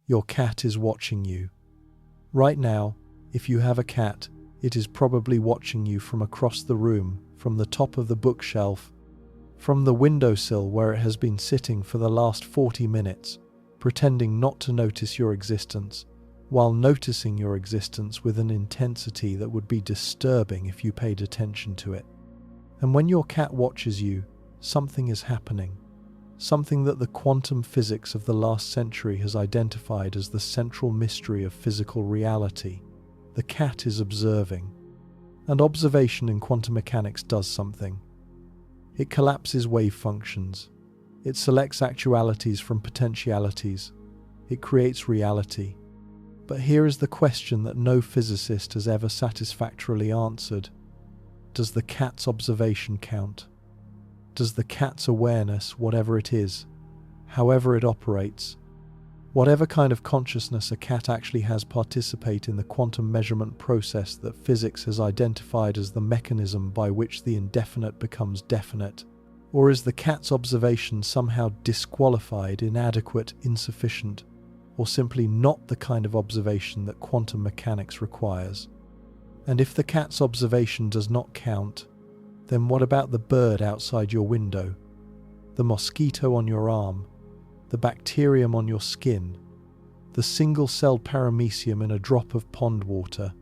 Your cat is watching you. Right now, if you have a cat, it is probably watching you from across the room, from the top of the bookshelf, from the windowsill where it has been sitting for the last 40 minutes, pretending not to notice your existence, while noticing your existence with an intensity that would be disturbing if you paid attention to it. And when your cat watches you, something is happening. Something that the quantum physics of the last century has identified as the central mystery of physical reality. The cat is observing. And observation in quantum mechanics does something. It collapses wave functions. It selects actualities from potentialities. It creates reality. But here is the question that no physicist has ever satisfactorily answered. Does the cat's observation count? Does the cat's awareness, whatever it is, however it operates, whatever kind of consciousness a cat actually has, participate in the quantum measurement process that physics has identified as the mechanism by which the indefinite becomes definite? Or is the cat's observation somehow disqualified, inadequate, insufficient, or simply not the kind of observation that quantum mechanics requires? And if the cat's observation does not count, then what about the bird outside your window, the mosquito on your arm, the bacterium on your skin, the single-celled paramecium in a drop of pond water?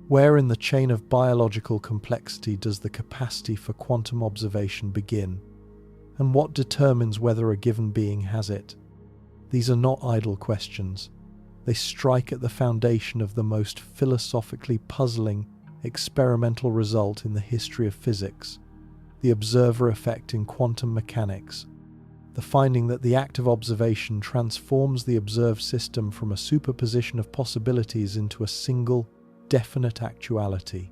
Where in the chain of biological complexity does the capacity for quantum observation begin? And what determines whether a given being has it? These are not idle questions. They strike at the foundation of the most philosophically puzzling experimental result in the history of physics, the observer effect in quantum mechanics, the finding that the act of observation transforms the observed system from a superposition of possibilities into a single, definite actuality.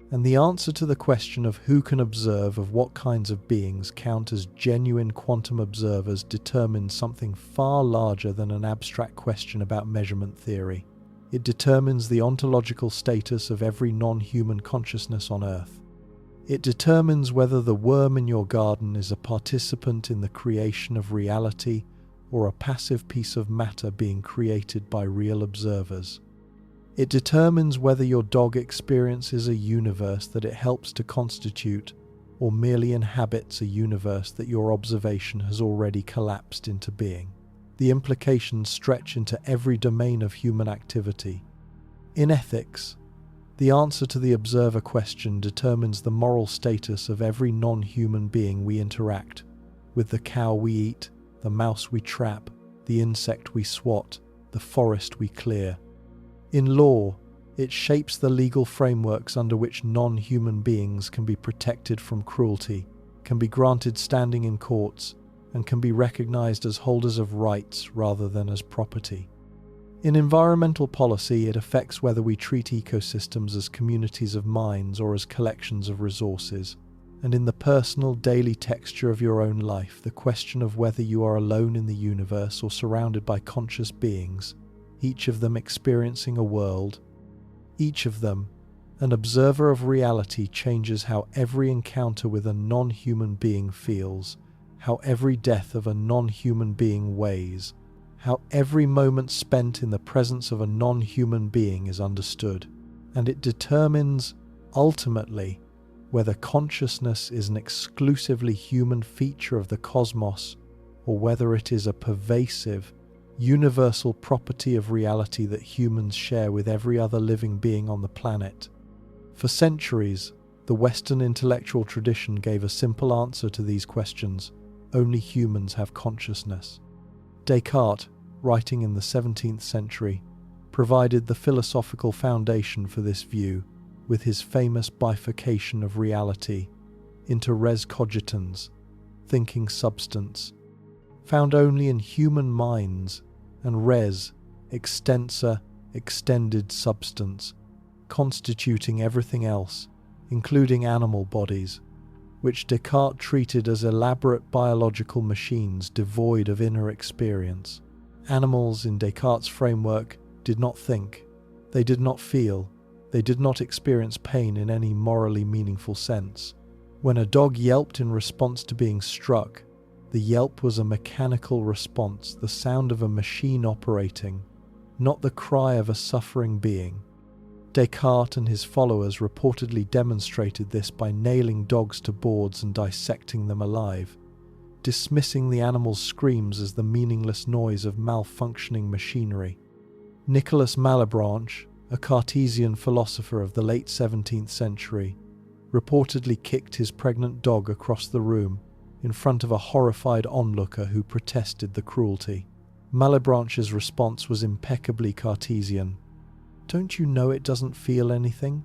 And the answer to the question of who can observe, of what kinds of beings count as genuine quantum observers, determines something far larger than an abstract question about measurement theory. It determines the ontological status of every non-human consciousness on Earth. It determines whether the worm in your garden is a participant in the creation of reality or a passive piece of matter being created by real observers. It determines whether your dog experiences a universe that it helps to constitute or merely inhabits a universe that your observation has already collapsed into being. The implications stretch into every domain of human activity. In ethics, the answer to the observer question determines the moral status of every non-human being we interact with: the cow we eat, the mouse we trap, the insect we swat, the forest we clear. In law, it shapes the legal frameworks under which non-human beings can be protected from cruelty, can be granted standing in courts, and can be recognized as holders of rights rather than as property. In environmental policy, it affects whether we treat ecosystems as communities of minds or as collections of resources. And in the personal, daily texture of your own life, the question of whether you are alone in the universe or surrounded by conscious beings, each of them experiencing a world, each of them an observer of reality, changes how every encounter with a non-human being feels, how every death of a non-human being weighs, how every moment spent in the presence of a non-human being is understood, and it determines, ultimately, whether consciousness is an exclusively human feature of the cosmos or whether it is a pervasive, universal property of reality that humans share with every other living being on the planet. For centuries, the Western intellectual tradition gave a simple answer to these questions: only humans have consciousness. Descartes, writing in the 17th century, provided the philosophical foundation for this view with his famous bifurcation of reality into res cogitans, thinking substance, found only in human minds, and res, extensa, extended substance, constituting everything else, including animal bodies, which Descartes treated as elaborate biological machines devoid of inner experience. Animals, in Descartes' framework, did not think, they did not feel, they did not experience pain in any morally meaningful sense. When a dog yelped in response to being struck, The yelp was a mechanical response, the sound of a machine operating, not the cry of a suffering being. Descartes and his followers reportedly demonstrated this by nailing dogs to boards and dissecting them alive, dismissing the animals' screams as the meaningless noise of malfunctioning machinery. Nicolas Malebranche, a Cartesian philosopher of the late 17th century, reportedly kicked his pregnant dog across the room in front of a horrified onlooker who protested the cruelty. Malebranche's response was impeccably Cartesian. "Don't you know it doesn't feel anything?"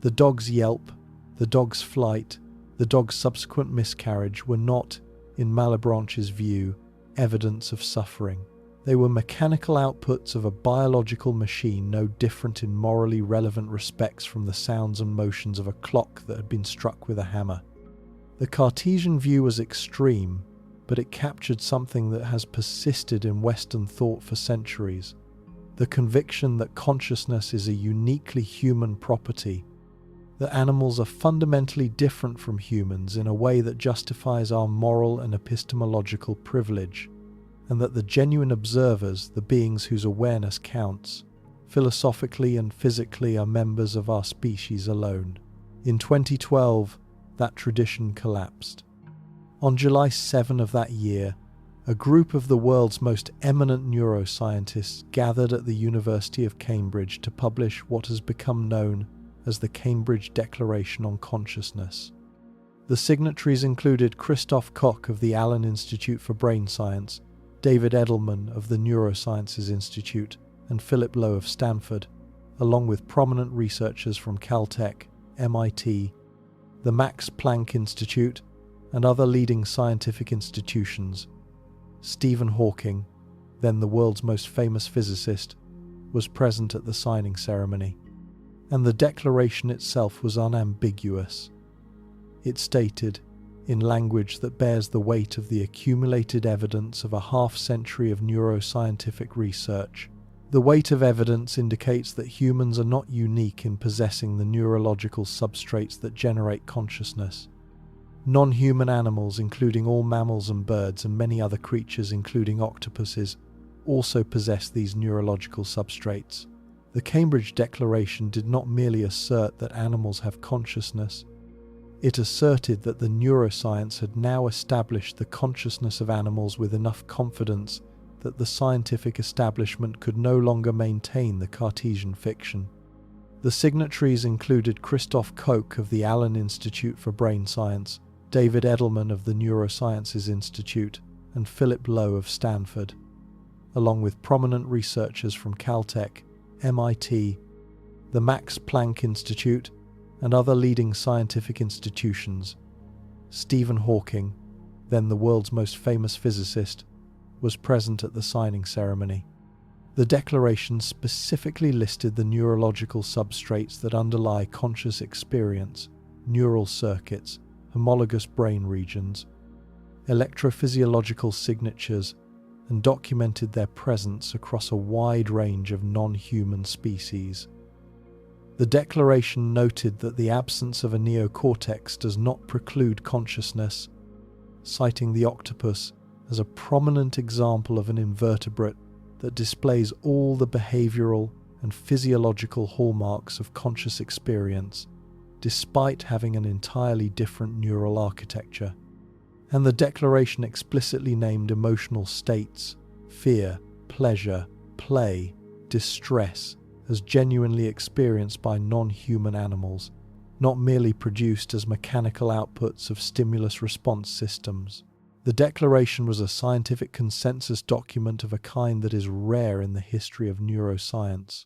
The dog's yelp, the dog's flight, the dog's subsequent miscarriage were not, in Malebranche's view, evidence of suffering. They were mechanical outputs of a biological machine no different in morally relevant respects from the sounds and motions of a clock that had been struck with a hammer. The Cartesian view was extreme, but it captured something that has persisted in Western thought for centuries: the conviction that consciousness is a uniquely human property, that animals are fundamentally different from humans in a way that justifies our moral and epistemological privilege, and that the genuine observers, the beings whose awareness counts, philosophically and physically are members of our species alone. In 2012, that tradition collapsed. On July 7 of that year, a group of the world's most eminent neuroscientists gathered at the University of Cambridge to publish what has become known as the Cambridge Declaration on Consciousness. The signatories included Christof Koch of the Allen Institute for Brain Science, David Edelman of the Neurosciences Institute, and Philip Lowe of Stanford, along with prominent researchers from Caltech, MIT, the Max Planck Institute, and other leading scientific institutions. Stephen Hawking, then the world's most famous physicist, was present at the signing ceremony, and the declaration itself was unambiguous. It stated, in language that bears the weight of the accumulated evidence of a half-century of neuroscientific research, the weight of evidence indicates that humans are not unique in possessing the neurological substrates that generate consciousness. Non-human animals, including all mammals and birds and many other creatures including octopuses, also possess these neurological substrates. The Cambridge Declaration did not merely assert that animals have consciousness. It asserted that the neuroscience had now established the consciousness of animals with enough confidence that the scientific establishment could no longer maintain the Cartesian fiction. The signatories included Christof Koch of the Allen Institute for Brain Science, David Edelman of the Neurosciences Institute, and Philip Lowe of Stanford, along with prominent researchers from Caltech, MIT, the Max Planck Institute, and other leading scientific institutions. Stephen Hawking, then the world's most famous physicist, was present at the signing ceremony. The declaration specifically listed the neurological substrates that underlie conscious experience, neural circuits, homologous brain regions, electrophysiological signatures, and documented their presence across a wide range of non-human species. The declaration noted that the absence of a neocortex does not preclude consciousness, citing the octopus as a prominent example of an invertebrate that displays all the behavioral and physiological hallmarks of conscious experience, despite having an entirely different neural architecture. And the declaration explicitly named emotional states, fear, pleasure, play, distress, as genuinely experienced by non-human animals, not merely produced as mechanical outputs of stimulus-response systems. The declaration was a scientific consensus document of a kind that is rare in the history of neuroscience.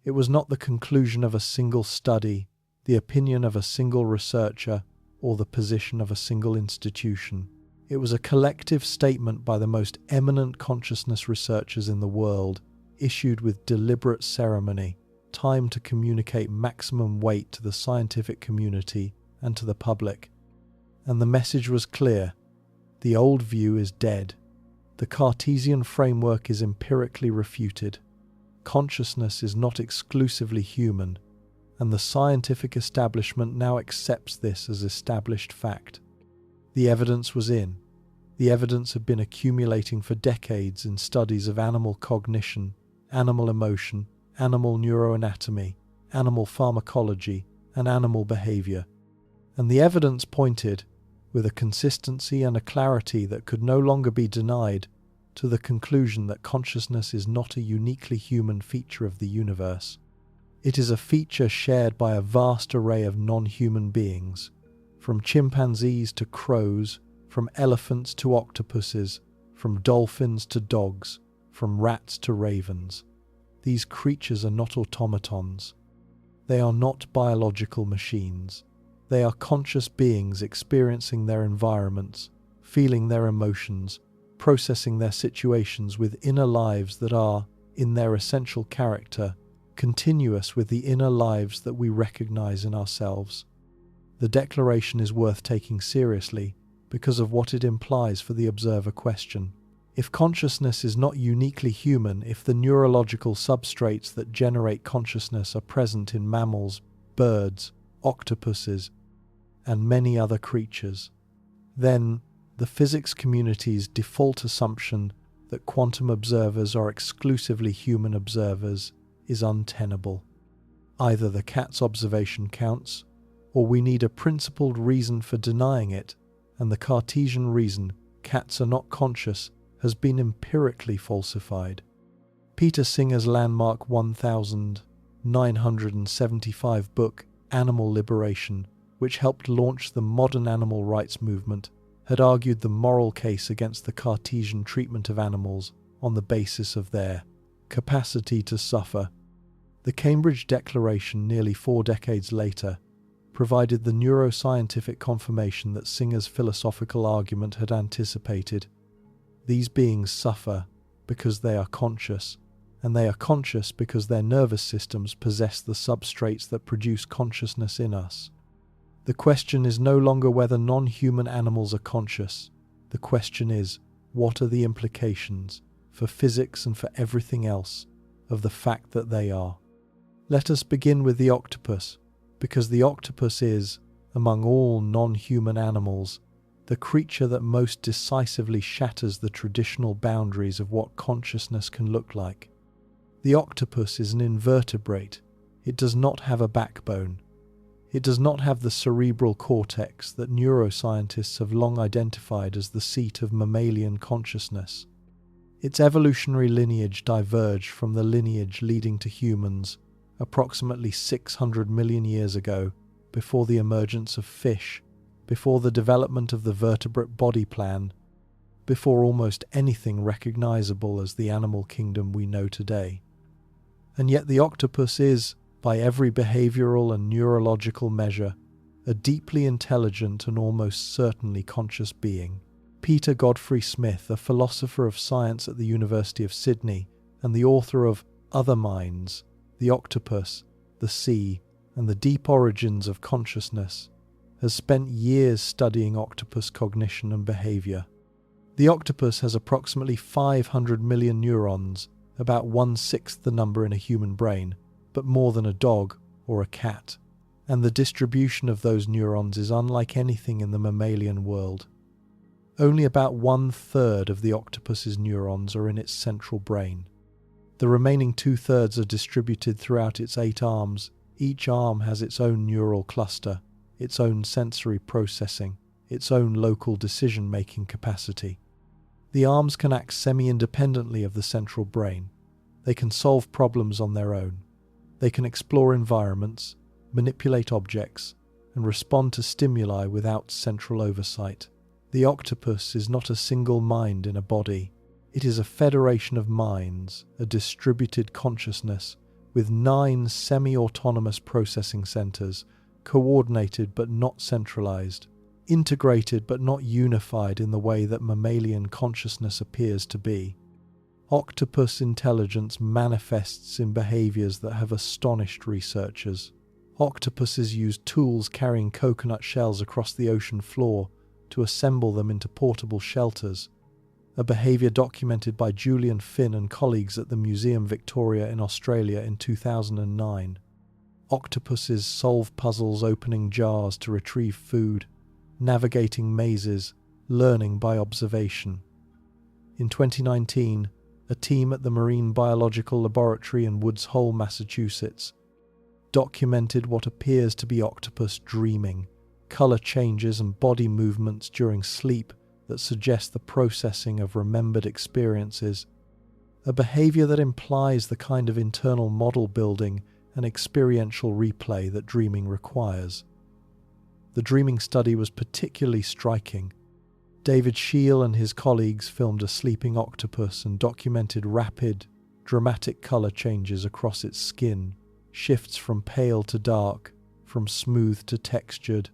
It was not the conclusion of a single study, the opinion of a single researcher, or the position of a single institution. It was a collective statement by the most eminent consciousness researchers in the world, issued with deliberate ceremony, timed to communicate maximum weight to the scientific community and to the public. And the message was clear. The old view is dead. The Cartesian framework is empirically refuted. Consciousness is not exclusively human, and the scientific establishment now accepts this as established fact. The evidence was in. The evidence had been accumulating for decades in studies of animal cognition, animal emotion, animal neuroanatomy, animal pharmacology, and animal behavior. And the evidence pointed, with a consistency and a clarity that could no longer be denied, to the conclusion that consciousness is not a uniquely human feature of the universe. It is a feature shared by a vast array of non-human beings, from chimpanzees to crows, from elephants to octopuses, from dolphins to dogs, from rats to ravens. These creatures are not automatons. They are not biological machines. They are conscious beings experiencing their environments, feeling their emotions, processing their situations with inner lives that are, in their essential character, continuous with the inner lives that we recognize in ourselves. The declaration is worth taking seriously because of what it implies for the observer question. If consciousness is not uniquely human, if the neurological substrates that generate consciousness are present in mammals, birds, octopuses, and many other creatures, then the physics community's default assumption that quantum observers are exclusively human observers is untenable. Either the cat's observation counts, or we need a principled reason for denying it, and the Cartesian reason, cats are not conscious, has been empirically falsified. Peter Singer's landmark 1975 book, Animal Liberation, which helped launch the modern animal rights movement, had argued the moral case against the Cartesian treatment of animals on the basis of their capacity to suffer. The Cambridge Declaration, nearly 4 decades later, provided the neuroscientific confirmation that Singer's philosophical argument had anticipated. These beings suffer because they are conscious, and they are conscious because their nervous systems possess the substrates that produce consciousness in us. The question is no longer whether non-human animals are conscious. The question is, what are the implications, for physics and for everything else, of the fact that they are? Let us begin with the octopus, because the octopus is, among all non-human animals, the creature that most decisively shatters the traditional boundaries of what consciousness can look like. The octopus is an invertebrate. It does not have a backbone. It does not have the cerebral cortex that neuroscientists have long identified as the seat of mammalian consciousness. Its evolutionary lineage diverged from the lineage leading to humans approximately 600 million years ago, before the emergence of fish, before the development of the vertebrate body plan, before almost anything recognizable as the animal kingdom we know today. And yet the octopus is, by every behavioral and neurological measure, a deeply intelligent and almost certainly conscious being. Peter Godfrey Smith, a philosopher of science at the University of Sydney and the author of Other Minds, The Octopus, the Sea, and the Deep Origins of Consciousness, has spent years studying octopus cognition and behavior. The octopus has approximately 500 million neurons, about 1/6 the number in a human brain, but more than a dog or a cat, and the distribution of those neurons is unlike anything in the mammalian world. Only about 1/3 of the octopus's neurons are in its central brain. The remaining 2/3 are distributed throughout its 8 arms. Each arm has its own neural cluster, its own sensory processing, its own local decision-making capacity. The arms can act semi-independently of the central brain. They can solve problems on their own. They can explore environments, manipulate objects, and respond to stimuli without central oversight. The octopus is not a single mind in a body. It is a federation of minds, a distributed consciousness, with 9 semi-autonomous processing centers, coordinated but not centralized, integrated but not unified in the way that mammalian consciousness appears to be. Octopus intelligence manifests in behaviors that have astonished researchers. Octopuses use tools carrying coconut shells across the ocean floor to assemble them into portable shelters, a behavior documented by Julian Finn and colleagues at the Museum Victoria in Australia in 2009. Octopuses solve puzzles opening jars to retrieve food, navigating mazes, learning by observation. In 2019, a team at the Marine Biological Laboratory in Woods Hole, Massachusetts, documented what appears to be octopus dreaming, color changes and body movements during sleep that suggest the processing of remembered experiences, a behavior that implies the kind of internal model building and experiential replay that dreaming requires. The dreaming study was particularly striking. David Scheel and his colleagues filmed a sleeping octopus and documented rapid, dramatic color changes across its skin, shifts from pale to dark, from smooth to textured,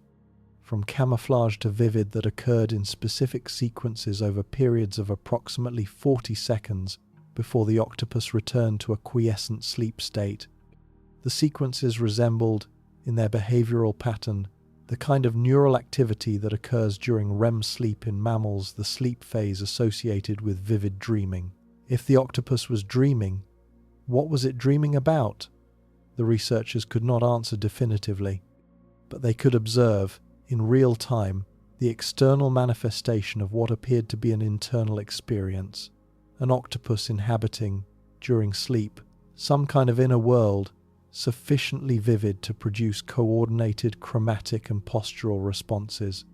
from camouflage to vivid that occurred in specific sequences over periods of approximately 40 seconds before the octopus returned to a quiescent sleep state. The sequences resembled, in their behavioral pattern, the kind of neural activity that occurs during REM sleep in mammals, the sleep phase associated with vivid dreaming. If the octopus was dreaming, what was it dreaming about? The researchers could not answer definitively, but they could observe, in real time, the external manifestation of what appeared to be an internal experience, an octopus inhabiting, during sleep, some kind of inner world, sufficiently vivid to produce coordinated chromatic and postural responses.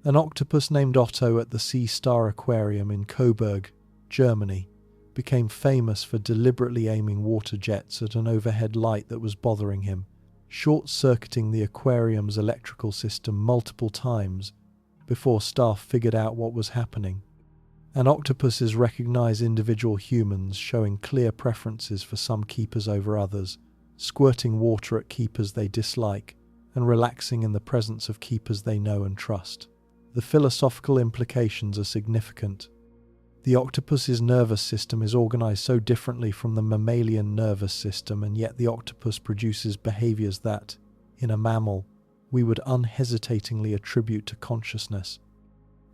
An octopus named Otto at the Sea Star Aquarium in Coburg, Germany, became famous for deliberately aiming water jets at an overhead light that was bothering him, short-circuiting the aquarium's electrical system multiple times before staff figured out what was happening. And octopuses recognize individual humans, showing clear preferences for some keepers over others, squirting water at keepers they dislike, and relaxing in the presence of keepers they know and trust. The philosophical implications are significant. The octopus's nervous system is organized so differently from the mammalian nervous system, and yet the octopus produces behaviors that, in a mammal, we would unhesitatingly attribute to consciousness.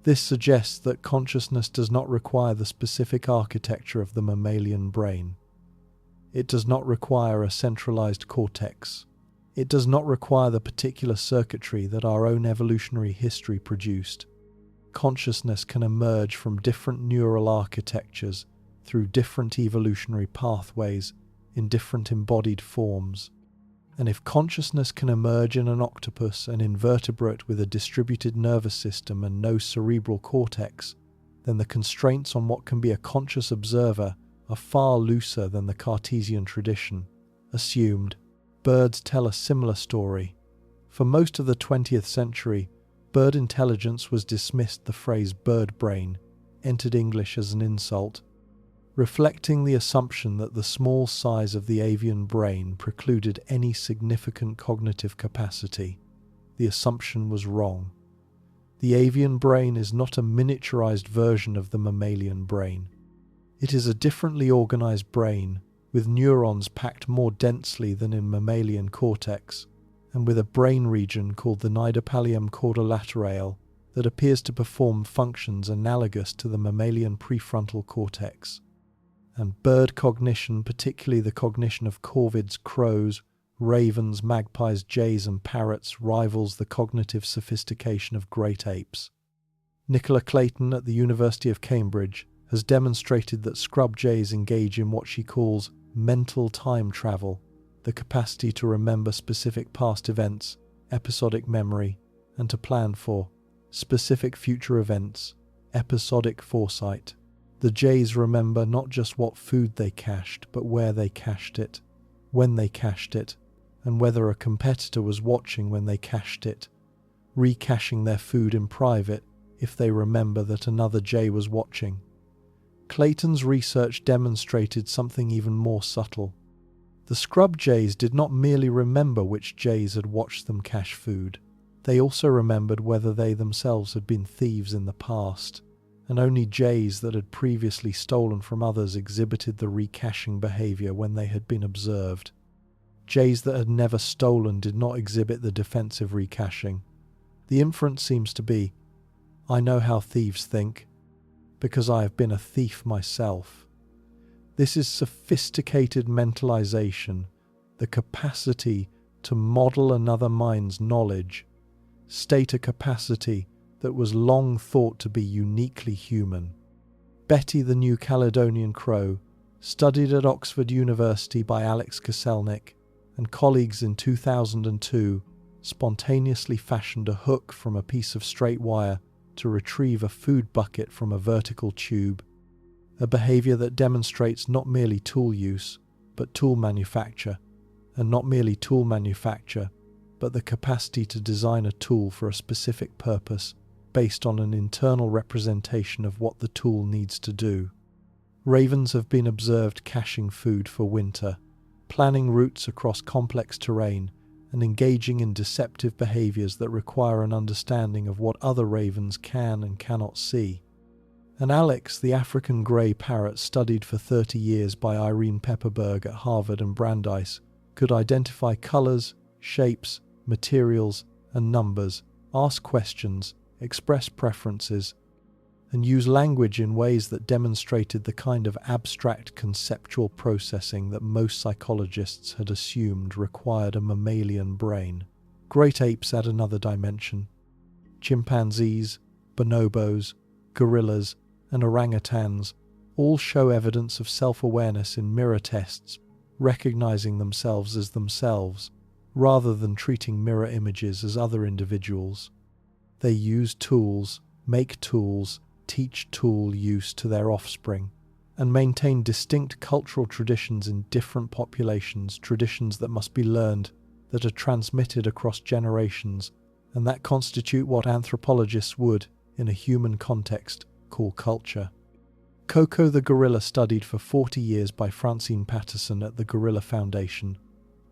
This suggests that consciousness does not require the specific architecture of the mammalian brain. It does not require a centralized cortex. It does not require the particular circuitry that our own evolutionary history produced. Consciousness can emerge from different neural architectures through different evolutionary pathways in different embodied forms. And if consciousness can emerge in an octopus, an invertebrate with a distributed nervous system and no cerebral cortex, then the constraints on what can be a conscious observer are far looser than the Cartesian tradition assumed. Birds tell a similar story. For most of the 20th century, bird intelligence was dismissed. The phrase bird brain entered English as an insult, reflecting the assumption that the small size of the avian brain precluded any significant cognitive capacity. The assumption was wrong. The avian brain is not a miniaturized version of the mammalian brain. It is a differently organized brain, with neurons packed more densely than in mammalian cortex, and with a brain region called the nidopallium chordolaterale that appears to perform functions analogous to the mammalian prefrontal cortex. And bird cognition, particularly the cognition of corvids, crows, ravens, magpies, jays and parrots, rivals the cognitive sophistication of great apes. Nicola Clayton at the University of Cambridge has demonstrated that scrub jays engage in what she calls mental time travel, the capacity to remember specific past events, episodic memory, and to plan for specific future events, episodic foresight. The jays remember not just what food they cached, but where they cached it, when they cached it, and whether a competitor was watching when they cached it, recaching their food in private if they remember that another jay was watching. Clayton's research demonstrated something even more subtle. The scrub jays did not merely remember which jays had watched them cache food. They also remembered whether they themselves had been thieves in the past, and only jays that had previously stolen from others exhibited the recaching behavior when they had been observed. Jays that had never stolen did not exhibit the defensive recaching. The inference seems to be, I know how thieves think, because I have been a thief myself. This is sophisticated mentalization, the capacity to model another mind's knowledge, state a capacity that was long thought to be uniquely human. Betty the New Caledonian Crow, studied at Oxford University by Alex Koselnik and colleagues in 2002, spontaneously fashioned a hook from a piece of straight wire to retrieve a food bucket from a vertical tube, a behavior that demonstrates not merely tool use, but tool manufacture, and not merely tool manufacture, but the capacity to design a tool for a specific purpose based on an internal representation of what the tool needs to do. Ravens have been observed caching food for winter, planning routes across complex terrain, and engaging in deceptive behaviors that require an understanding of what other ravens can and cannot see. And Alex, the African grey parrot studied for 30 years by Irene Pepperberg at Harvard and Brandeis, could identify colours, shapes, materials, and numbers, ask questions, express preferences, and use language in ways that demonstrated the kind of abstract conceptual processing that most psychologists had assumed required a mammalian brain. Great apes add another dimension. Chimpanzees, bonobos, gorillas, and orangutans all show evidence of self-awareness in mirror tests, recognizing themselves as themselves, rather than treating mirror images as other individuals. They use tools, make tools, teach tool use to their offspring, and maintain distinct cultural traditions in different populations, traditions that must be learned, that are transmitted across generations, and that constitute what anthropologists would, in a human context, call culture. Coco the gorilla, studied for 40 years by Francine Patterson at the Gorilla Foundation,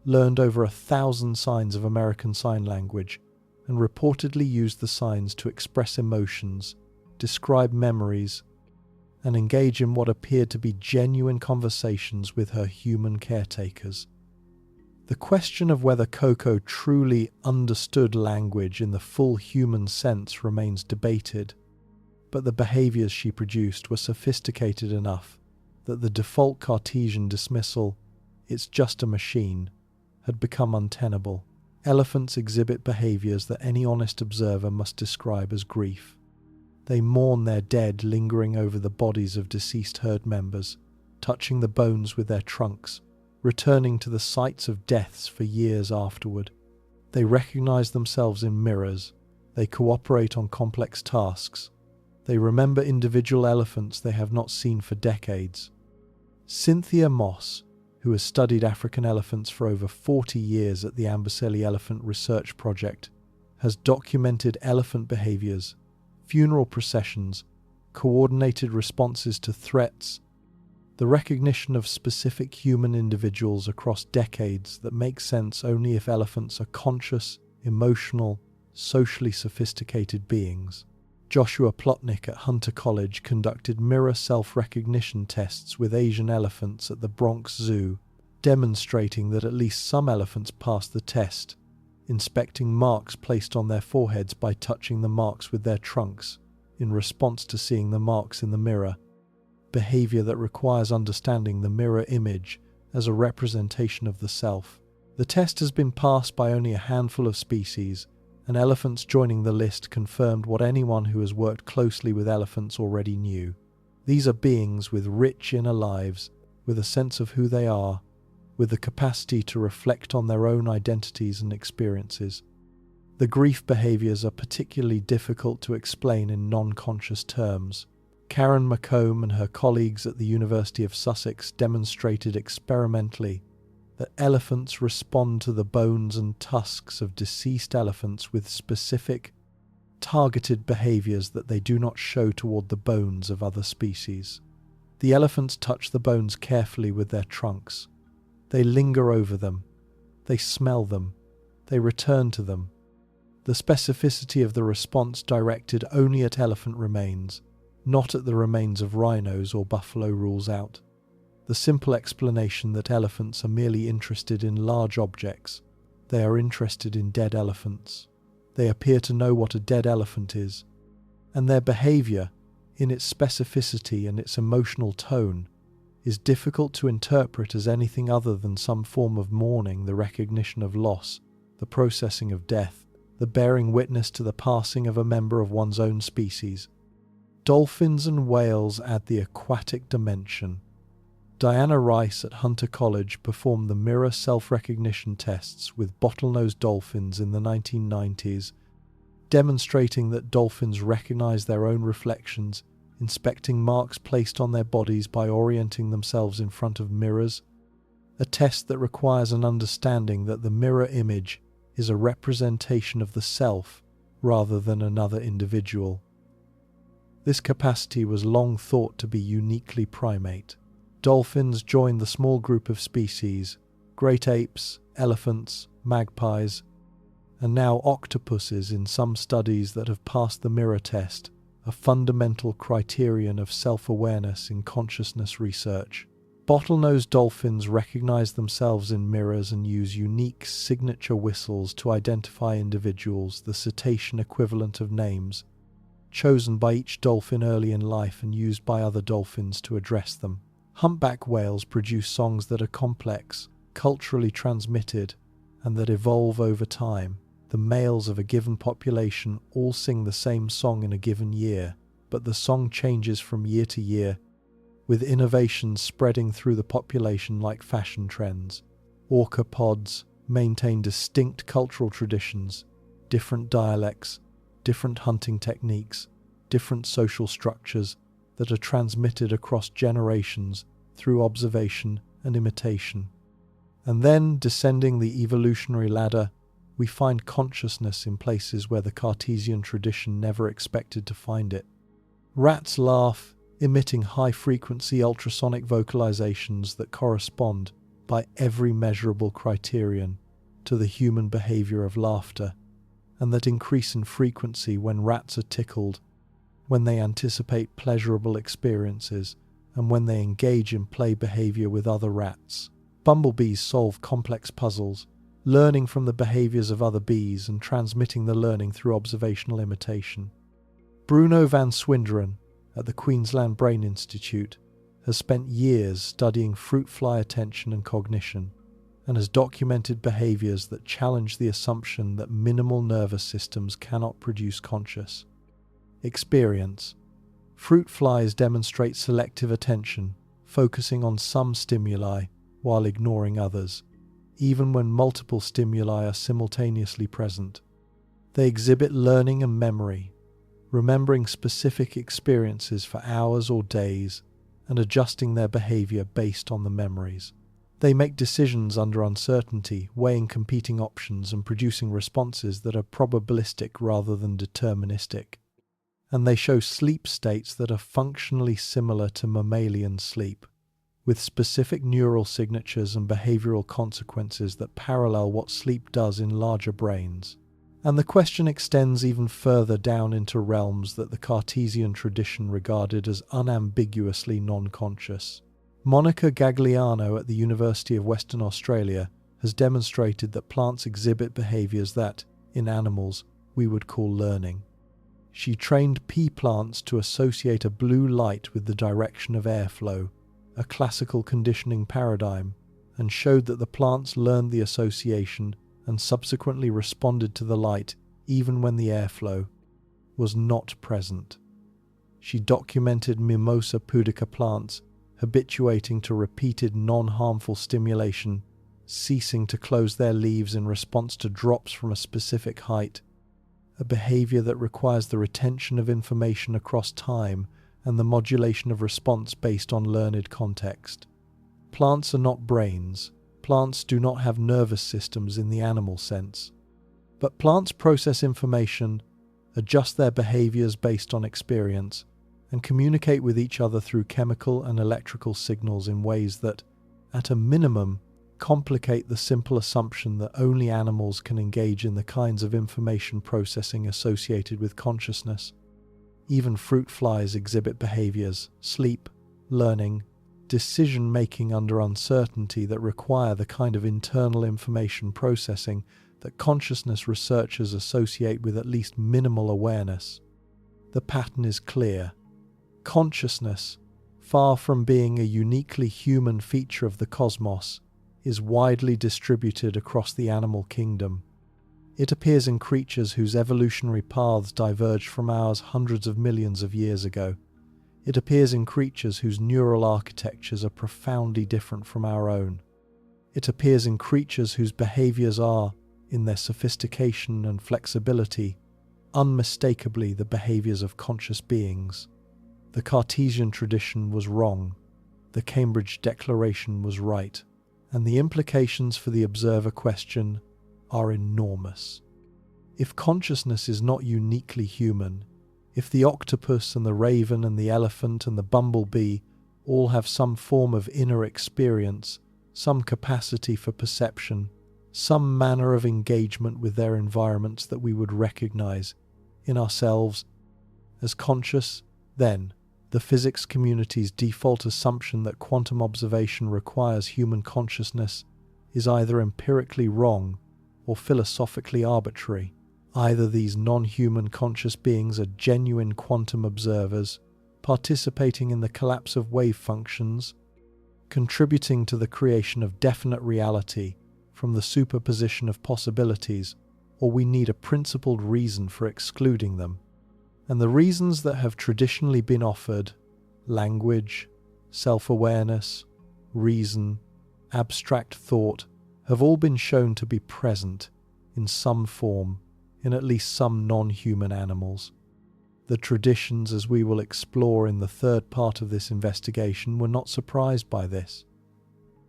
learned over 1,000 signs of American Sign Language, and reportedly used the signs to express emotions, describe memories, and engage in what appeared to be genuine conversations with her human caretakers. The question of whether Coco truly understood language in the full human sense remains debated, but the behaviors she produced were sophisticated enough that the default Cartesian dismissal, "it's just a machine," had become untenable. Elephants exhibit behaviors that any honest observer must describe as grief. They mourn their dead, lingering over the bodies of deceased herd members, touching the bones with their trunks, returning to the sites of deaths for years afterward. They recognize themselves in mirrors. They cooperate on complex tasks. They remember individual elephants they have not seen for decades. Cynthia Moss, who has studied African elephants for over 40 years at the Amboseli Elephant Research Project, has documented elephant behaviors, funeral processions, coordinated responses to threats, the recognition of specific human individuals across decades that make sense only if elephants are conscious, emotional, socially sophisticated beings. Joshua Plotnick at Hunter College conducted mirror self-recognition tests with Asian elephants at the Bronx Zoo, demonstrating that at least some elephants passed the test, inspecting marks placed on their foreheads by touching the marks with their trunks, in response to seeing the marks in the mirror, behavior that requires understanding the mirror image as a representation of the self. The test has been passed by only a handful of species, and elephants joining the list confirmed what anyone who has worked closely with elephants already knew. These are beings with rich inner lives, with a sense of who they are, with the capacity to reflect on their own identities and experiences. The grief behaviors are particularly difficult to explain in non-conscious terms. Karen McComb and her colleagues at the University of Sussex demonstrated experimentally that elephants respond to the bones and tusks of deceased elephants with specific, targeted behaviors that they do not show toward the bones of other species. The elephants touch the bones carefully with their trunks. They linger over them. They smell them. They return to them. The specificity of the response directed only at elephant remains, not at the remains of rhinos or buffalo, rules out the simple explanation that elephants are merely interested in large objects. They are interested in dead elephants. They appear to know what a dead elephant is, and their behavior, in its specificity and its emotional tone, is difficult to interpret as anything other than some form of mourning, the recognition of loss, the processing of death, the bearing witness to the passing of a member of one's own species. Dolphins and whales add the aquatic dimension. Diana Rice at Hunter College performed the mirror self-recognition tests with bottlenose dolphins in the 1990s, demonstrating that dolphins recognize their own reflections, inspecting marks placed on their bodies by orienting themselves in front of mirrors, a test that requires an understanding that the mirror image is a representation of the self rather than another individual. This capacity was long thought to be uniquely primate. Dolphins joined the small group of species, great apes, elephants, magpies, and now octopuses in some studies that have passed the mirror test, a fundamental criterion of self-awareness in consciousness research. Bottlenose dolphins recognize themselves in mirrors and use unique signature whistles to identify individuals, the cetacean equivalent of names, chosen by each dolphin early in life and used by other dolphins to address them. Humpback whales produce songs that are complex, culturally transmitted, and that evolve over time. The males of a given population all sing the same song in a given year, but the song changes from year to year, with innovations spreading through the population like fashion trends. Orca pods maintain distinct cultural traditions, different dialects, different hunting techniques, different social structures that are transmitted across generations through observation and imitation. And then, descending the evolutionary ladder, we find consciousness in places where the Cartesian tradition never expected to find it. Rats laugh, emitting high-frequency ultrasonic vocalizations that correspond, by every measurable criterion, to the human behavior of laughter, and that increase in frequency when rats are tickled, when they anticipate pleasurable experiences, and when they engage in play behavior with other rats. Bumblebees solve complex puzzles, learning from the behaviors of other bees and transmitting the learning through observational imitation. Bruno van Swinderen, at the Queensland Brain Institute, has spent years studying fruit fly attention and cognition, and has documented behaviors that challenge the assumption that minimal nervous systems cannot produce conscious experience. Fruit flies demonstrate selective attention, focusing on some stimuli while ignoring others, even when multiple stimuli are simultaneously present. They exhibit learning and memory, remembering specific experiences for hours or days and adjusting their behavior based on the memories. They make decisions under uncertainty, weighing competing options and producing responses that are probabilistic rather than deterministic. And they show sleep states that are functionally similar to mammalian sleep, with specific neural signatures and behavioral consequences that parallel what sleep does in larger brains. And the question extends even further down into realms that the Cartesian tradition regarded as unambiguously non-conscious. Monica Gagliano at the University of Western Australia has demonstrated that plants exhibit behaviors that, in animals, we would call learning. She trained pea plants to associate a blue light with the direction of airflow, a classical conditioning paradigm, and showed that the plants learned the association and subsequently responded to the light even when the airflow was not present. She documented Mimosa pudica plants habituating to repeated non-harmful stimulation, ceasing to close their leaves in response to drops from a specific height, a behavior that requires the retention of information across time and the modulation of response based on learned context. Plants are not brains. Plants do not have nervous systems in the animal sense. But plants process information, adjust their behaviors based on experience, and communicate with each other through chemical and electrical signals in ways that, at a minimum, complicate the simple assumption that only animals can engage in the kinds of information processing associated with consciousness. Even fruit flies exhibit behaviors, sleep, learning, decision-making under uncertainty that require the kind of internal information processing that consciousness researchers associate with at least minimal awareness. The pattern is clear. Consciousness, far from being a uniquely human feature of the cosmos, is widely distributed across the animal kingdom. It appears in creatures whose evolutionary paths diverged from ours hundreds of millions of years ago. It appears in creatures whose neural architectures are profoundly different from our own. It appears in creatures whose behaviors are, in their sophistication and flexibility, unmistakably the behaviors of conscious beings. The Cartesian tradition was wrong. The Cambridge Declaration was right. And the implications for the observer question are enormous. If consciousness is not uniquely human, if the octopus and the raven and the elephant and the bumblebee all have some form of inner experience, some capacity for perception, some manner of engagement with their environments that we would recognize in ourselves as conscious, then the physics community's default assumption that quantum observation requires human consciousness is either empirically wrong or philosophically arbitrary. Either these non-human conscious beings are genuine quantum observers, participating in the collapse of wave functions, contributing to the creation of definite reality from the superposition of possibilities, or we need a principled reason for excluding them. And the reasons that have traditionally been offered, language, self-awareness, reason, abstract thought, have all been shown to be present in some form in at least some non-human animals. The traditions, as we will explore in the third part of this investigation, were not surprised by this.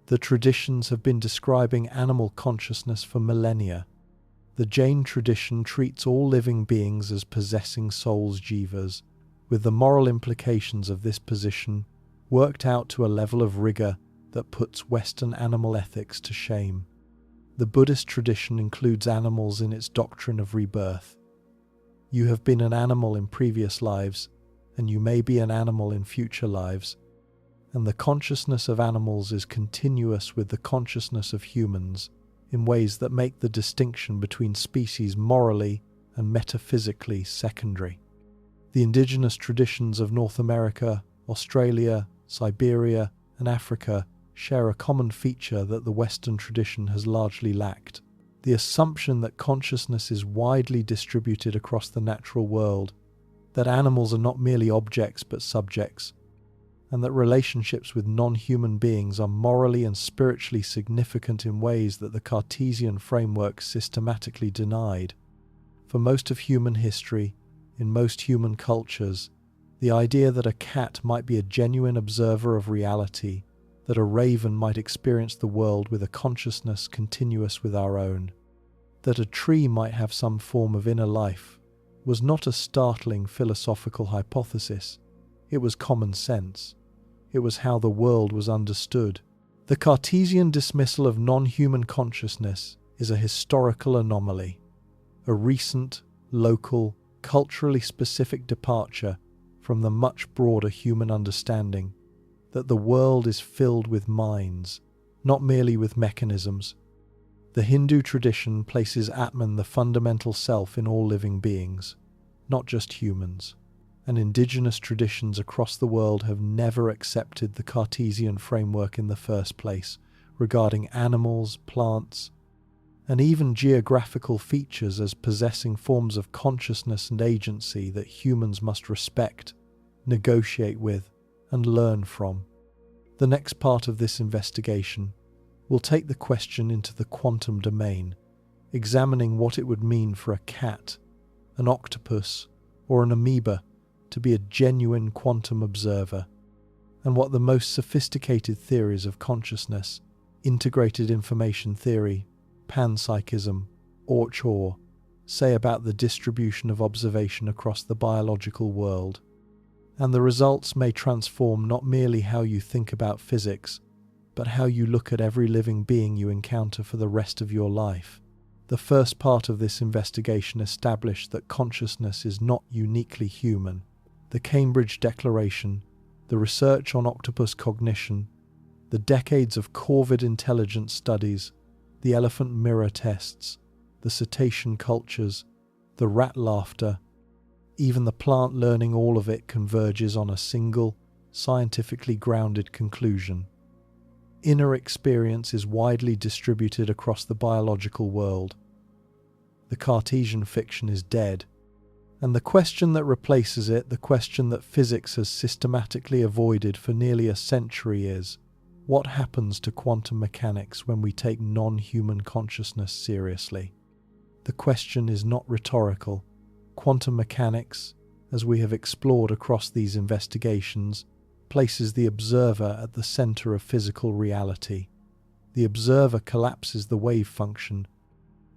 The traditions have been describing animal consciousness for millennia. The Jain tradition treats all living beings as possessing souls jivas, with the moral implications of this position worked out to a level of rigor that puts Western animal ethics to shame. The Buddhist tradition includes animals in its doctrine of rebirth. You have been an animal in previous lives, and you may be an animal in future lives, and the consciousness of animals is continuous with the consciousness of humans in ways that make the distinction between species morally and metaphysically secondary. The indigenous traditions of North America, Australia, Siberia, and Africa share a common feature that the Western tradition has largely lacked: the assumption that consciousness is widely distributed across the natural world, that animals are not merely objects but subjects, and that relationships with non-human beings are morally and spiritually significant in ways that the Cartesian framework systematically denied. For most of human history, in most human cultures, the idea that a cat might be a genuine observer of reality, that a raven might experience the world with a consciousness continuous with our own, that a tree might have some form of inner life, was not a startling philosophical hypothesis. It was common sense. It was how the world was understood. The Cartesian dismissal of non-human consciousness is a historical anomaly, a recent, local, culturally specific departure from the much broader human understanding that the world is filled with minds, not merely with mechanisms. The Hindu tradition places Atman, the fundamental self, in all living beings, not just humans. And indigenous traditions across the world have never accepted the Cartesian framework in the first place, regarding animals, plants, and even geographical features as possessing forms of consciousness and agency that humans must respect, negotiate with, and learn from. The next part of this investigation will take the question into the quantum domain, examining what it would mean for a cat, an octopus, or an amoeba to be a genuine quantum observer, and what the most sophisticated theories of consciousness, integrated information theory, panpsychism, Orch-OR, say about the distribution of observation across the biological world. And the results may transform not merely how you think about physics, but how you look at every living being you encounter for the rest of your life. The first part of this investigation established that consciousness is not uniquely human. The Cambridge Declaration, the research on octopus cognition, the decades of corvid intelligence studies, the elephant mirror tests, the cetacean cultures, the rat laughter, even the plant learning, all of it converges on a single, scientifically grounded conclusion. Inner experience is widely distributed across the biological world. the Cartesian fiction is dead, and the question that replaces it, the question that physics has systematically avoided for nearly a century is, what happens to quantum mechanics when we take non-human consciousness seriously? The question is not rhetorical. Quantum mechanics, as we have explored across these investigations, places the observer at the center of physical reality. The observer collapses the wave function.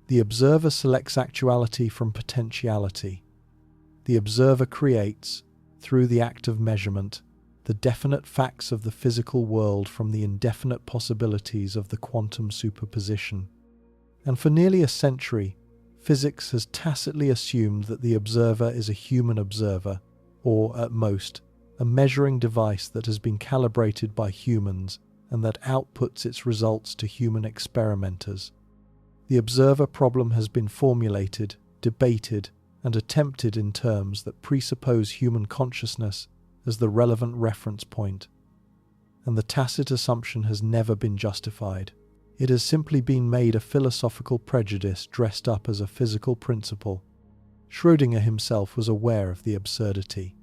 The observer selects actuality from potentiality. The observer creates, through the act of measurement, the definite facts of the physical world from the indefinite possibilities of the quantum superposition. And for nearly a century, physics has tacitly assumed that the observer is a human observer, or, at most, a measuring device that has been calibrated by humans and that outputs its results to human experimenters. The observer problem has been formulated, debated, and attempted in terms that presuppose human consciousness as the relevant reference point, and the tacit assumption has never been justified. It has simply been made a philosophical prejudice dressed up as a physical principle. Schrödinger himself was aware of the absurdity.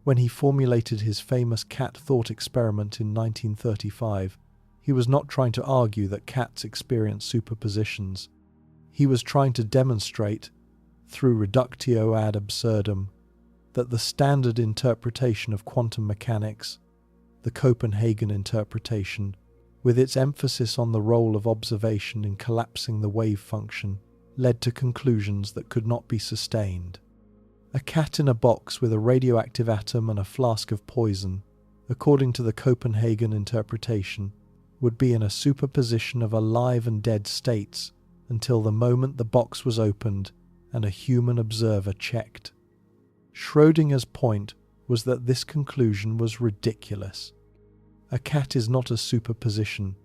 When he formulated his famous cat thought experiment in 1935, he was not trying to argue that cats experience superpositions. He was trying to demonstrate, through reductio ad absurdum, that the standard interpretation of quantum mechanics, the Copenhagen interpretation, with its emphasis on the role of observation in collapsing the wave function, led to conclusions that could not be sustained. A cat in a box with a radioactive atom and a flask of poison, according to the Copenhagen interpretation, would be in a superposition of alive and dead states until the moment the box was opened and a human observer checked. Schrödinger's point was that this conclusion was ridiculous. A cat is not a superposition.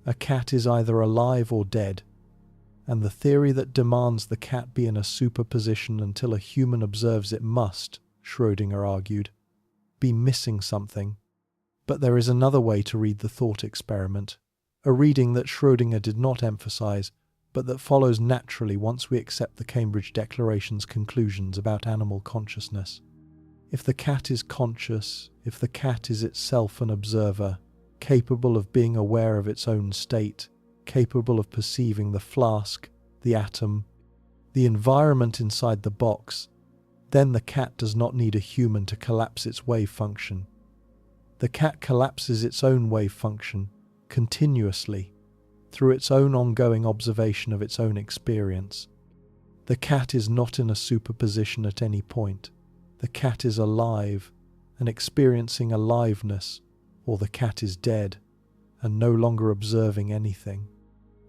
A cat is either alive or dead, and the theory that demands the cat be in a superposition until a human observes it must, Schrödinger argued, be missing something. But there is another way to read the thought experiment, a reading that Schrödinger did not emphasize, but that follows naturally once we accept the Cambridge Declaration's conclusions about animal consciousness. If the cat is conscious, if the cat is itself an observer, capable of being aware of its own state, capable of perceiving the flask, the atom, the environment inside the box, then the cat does not need a human to collapse its wave function. The cat collapses its own wave function, continuously, through its own ongoing observation of its own experience. The cat is not in a superposition at any point. The cat is alive and experiencing aliveness, or the cat is dead and no longer observing anything.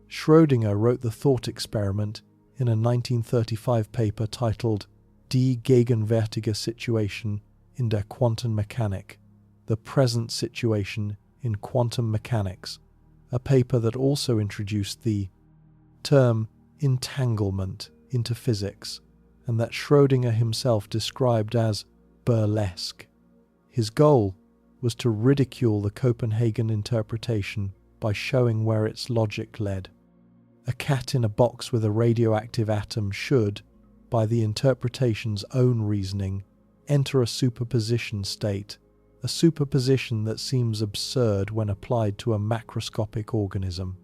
Schrödinger wrote the thought experiment in a 1935 paper titled Die gegenwärtige Situation in der Quantenmechanik, the present situation in quantum mechanics, a paper that also introduced the term entanglement into physics, and that Schrödinger himself described as burlesque. His goal was to ridicule the Copenhagen interpretation by showing where its logic led. A cat in a box with a radioactive atom should, by the interpretation's own reasoning, enter a superposition state, a superposition that seems absurd when applied to a macroscopic organism.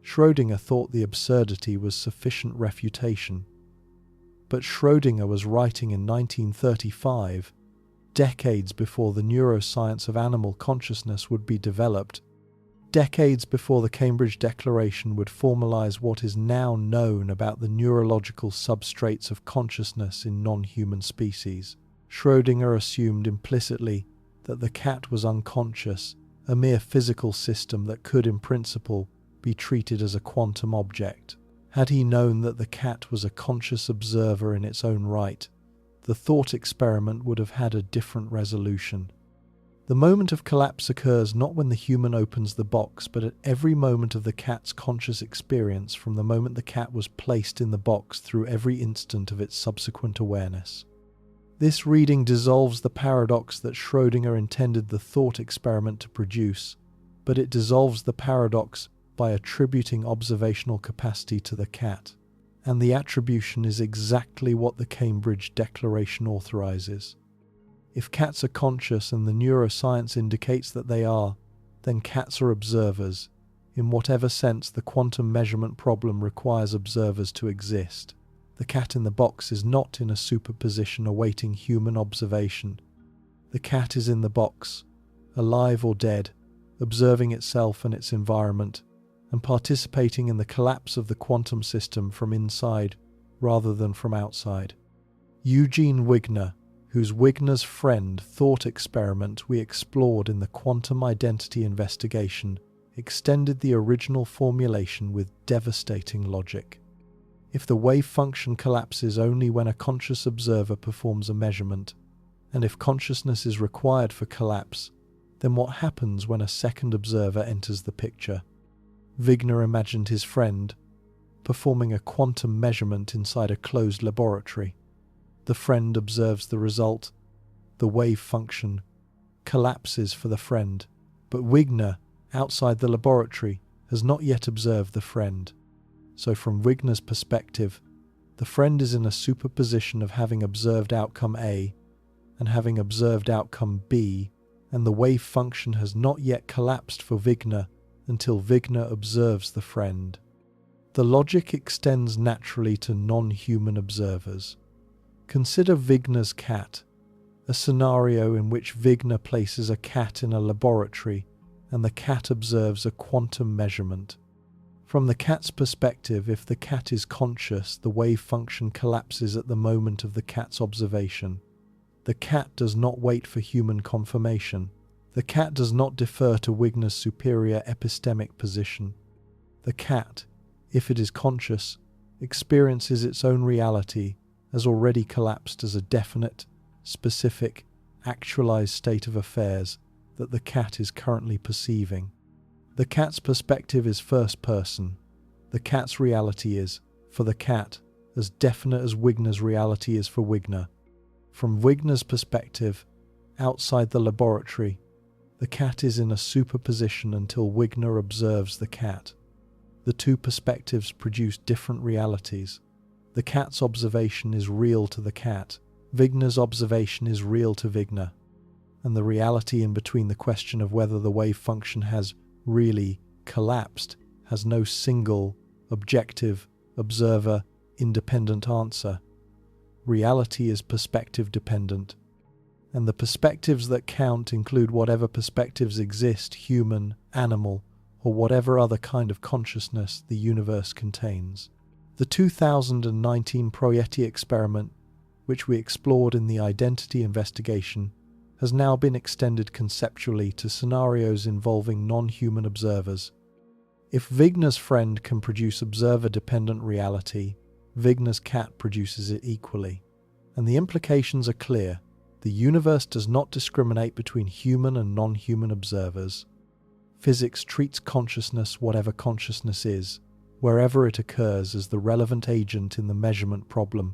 Schrödinger thought the absurdity was sufficient refutation. But Schrödinger was writing in 1935, decades before the neuroscience of animal consciousness would be developed, decades before the Cambridge Declaration would formalize what is now known about the neurological substrates of consciousness in non-human species. Schrödinger assumed implicitly that the cat was unconscious, a mere physical system that could, in principle, be treated as a quantum object. Had he known that the cat was a conscious observer in its own right, the thought experiment would have had a different resolution. The moment of collapse occurs not when the human opens the box, but at every moment of the cat's conscious experience from the moment the cat was placed in the box through every instant of its subsequent awareness. This reading dissolves the paradox that Schrödinger intended the thought experiment to produce, but it dissolves the paradox by attributing observational capacity to the cat. and the attribution is exactly what the Cambridge Declaration authorizes. If cats are conscious and the neuroscience indicates that they are, then cats are observers, in whatever sense the quantum measurement problem requires observers to exist. The cat in the box is not in a superposition awaiting human observation. The cat is in the box, alive or dead, observing itself and its environment, and participating in the collapse of the quantum system from inside rather than from outside. Eugene Wigner, whose Wigner's Friend thought experiment we explored in the quantum identity investigation, extended the original formulation with devastating logic. If the wave function collapses only when a conscious observer performs a measurement, and if consciousness is required for collapse, then what happens when a second observer enters the picture? Wigner imagined his friend performing a quantum measurement inside a closed laboratory. The friend observes the result. The wave function collapses for the friend, but Wigner, outside the laboratory, has not yet observed the friend. So from Wigner's perspective, the friend is in a superposition of having observed outcome A and having observed outcome B, and the wave function has not yet collapsed for Wigner until Wigner observes the friend. The logic extends naturally to non-human observers. Consider Wigner's cat, a scenario in which Wigner places a cat in a laboratory and the cat observes a quantum measurement. From the cat's perspective, if the cat is conscious, the wave function collapses at the moment of the cat's observation. The cat does not wait for human confirmation. The cat does not defer to Wigner's superior epistemic position. The cat, if it is conscious, experiences its own reality as already collapsed as a definite, specific, actualized state of affairs that the cat is currently perceiving. The cat's perspective is first person. The cat's reality is, for the cat, as definite as Wigner's reality is for Wigner. From Wigner's perspective, outside the laboratory, the cat is in a superposition until Wigner observes the cat. The two perspectives produce different realities. The cat's observation is real to the cat. Wigner's observation is real to Wigner. And the reality in between, the question of whether the wave function has really collapsed, has no single, objective, observer, independent answer. Reality is perspective dependent. And the perspectives that count include whatever perspectives exist, human, animal, or whatever other kind of consciousness the universe contains. The 2019 Proietti experiment, which we explored in the identity investigation, has now been extended conceptually to scenarios involving non-human observers. If Wigner's friend can produce observer-dependent reality, Wigner's cat produces it equally. And the implications are clear. The universe does not discriminate between human and non-human observers. Physics treats consciousness, whatever consciousness is, wherever it occurs, as the relevant agent in the measurement problem.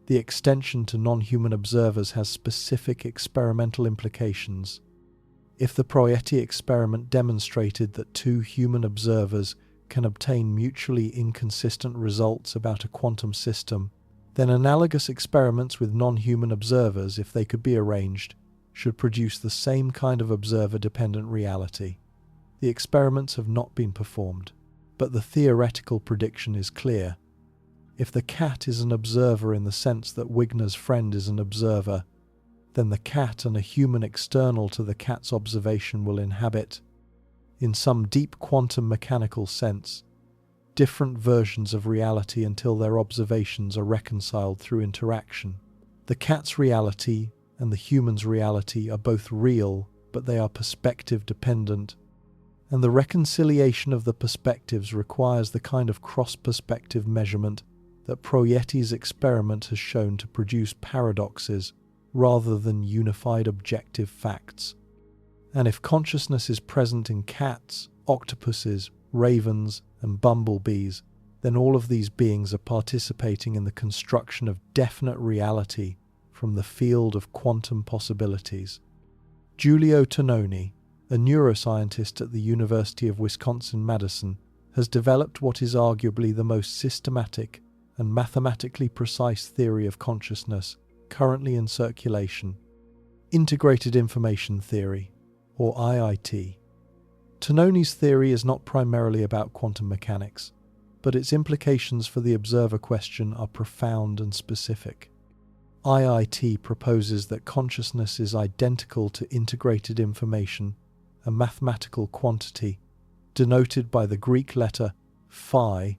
The extension to non-human observers has specific experimental implications. If the Proietti experiment demonstrated that two human observers can obtain mutually inconsistent results about a quantum system, then analogous experiments with non-human observers, if they could be arranged, should produce the same kind of observer-dependent reality. The experiments have not been performed, but the theoretical prediction is clear. If the cat is an observer in the sense that Wigner's friend is an observer, then the cat and a human external to the cat's observation will inhabit, in some deep quantum mechanical sense, different versions of reality until their observations are reconciled through interaction. The cat's reality and the human's reality are both real, but they are perspective dependent, and the reconciliation of the perspectives requires the kind of cross-perspective measurement that Proietti's experiment has shown to produce paradoxes rather than unified objective facts. And if consciousness is present in cats, octopuses, ravens, and bumblebees, then all of these beings are participating in the construction of definite reality from the field of quantum possibilities. Giulio Tononi, a neuroscientist at the University of Wisconsin-Madison, has developed what is arguably the most systematic and mathematically precise theory of consciousness currently in circulation, integrated information theory, or IIT. Tononi's theory is not primarily about quantum mechanics, but its implications for the observer question are profound and specific. IIT proposes that consciousness is identical to integrated information, a mathematical quantity, denoted by the Greek letter phi,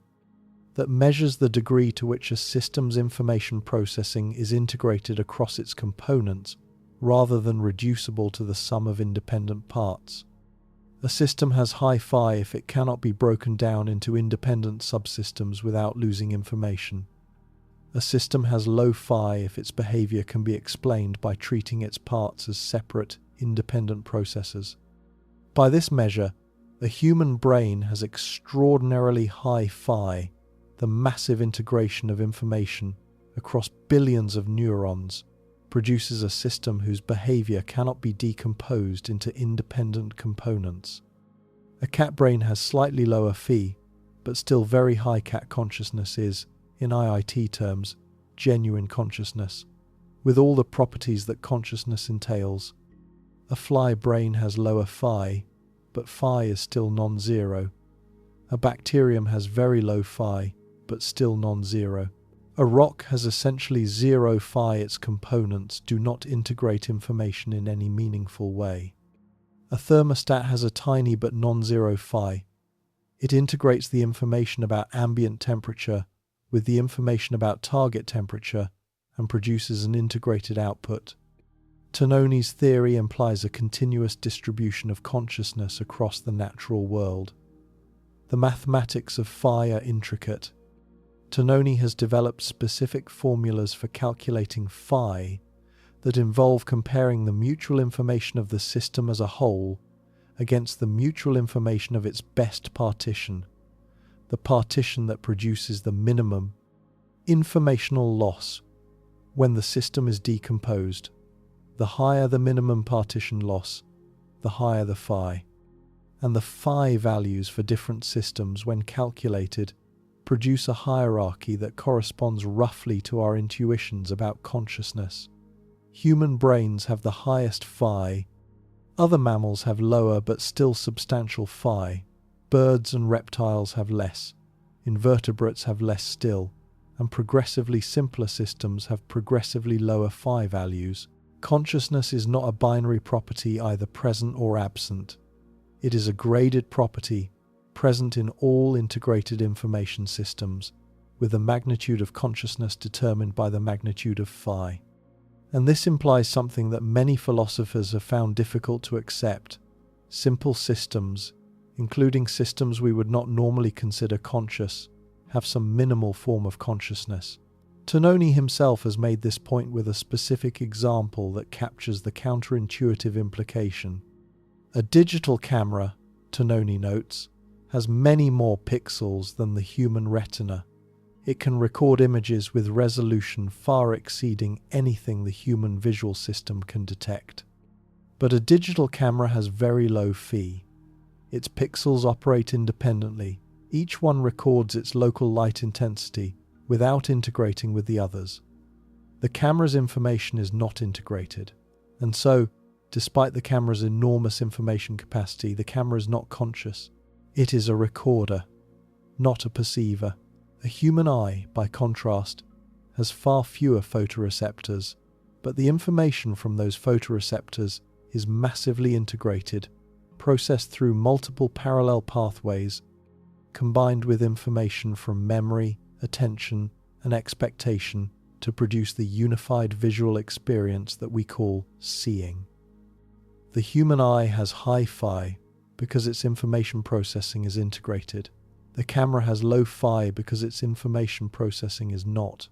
that measures the degree to which a system's information processing is integrated across its components, rather than reducible to the sum of independent parts. A system has high phi if it cannot be broken down into independent subsystems without losing information. A system has low phi if its behavior can be explained by treating its parts as separate, independent processes. By this measure, a human brain has extraordinarily high phi, the massive integration of information across billions of neurons produces a system whose behavior cannot be decomposed into independent components. A cat brain has slightly lower phi, but still very high cat consciousness is, in IIT terms, genuine consciousness, with all the properties that consciousness entails. A fly brain has lower phi, but phi is still non-zero. A bacterium has very low phi, but still non-zero. A rock has essentially zero phi. Its components do not integrate information in any meaningful way. A thermostat has a tiny but non-zero phi. It integrates the information about ambient temperature with the information about target temperature and produces an integrated output. Tononi's theory implies a continuous distribution of consciousness across the natural world. The mathematics of phi are intricate. Tononi has developed specific formulas for calculating phi that involve comparing the mutual information of the system as a whole against the mutual information of its best partition, the partition that produces the minimum informational loss when the system is decomposed. The higher the minimum partition loss, the higher the phi. And the phi values for different systems, when calculated, produce a hierarchy that corresponds roughly to our intuitions about consciousness. Human brains have the highest phi. Other mammals have lower but still substantial phi. Birds and reptiles have less. Invertebrates have less still. And progressively simpler systems have progressively lower phi values. Consciousness is not a binary property, either present or absent. It is a graded property, present in all integrated information systems, with the magnitude of consciousness determined by the magnitude of phi. And this implies something that many philosophers have found difficult to accept. Simple systems, including systems we would not normally consider conscious, have some minimal form of consciousness. Tononi himself has made this point with a specific example that captures the counterintuitive implication. A digital camera, Tononi notes, has many more pixels than the human retina. It can record images with resolution far exceeding anything the human visual system can detect. But a digital camera has very low phi. Its pixels operate independently. Each one records its local light intensity without integrating with the others. The camera's information is not integrated, and so, despite the camera's enormous information capacity, the camera is not conscious. It is a recorder, not a perceiver. A human eye, by contrast, has far fewer photoreceptors, but the information from those photoreceptors is massively integrated, processed through multiple parallel pathways, combined with information from memory, attention, and expectation to produce the unified visual experience that we call seeing. The human eye has high phi because its information processing is integrated. The camera has low phi because its information processing is not.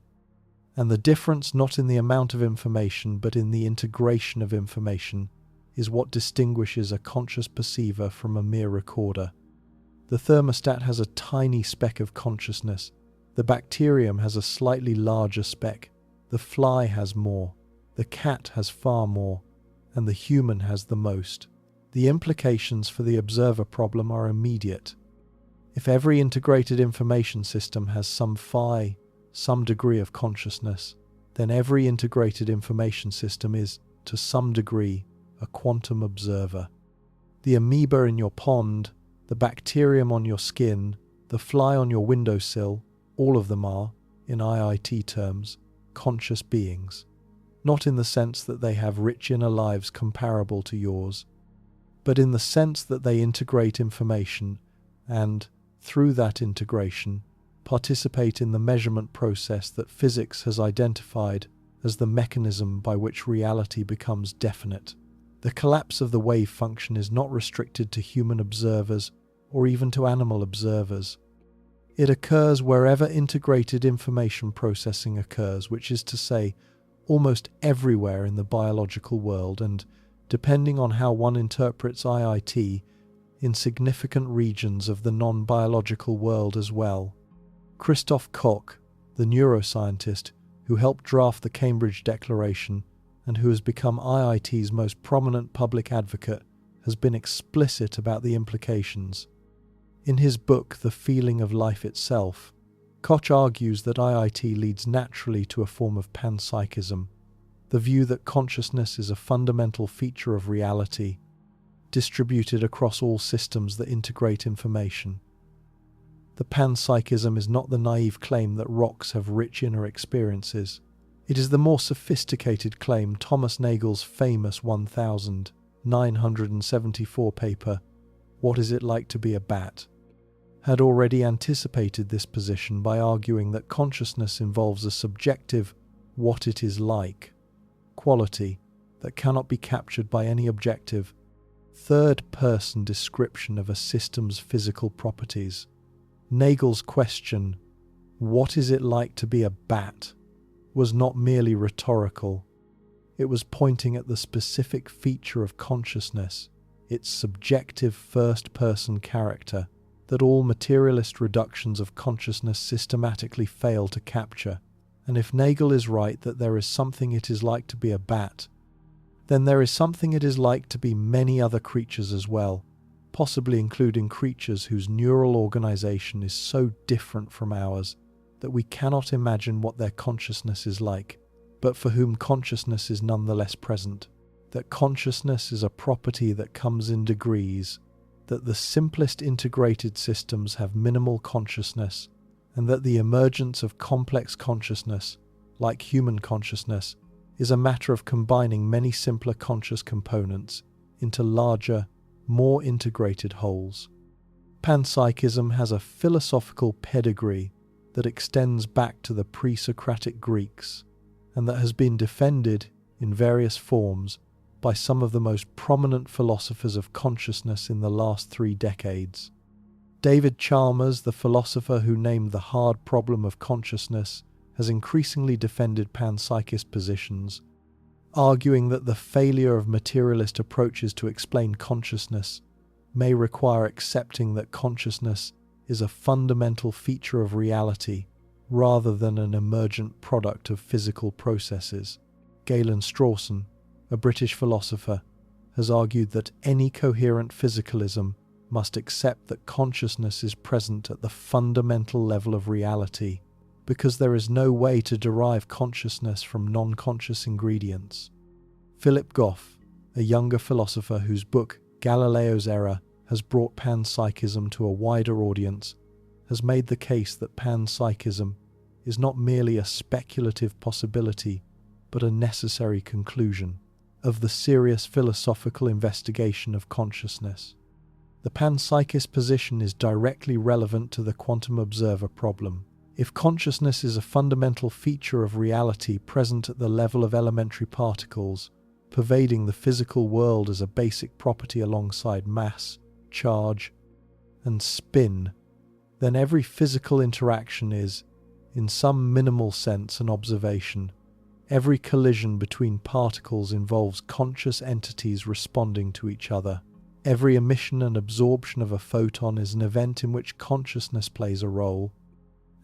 And the difference, not in the amount of information but in the integration of information, is what distinguishes a conscious perceiver from a mere recorder. The thermostat has a tiny speck of consciousness. The bacterium has a slightly larger speck. The fly has more. The cat has far more. And the human has the most. The implications for the observer problem are immediate. If every integrated information system has some phi, some degree of consciousness, then every integrated information system is, to some degree, a quantum observer. The amoeba in your pond, the bacterium on your skin, the fly on your windowsill, all of them are, in IIT terms, conscious beings. Not in the sense that they have rich inner lives comparable to yours, but in the sense that they integrate information and, through that integration, participate in the measurement process that physics has identified as the mechanism by which reality becomes definite. The collapse of the wave function is not restricted to human observers or even to animal observers. It occurs wherever integrated information processing occurs, which is to say, almost everywhere in the biological world, and, depending on how one interprets IIT, in significant regions of the non-biological world as well. Christof Koch, the neuroscientist who helped draft the Cambridge Declaration and who has become IIT's most prominent public advocate, has been explicit about the implications. In his book, The Feeling of Life Itself, Koch argues that IIT leads naturally to a form of panpsychism, the view that consciousness is a fundamental feature of reality, distributed across all systems that integrate information. The panpsychism is not the naive claim that rocks have rich inner experiences. It is the more sophisticated claim Thomas Nagel's famous 1974 paper, What Is It Like to Be a Bat?, had already anticipated this position by arguing that consciousness involves a subjective what it is like quality that cannot be captured by any objective third-person description of a system's physical properties. Nagel's question, what is it like to be a bat, was not merely rhetorical. It was pointing at the specific feature of consciousness, its subjective first-person character, that all materialist reductions of consciousness systematically fail to capture. And if Nagel is right that there is something it is like to be a bat, then there is something it is like to be many other creatures as well, possibly including creatures whose neural organization is so different from ours that we cannot imagine what their consciousness is like, but for whom consciousness is nonetheless present, that consciousness is a property that comes in degrees, that the simplest integrated systems have minimal consciousness, and that the emergence of complex consciousness, like human consciousness, is a matter of combining many simpler conscious components into larger, more integrated wholes. Panpsychism has a philosophical pedigree that extends back to the pre-Socratic Greeks, and that has been defended in various forms by some of the most prominent philosophers of consciousness in the last 3 decades. David Chalmers, the philosopher who named the hard problem of consciousness, has increasingly defended panpsychist positions, arguing that the failure of materialist approaches to explain consciousness may require accepting that consciousness is a fundamental feature of reality rather than an emergent product of physical processes. Galen Strawson, a British philosopher, has argued that any coherent physicalism must accept that consciousness is present at the fundamental level of reality, because there is no way to derive consciousness from non-conscious ingredients. Philip Goff, a younger philosopher whose book Galileo's Error has brought panpsychism to a wider audience, has made the case that panpsychism is not merely a speculative possibility, but a necessary conclusion of the serious philosophical investigation of consciousness. The panpsychist position is directly relevant to the quantum observer problem. If consciousness is a fundamental feature of reality present at the level of elementary particles, pervading the physical world as a basic property alongside mass, charge, and spin, then every physical interaction is, in some minimal sense, an observation. Every collision between particles involves conscious entities responding to each other. Every emission and absorption of a photon is an event in which consciousness plays a role.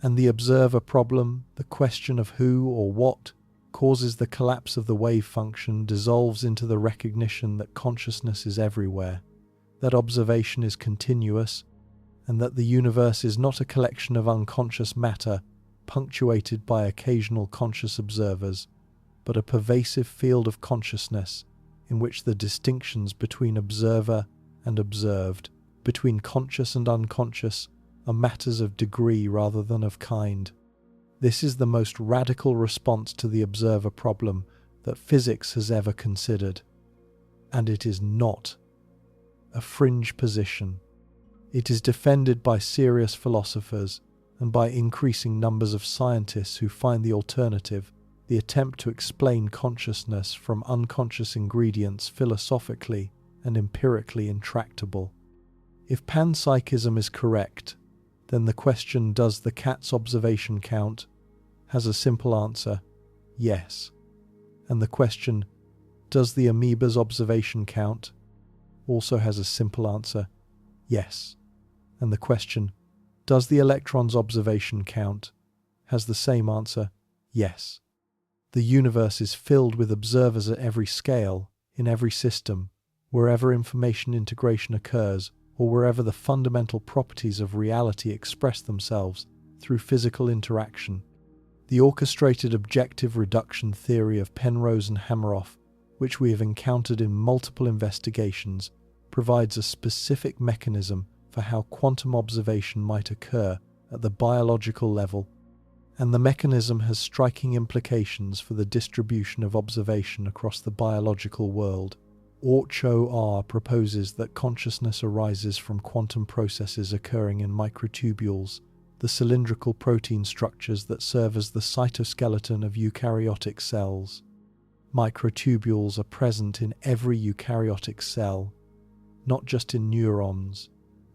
And the observer problem, the question of who or what causes the collapse of the wave function, dissolves into the recognition that consciousness is everywhere, that observation is continuous, and that the universe is not a collection of unconscious matter, punctuated by occasional conscious observers, but a pervasive field of consciousness in which the distinctions between observer and observed, between conscious and unconscious, are matters of degree rather than of kind. This is the most radical response to the observer problem that physics has ever considered. And it is not a fringe position. It is defended by serious philosophers and by increasing numbers of scientists who find the alternative, the attempt to explain consciousness from unconscious ingredients, philosophically and empirically intractable. If panpsychism is correct, then the question, does the cat's observation count, has a simple answer, yes. And the question, does the amoeba's observation count, also has a simple answer, yes. And the question, does the electron's observation count, has the same answer, yes. The universe is filled with observers at every scale, in every system, wherever information integration occurs, or wherever the fundamental properties of reality express themselves through physical interaction. The orchestrated objective reduction theory of Penrose and Hameroff, which we have encountered in multiple investigations, provides a specific mechanism for how quantum observation might occur at the biological level, and the mechanism has striking implications for the distribution of observation across the biological world. Orch-OR proposes that consciousness arises from quantum processes occurring in microtubules, the cylindrical protein structures that serve as the cytoskeleton of eukaryotic cells. Microtubules are present in every eukaryotic cell, not just in neurons,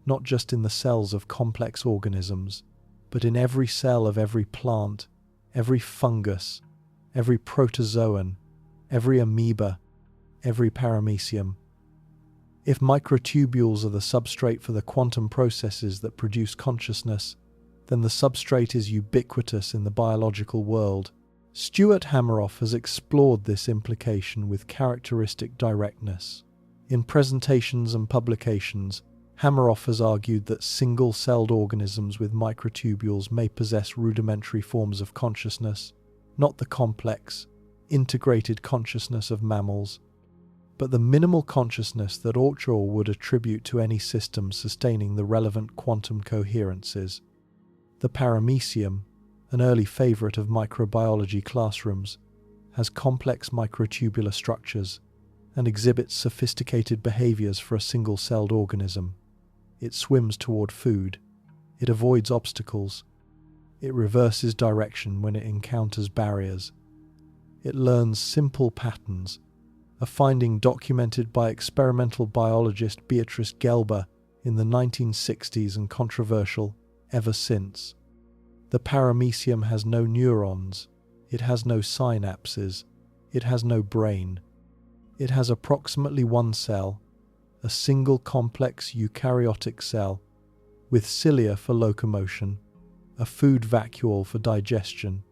not just in the cells of complex organisms, but in every cell of every plant, every fungus, every protozoan, every amoeba, every paramecium. If microtubules are the substrate for the quantum processes that produce consciousness, then the substrate is ubiquitous in the biological world. Stuart Hameroff has explored this implication with characteristic directness. In presentations and publications, Hameroff has argued that single-celled organisms with microtubules may possess rudimentary forms of consciousness, not the complex, integrated consciousness of mammals, but the minimal consciousness that Orch-OR would attribute to any system sustaining the relevant quantum coherences. The paramecium, an early favorite of microbiology classrooms, has complex microtubular structures and exhibits sophisticated behaviors for a single-celled organism. It swims toward food. It avoids obstacles. It reverses direction when it encounters barriers. It learns simple patterns, a finding documented by experimental biologist Beatrice Gelber in the 1960s and controversial ever since. The paramecium has no neurons, it has no synapses, it has no brain. It has approximately one cell, a single complex eukaryotic cell, with cilia for locomotion, a food vacuole for digestion,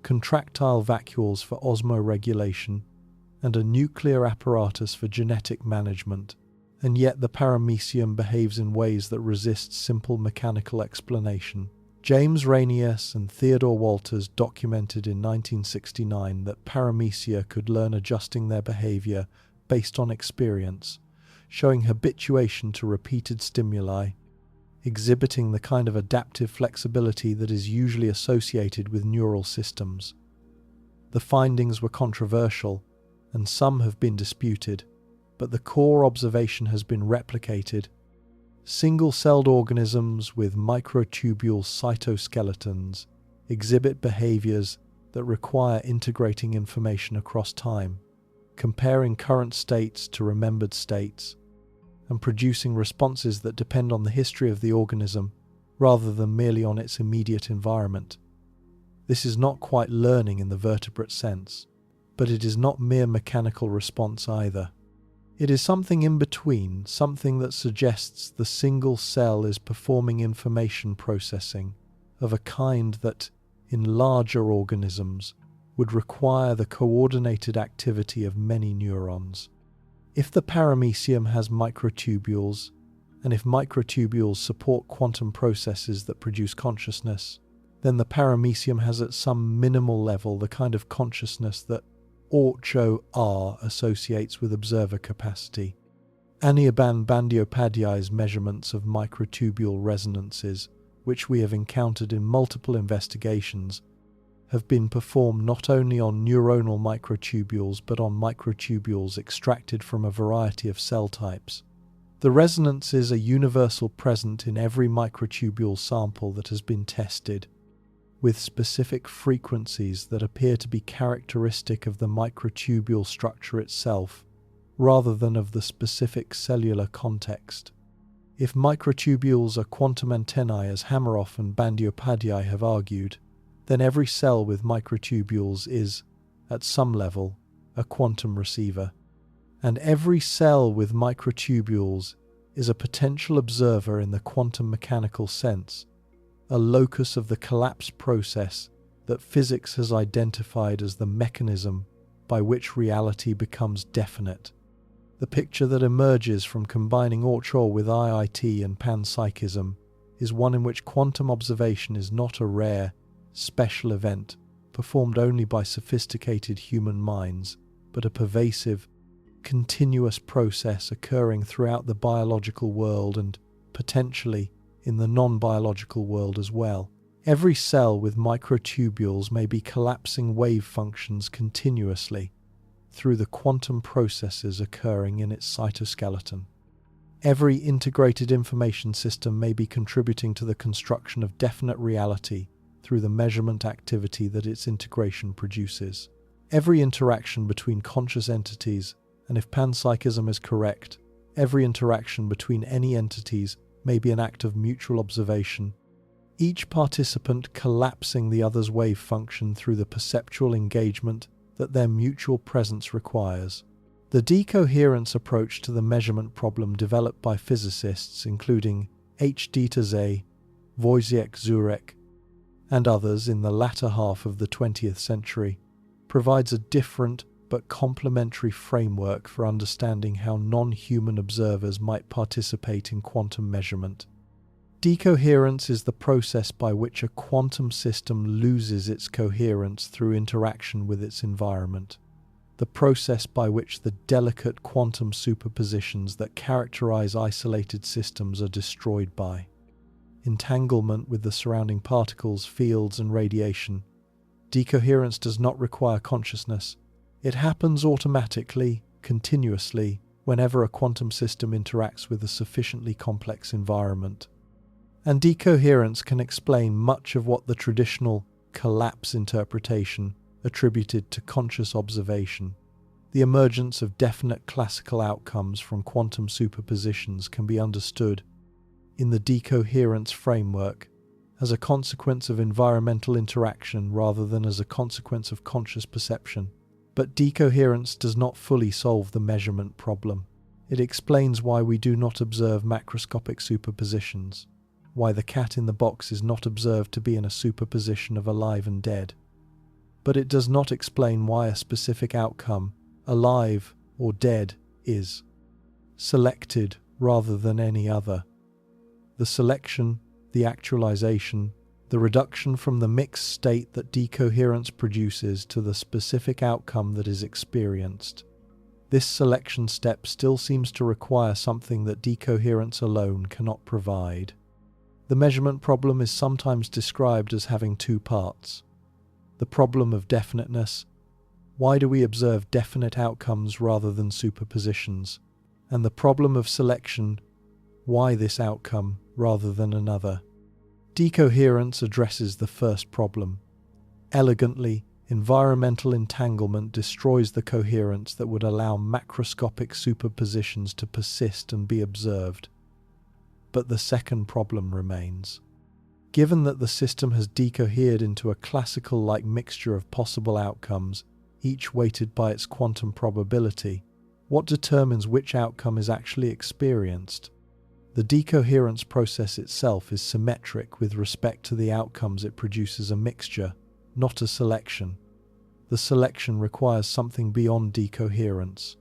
contractile vacuoles for osmoregulation, and a nuclear apparatus for genetic management. And yet the paramecium behaves in ways that resist simple mechanical explanation. James Ranius and Theodore Walters documented in 1969 that paramecia could learn adjusting their behavior based on experience, showing habituation to repeated stimuli, exhibiting the kind of adaptive flexibility that is usually associated with neural systems. The findings were controversial, and some have been disputed, but the core observation has been replicated. Single-celled organisms with microtubule cytoskeletons exhibit behaviors that require integrating information across time, comparing current states to remembered states, and producing responses that depend on the history of the organism rather than merely on its immediate environment. This is not quite learning in the vertebrate sense, but it is not mere mechanical response either. It is something in between, something that suggests the single cell is performing information processing of a kind that, in larger organisms, would require the coordinated activity of many neurons. If the paramecium has microtubules, and if microtubules support quantum processes that produce consciousness, then the paramecium has at some minimal level the kind of consciousness that Orch-OR associates with observer capacity. Anirban Bandyopadhyay's measurements of microtubule resonances, which we have encountered in multiple investigations, have been performed not only on neuronal microtubules but on microtubules extracted from a variety of cell types. The resonances are universal, present in every microtubule sample that has been tested, with specific frequencies that appear to be characteristic of the microtubule structure itself, rather than of the specific cellular context. If microtubules are quantum antennae, as Hameroff and Bandyopadhyay have argued, then every cell with microtubules is, at some level, a quantum receiver. And every cell with microtubules is a potential observer in the quantum mechanical sense, a locus of the collapse process that physics has identified as the mechanism by which reality becomes definite. The picture that emerges from combining Orch-OR with IIT and panpsychism is one in which quantum observation is not a rare, special event performed only by sophisticated human minds, but a pervasive, continuous process occurring throughout the biological world and, potentially, in the non-biological world as well. Every cell with microtubules may be collapsing wave functions continuously through the quantum processes occurring in its cytoskeleton. Every integrated information system may be contributing to the construction of definite reality through the measurement activity that its integration produces. Every interaction between conscious entities, and if panpsychism is correct, every interaction between any entities may be an act of mutual observation, each participant collapsing the other's wave function through the perceptual engagement that their mutual presence requires. The decoherence approach to the measurement problem developed by physicists including H. Dieterse, Wojciech Zurek, and others in the latter half of the 20th century provides a different but complementary framework for understanding how non-human observers might participate in quantum measurement. Decoherence is the process by which a quantum system loses its coherence through interaction with its environment, the process by which the delicate quantum superpositions that characterize isolated systems are destroyed by entanglement with the surrounding particles, fields, and radiation. Decoherence does not require consciousness. It happens automatically, continuously, whenever a quantum system interacts with a sufficiently complex environment. And decoherence can explain much of what the traditional collapse interpretation attributed to conscious observation. The emergence of definite classical outcomes from quantum superpositions can be understood in the decoherence framework as a consequence of environmental interaction rather than as a consequence of conscious perception. But decoherence does not fully solve the measurement problem. It explains why we do not observe macroscopic superpositions, why the cat in the box is not observed to be in a superposition of alive and dead. But it does not explain why a specific outcome, alive or dead, is selected rather than any other. The selection, the actualization, the reduction from the mixed state that decoherence produces to the specific outcome that is experienced. This selection step still seems to require something that decoherence alone cannot provide. The measurement problem is sometimes described as having two parts. The problem of definiteness, why do we observe definite outcomes rather than superpositions? And the problem of selection, why this outcome rather than another? Decoherence addresses the first problem. Elegantly, environmental entanglement destroys the coherence that would allow macroscopic superpositions to persist and be observed. But the second problem remains. Given that the system has decohered into a classical-like mixture of possible outcomes, each weighted by its quantum probability, what determines which outcome is actually experienced? The decoherence process itself is symmetric with respect to the outcomes it produces, a mixture, not a selection. The selection requires something beyond decoherence.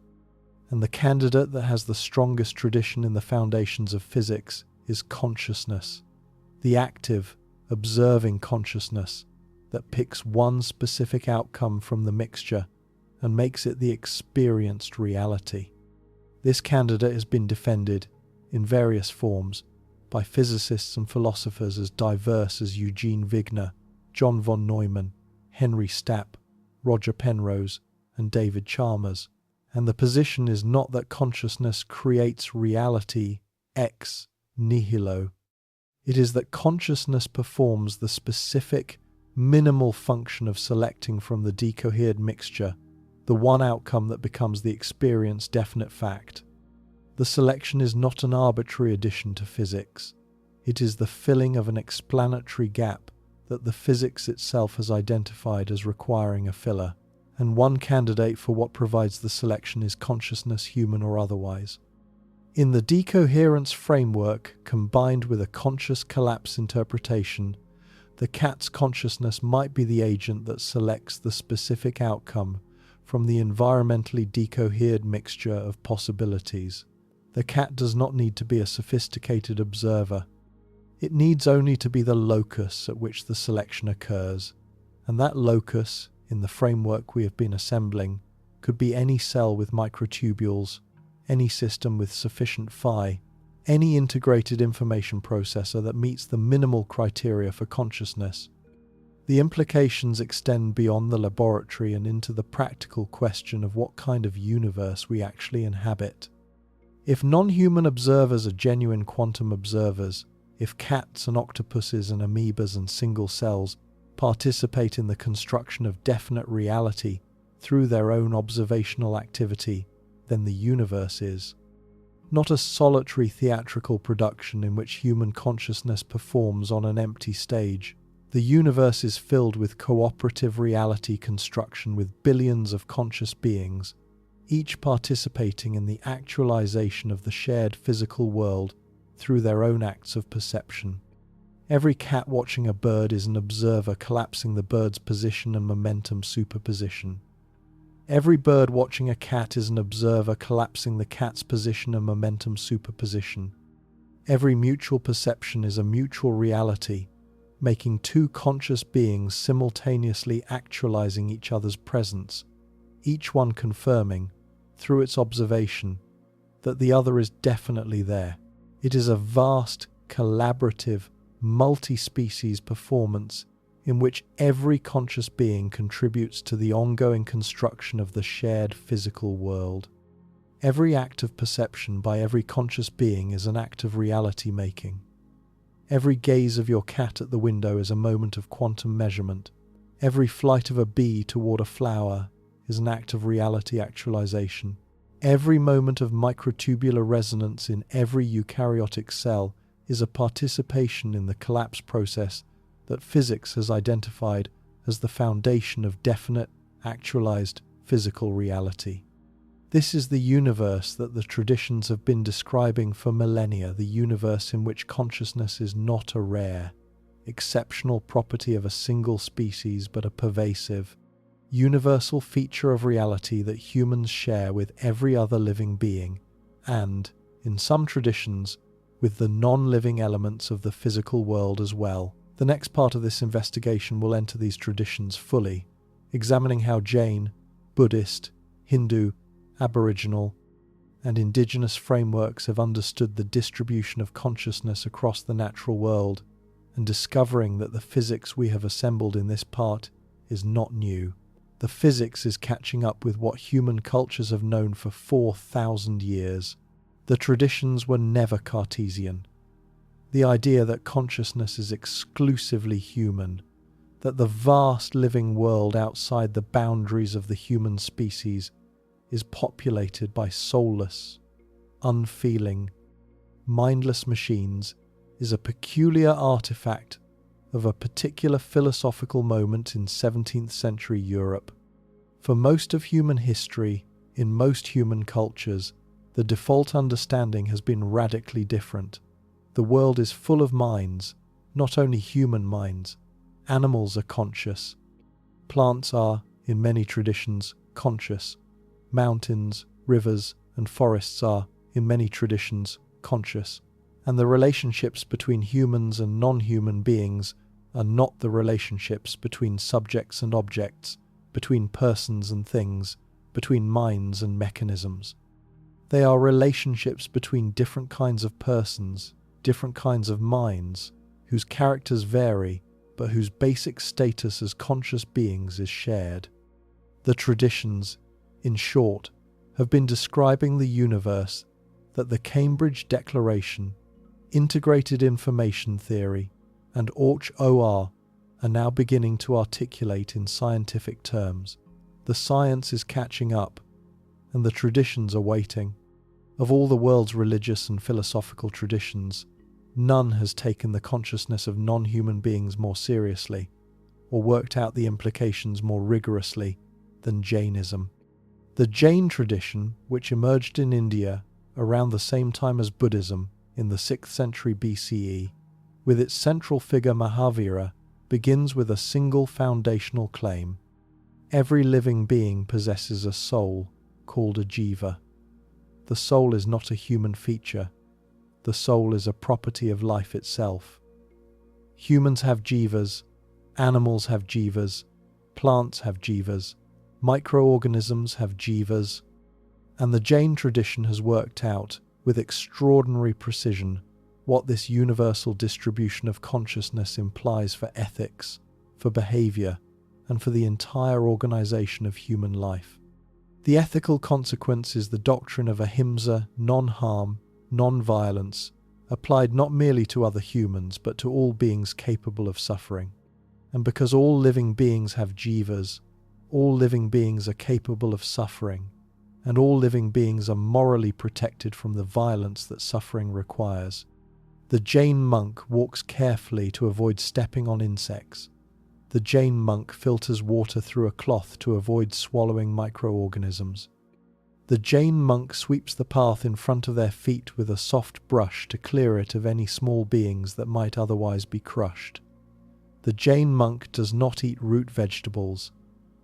And the candidate that has the strongest tradition in the foundations of physics is consciousness, the active, observing consciousness that picks one specific outcome from the mixture and makes it the experienced reality. This candidate has been defended in various forms by physicists and philosophers as diverse as Eugene Wigner, John von Neumann, Henry Stapp, Roger Penrose, and David Chalmers. And the position is not that consciousness creates reality ex nihilo. It is that consciousness performs the specific, minimal function of selecting from the decohered mixture the one outcome that becomes the experienced definite fact. The selection is not an arbitrary addition to physics. It is the filling of an explanatory gap that the physics itself has identified as requiring a filler, and one candidate for what provides the selection is consciousness, human or otherwise. In the decoherence framework, combined with a conscious collapse interpretation, the cat's consciousness might be the agent that selects the specific outcome from the environmentally decohered mixture of possibilities. The cat does not need to be a sophisticated observer. It needs only to be the locus at which the selection occurs, and that locus, in the framework we have been assembling, could be any cell with microtubules, any system with sufficient phi, any integrated information processor that meets the minimal criteria for consciousness. The implications extend beyond the laboratory and into the practical question of what kind of universe we actually inhabit. If non-human observers are genuine quantum observers, if cats and octopuses and amoebas and single cells participate in the construction of definite reality through their own observational activity, then the universe is not a solitary theatrical production in which human consciousness performs on an empty stage. The universe is filled with cooperative reality construction with billions of conscious beings, each participating in the actualization of the shared physical world through their own acts of perception. Every cat watching a bird is an observer collapsing the bird's position and momentum superposition. Every bird watching a cat is an observer collapsing the cat's position and momentum superposition. Every mutual perception is a mutual reality, making two conscious beings simultaneously actualizing each other's presence, each one confirming, through its observation, that the other is definitely there. It is a vast, collaborative, multi-species performance in which every conscious being contributes to the ongoing construction of the shared physical world. Every act of perception by every conscious being is an act of reality making. Every gaze of your cat at the window is a moment of quantum measurement. Every flight of a bee toward a flower is an act of reality actualization. Every moment of microtubular resonance in every eukaryotic cell is a participation in the collapse process that physics has identified as the foundation of definite, actualized physical reality. This is the universe that the traditions have been describing for millennia, the universe in which consciousness is not a rare, exceptional property of a single species, but a pervasive, universal feature of reality that humans share with every other living being, and, in some traditions, with the non-living elements of the physical world as well. The next part of this investigation will enter these traditions fully, examining how Jain, Buddhist, Hindu, Aboriginal, and indigenous frameworks have understood the distribution of consciousness across the natural world, and discovering that the physics we have assembled in this part is not new. The physics is catching up with what human cultures have known for 4,000 years. The traditions were never Cartesian. The idea that consciousness is exclusively human, that the vast living world outside the boundaries of the human species is populated by soulless, unfeeling, mindless machines, is a peculiar artifact of a particular philosophical moment in 17th century Europe. For most of human history, in most human cultures, the default understanding has been radically different. The world is full of minds, not only human minds. Animals are conscious. Plants are, in many traditions, conscious. Mountains, rivers, and forests are, in many traditions, conscious. And the relationships between humans and non-human beings are not the relationships between subjects and objects, between persons and things, between minds and mechanisms. They are relationships between different kinds of persons, different kinds of minds, whose characters vary, but whose basic status as conscious beings is shared. The traditions, in short, have been describing the universe that the Cambridge Declaration, integrated information theory, and Orch-OR are now beginning to articulate in scientific terms. The science is catching up, and the traditions are waiting. Of all the world's religious and philosophical traditions, none has taken the consciousness of non-human beings more seriously, or worked out the implications more rigorously than Jainism. The Jain tradition, which emerged in India around the same time as Buddhism in the 6th century BCE, with its central figure Mahavira, begins with a single foundational claim. Every living being possesses a soul, called a jiva. The soul is not a human feature. The soul is a property of life itself. Humans have jivas, animals have jivas, plants have jivas, microorganisms have jivas, and the Jain tradition has worked out, with extraordinary precision, what this universal distribution of consciousness implies for ethics, for behavior, and for the entire organization of human life. The ethical consequence is the doctrine of ahimsa, non-harm, non-violence, applied not merely to other humans but to all beings capable of suffering. And because all living beings have jivas, all living beings are capable of suffering, and all living beings are morally protected from the violence that suffering requires. The Jain monk walks carefully to avoid stepping on insects. The Jain monk filters water through a cloth to avoid swallowing microorganisms. The Jain monk sweeps the path in front of their feet with a soft brush to clear it of any small beings that might otherwise be crushed. The Jain monk does not eat root vegetables,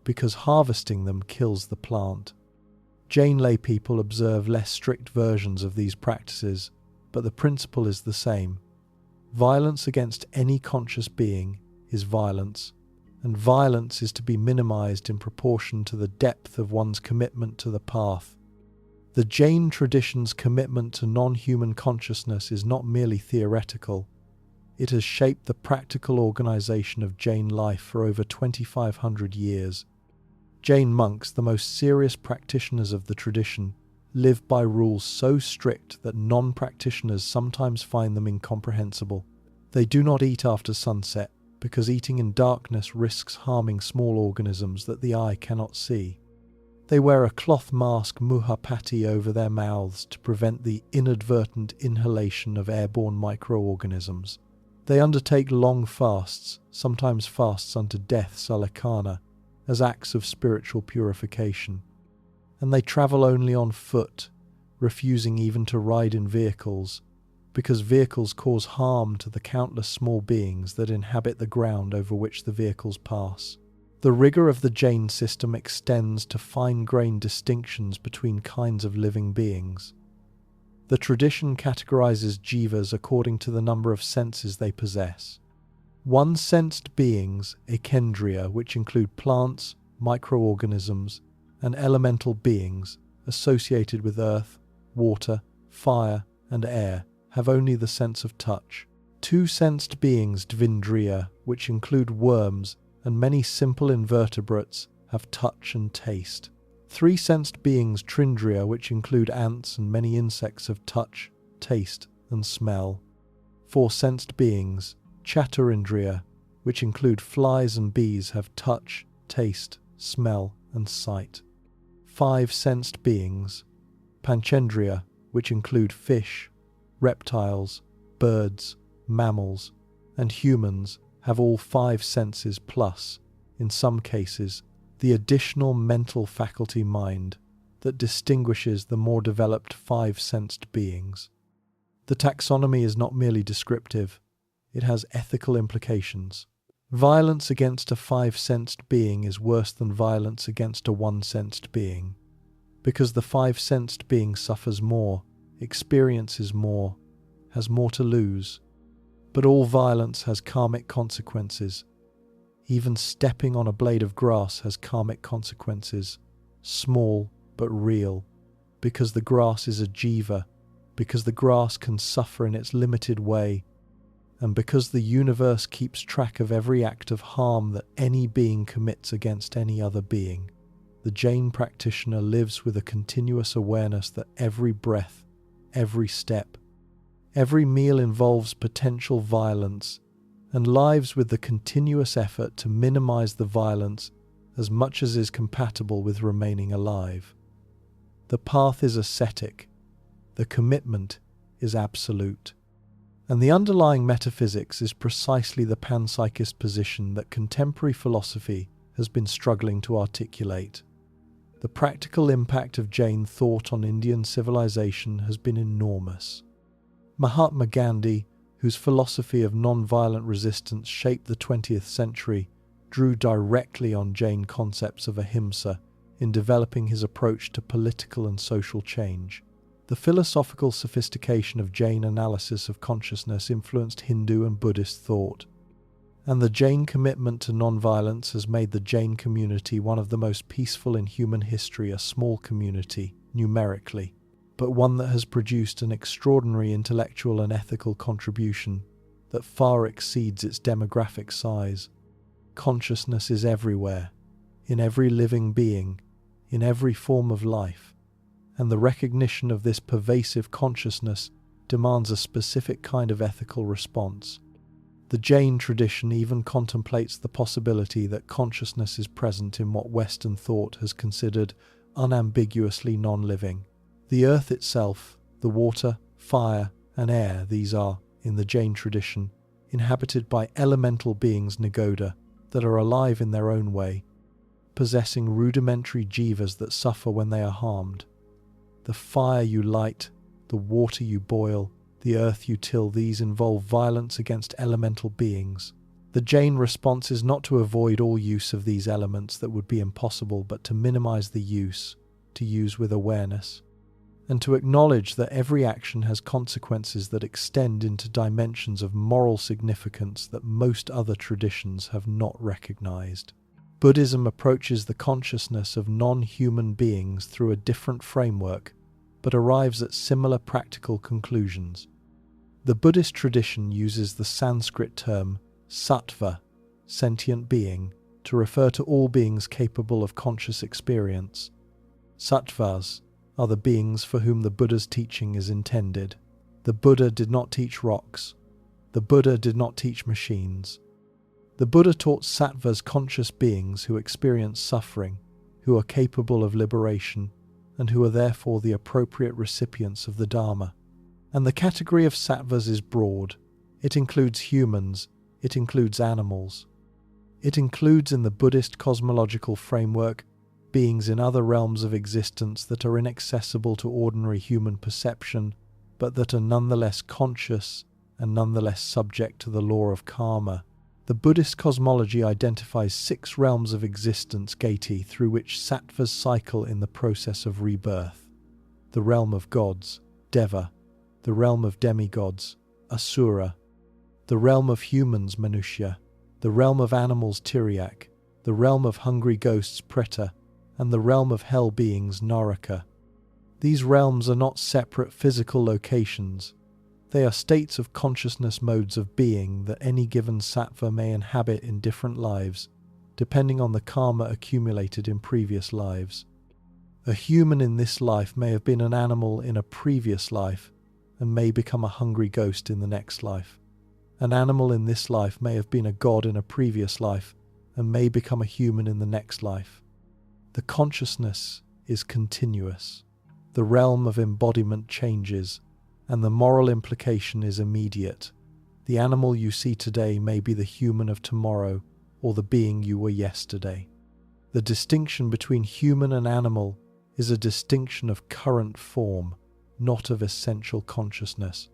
because harvesting them kills the plant. Jain lay people observe less strict versions of these practices, but the principle is the same. Violence against any conscious being is violence, and violence is to be minimized in proportion to the depth of one's commitment to the path. The Jain tradition's commitment to non-human consciousness is not merely theoretical. It has shaped the practical organization of Jain life for over 2,500 years. Jain monks, the most serious practitioners of the tradition, live by rules so strict that non-practitioners sometimes find them incomprehensible. They do not eat after sunset, because eating in darkness risks harming small organisms that the eye cannot see. They wear a cloth mask muhapati over their mouths to prevent the inadvertent inhalation of airborne microorganisms. They undertake long fasts, sometimes fasts unto death salakana, as acts of spiritual purification. And they travel only on foot, refusing even to ride in vehicles, because vehicles cause harm to the countless small beings that inhabit the ground over which the vehicles pass. The rigor of the Jain system extends to fine-grained distinctions between kinds of living beings. The tradition categorizes jivas according to the number of senses they possess. One-sensed beings, ekendriya, which include plants, microorganisms, and elemental beings associated with earth, water, fire, and air, have only the sense of touch. Two-sensed beings, dvindriya, which include worms and many simple invertebrates, have touch and taste. Three-sensed beings, trindriya, which include ants and many insects, have touch, taste, and smell. Four-sensed beings, chaturindriya, which include flies and bees, have touch, taste, smell, and sight. Five-sensed beings, panchendriya, which include fish, reptiles, birds, mammals, and humans, have all five senses plus, in some cases, the additional mental faculty mind that distinguishes the more developed five-sensed beings. The taxonomy is not merely descriptive, it has ethical implications. Violence against a five-sensed being is worse than violence against a one-sensed being, because the five-sensed being suffers more, experiences more, has more to lose. But all violence has karmic consequences. Even stepping on a blade of grass has karmic consequences, small but real, because the grass is a jiva, because the grass can suffer in its limited way, and because the universe keeps track of every act of harm that any being commits against any other being. The Jain practitioner lives with a continuous awareness that every breath, every step, every meal involves potential violence, and lives with the continuous effort to minimize the violence as much as is compatible with remaining alive. The path is ascetic, the commitment is absolute. And the underlying metaphysics is precisely the panpsychist position that contemporary philosophy has been struggling to articulate. The practical impact of Jain thought on Indian civilization has been enormous. Mahatma Gandhi, whose philosophy of non-violent resistance shaped the 20th century, drew directly on Jain concepts of ahimsa in developing his approach to political and social change. The philosophical sophistication of Jain analysis of consciousness influenced Hindu and Buddhist thought, and the Jain commitment to non-violence has made the Jain community one of the most peaceful in human history, a small community, numerically, but one that has produced an extraordinary intellectual and ethical contribution that far exceeds its demographic size. Consciousness is everywhere, in every living being, in every form of life, and the recognition of this pervasive consciousness demands a specific kind of ethical response. The Jain tradition even contemplates the possibility that consciousness is present in what Western thought has considered unambiguously non-living. The earth itself, the water, fire, and air, these are, in the Jain tradition, inhabited by elemental beings Nigoda that are alive in their own way, possessing rudimentary jivas that suffer when they are harmed. The fire you light, the water you boil, the earth you till, these involve violence against elemental beings. The Jain response is not to avoid all use of these elements that would be impossible, but to minimize the use, to use with awareness, and to acknowledge that every action has consequences that extend into dimensions of moral significance that most other traditions have not recognized. Buddhism approaches the consciousness of non-human beings through a different framework, but arrives at similar practical conclusions. The Buddhist tradition uses the Sanskrit term sattva, sentient being, to refer to all beings capable of conscious experience. Sattvas are the beings for whom the Buddha's teaching is intended. The Buddha did not teach rocks. The Buddha did not teach machines. The Buddha taught sattvas, conscious beings who experience suffering, who are capable of liberation, and who are therefore the appropriate recipients of the Dharma. And the category of sattvas is broad. It includes humans, it includes animals. It includes, in the Buddhist cosmological framework, beings in other realms of existence that are inaccessible to ordinary human perception, but that are nonetheless conscious and nonetheless subject to the law of karma. The Buddhist cosmology identifies 6 realms of existence, gati, through which sattvas cycle in the process of rebirth. The realm of gods, deva, the realm of demigods, asura, the realm of humans, manushya, the realm of animals, tiryak, the realm of hungry ghosts, preta, and the realm of hell beings, naraka. These realms are not separate physical locations. They are states of consciousness, modes of being that any given sattva may inhabit in different lives, depending on the karma accumulated in previous lives. A human in this life may have been an animal in a previous life and may become a hungry ghost in the next life. An animal in this life may have been a god in a previous life and may become a human in the next life. The consciousness is continuous. The realm of embodiment changes, and the moral implication is immediate. The animal you see today may be the human of tomorrow, or the being you were yesterday. The distinction between human and animal is a distinction of current form, not of essential consciousness.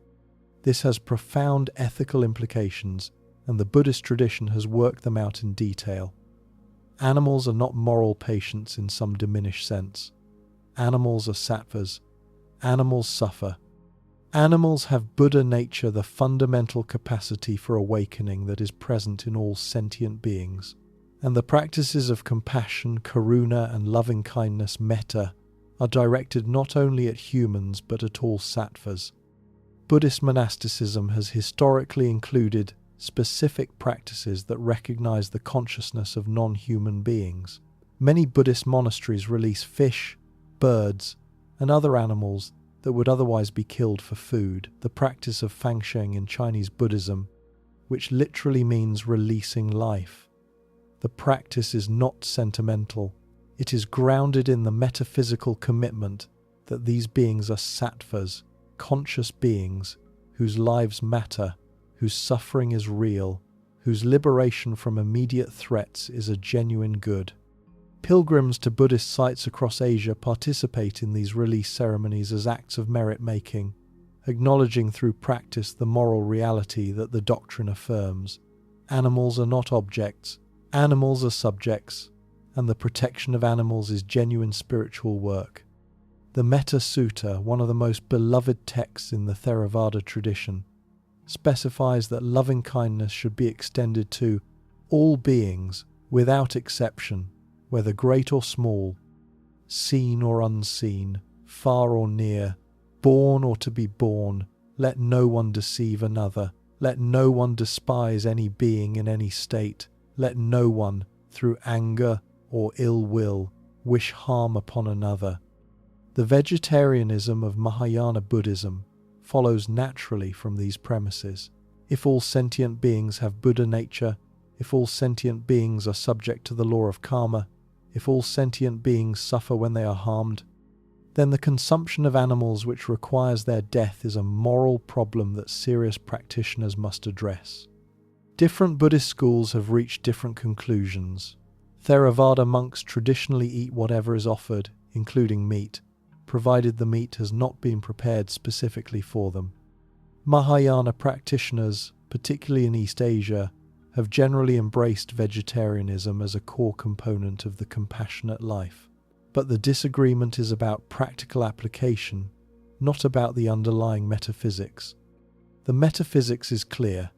This has profound ethical implications, and the Buddhist tradition has worked them out in detail. Animals are not moral patients in some diminished sense. Animals are sattvas. Animals suffer. Animals have Buddha nature, the fundamental capacity for awakening that is present in all sentient beings. And the practices of compassion, karuna, and loving-kindness, metta, are directed not only at humans but at all sattvas. Buddhist monasticism has historically included specific practices that recognize the consciousness of non-human beings. Many Buddhist monasteries release fish, birds, and other animals that would otherwise be killed for food. The practice of fangsheng in Chinese Buddhism, which literally means releasing life. The practice is not sentimental. It is grounded in the metaphysical commitment that these beings are sattvas, conscious beings, whose lives matter, whose suffering is real, whose liberation from immediate threats is a genuine good. Pilgrims to Buddhist sites across Asia participate in these release ceremonies as acts of merit-making, acknowledging through practice the moral reality that the doctrine affirms. Animals are not objects, animals are subjects, and the protection of animals is genuine spiritual work. The Metta Sutta, one of the most beloved texts in the Theravada tradition, specifies that loving-kindness should be extended to all beings without exception, whether great or small, seen or unseen, far or near, born or to be born. Let no one deceive another. Let no one despise any being in any state. Let no one, through anger or ill will, wish harm upon another. The vegetarianism of Mahayana Buddhism follows naturally from these premises. If all sentient beings have Buddha nature, if all sentient beings are subject to the law of karma, if all sentient beings suffer when they are harmed, then the consumption of animals which requires their death is a moral problem that serious practitioners must address. Different Buddhist schools have reached different conclusions. Theravada monks traditionally eat whatever is offered, including meat, provided the meat has not been prepared specifically for them. Mahayana practitioners, particularly in East Asia, have generally embraced vegetarianism as a core component of the compassionate life. But the disagreement is about practical application, not about the underlying metaphysics. The metaphysics is clear.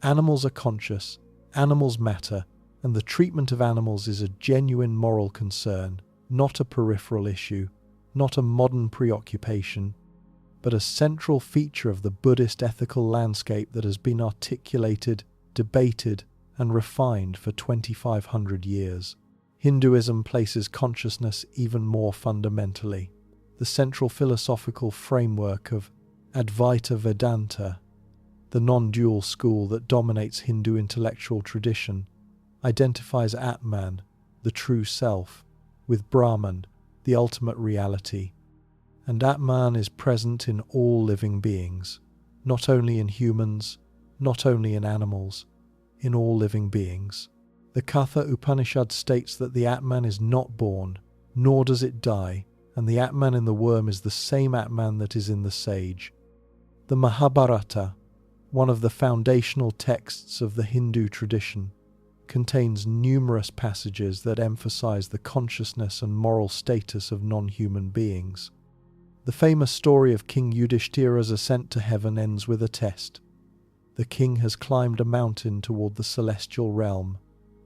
Animals are conscious, animals matter, and the treatment of animals is a genuine moral concern, not a peripheral issue, not a modern preoccupation, but a central feature of the Buddhist ethical landscape that has been articulated, debated, and refined for 2,500 years. Hinduism places consciousness even more fundamentally. The central philosophical framework of Advaita Vedanta, the non-dual school that dominates Hindu intellectual tradition, identifies Atman, the true self, with Brahman, the ultimate reality. And Atman is present in all living beings, not only in humans, not only in animals, in all living beings. The Katha Upanishad states that the Atman is not born, nor does it die, and the Atman in the worm is the same Atman that is in the sage. The Mahabharata, one of the foundational texts of the Hindu tradition, contains numerous passages that emphasize the consciousness and moral status of non-human beings. The famous story of King Yudhishthira's ascent to heaven ends with a test. The king has climbed a mountain toward the celestial realm,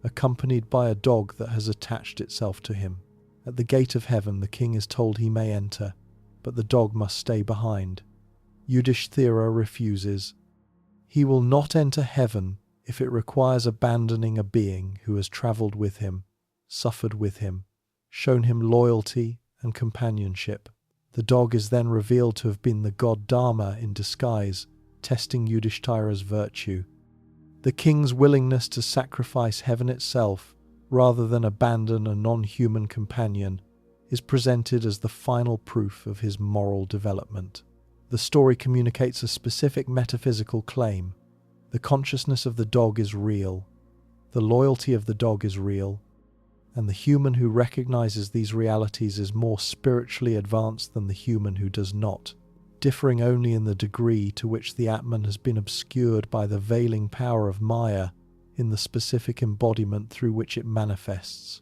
accompanied by a dog that has attached itself to him. At the gate of heaven, the king is told he may enter, but the dog must stay behind. Yudhishthira refuses. He will not enter heaven if it requires abandoning a being who has travelled with him, suffered with him, shown him loyalty and companionship. The dog is then revealed to have been the god Dharma in disguise, testing Yudhishthira's virtue. The king's willingness to sacrifice heaven itself, rather than abandon a non-human companion, is presented as the final proof of his moral development. The story communicates a specific metaphysical claim. The consciousness of the dog is real, the loyalty of the dog is real, and the human who recognizes these realities is more spiritually advanced than the human who does not, differing only in the degree to which the Atman has been obscured by the veiling power of Maya in the specific embodiment through which it manifests.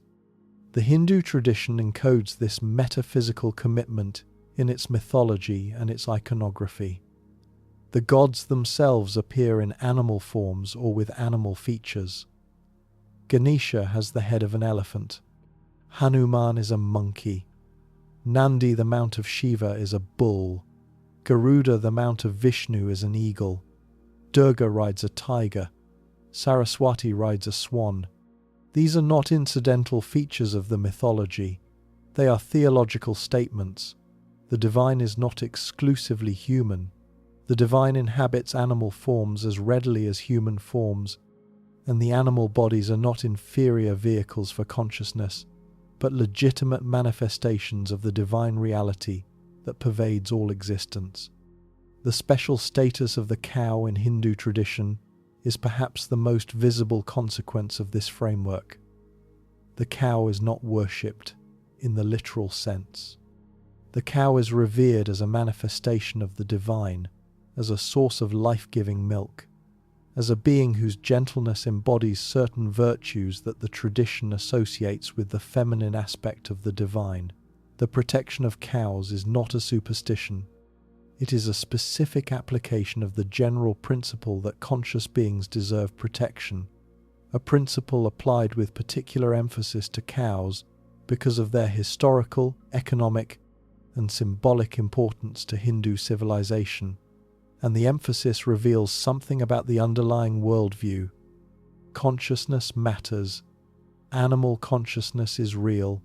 The Hindu tradition encodes this metaphysical commitment in its mythology and its iconography. The gods themselves appear in animal forms or with animal features. Ganesha has the head of an elephant. Hanuman is a monkey. Nandi, the mount of Shiva, is a bull. Garuda, the mount of Vishnu, is an eagle. Durga rides a tiger. Saraswati rides a swan. These are not incidental features of the mythology. They are theological statements. The divine is not exclusively human. The divine inhabits animal forms as readily as human forms, and the animal bodies are not inferior vehicles for consciousness, but legitimate manifestations of the divine reality that pervades all existence. The special status of the cow in Hindu tradition is perhaps the most visible consequence of this framework. The cow is not worshipped in the literal sense. The cow is revered as a manifestation of the divine, as a source of life-giving milk, as a being whose gentleness embodies certain virtues that the tradition associates with the feminine aspect of the divine. The protection of cows is not a superstition. It is a specific application of the general principle that conscious beings deserve protection, a principle applied with particular emphasis to cows because of their historical, economic, and symbolic importance to Hindu civilization, and the emphasis reveals something about the underlying worldview. Consciousness matters, animal consciousness is real,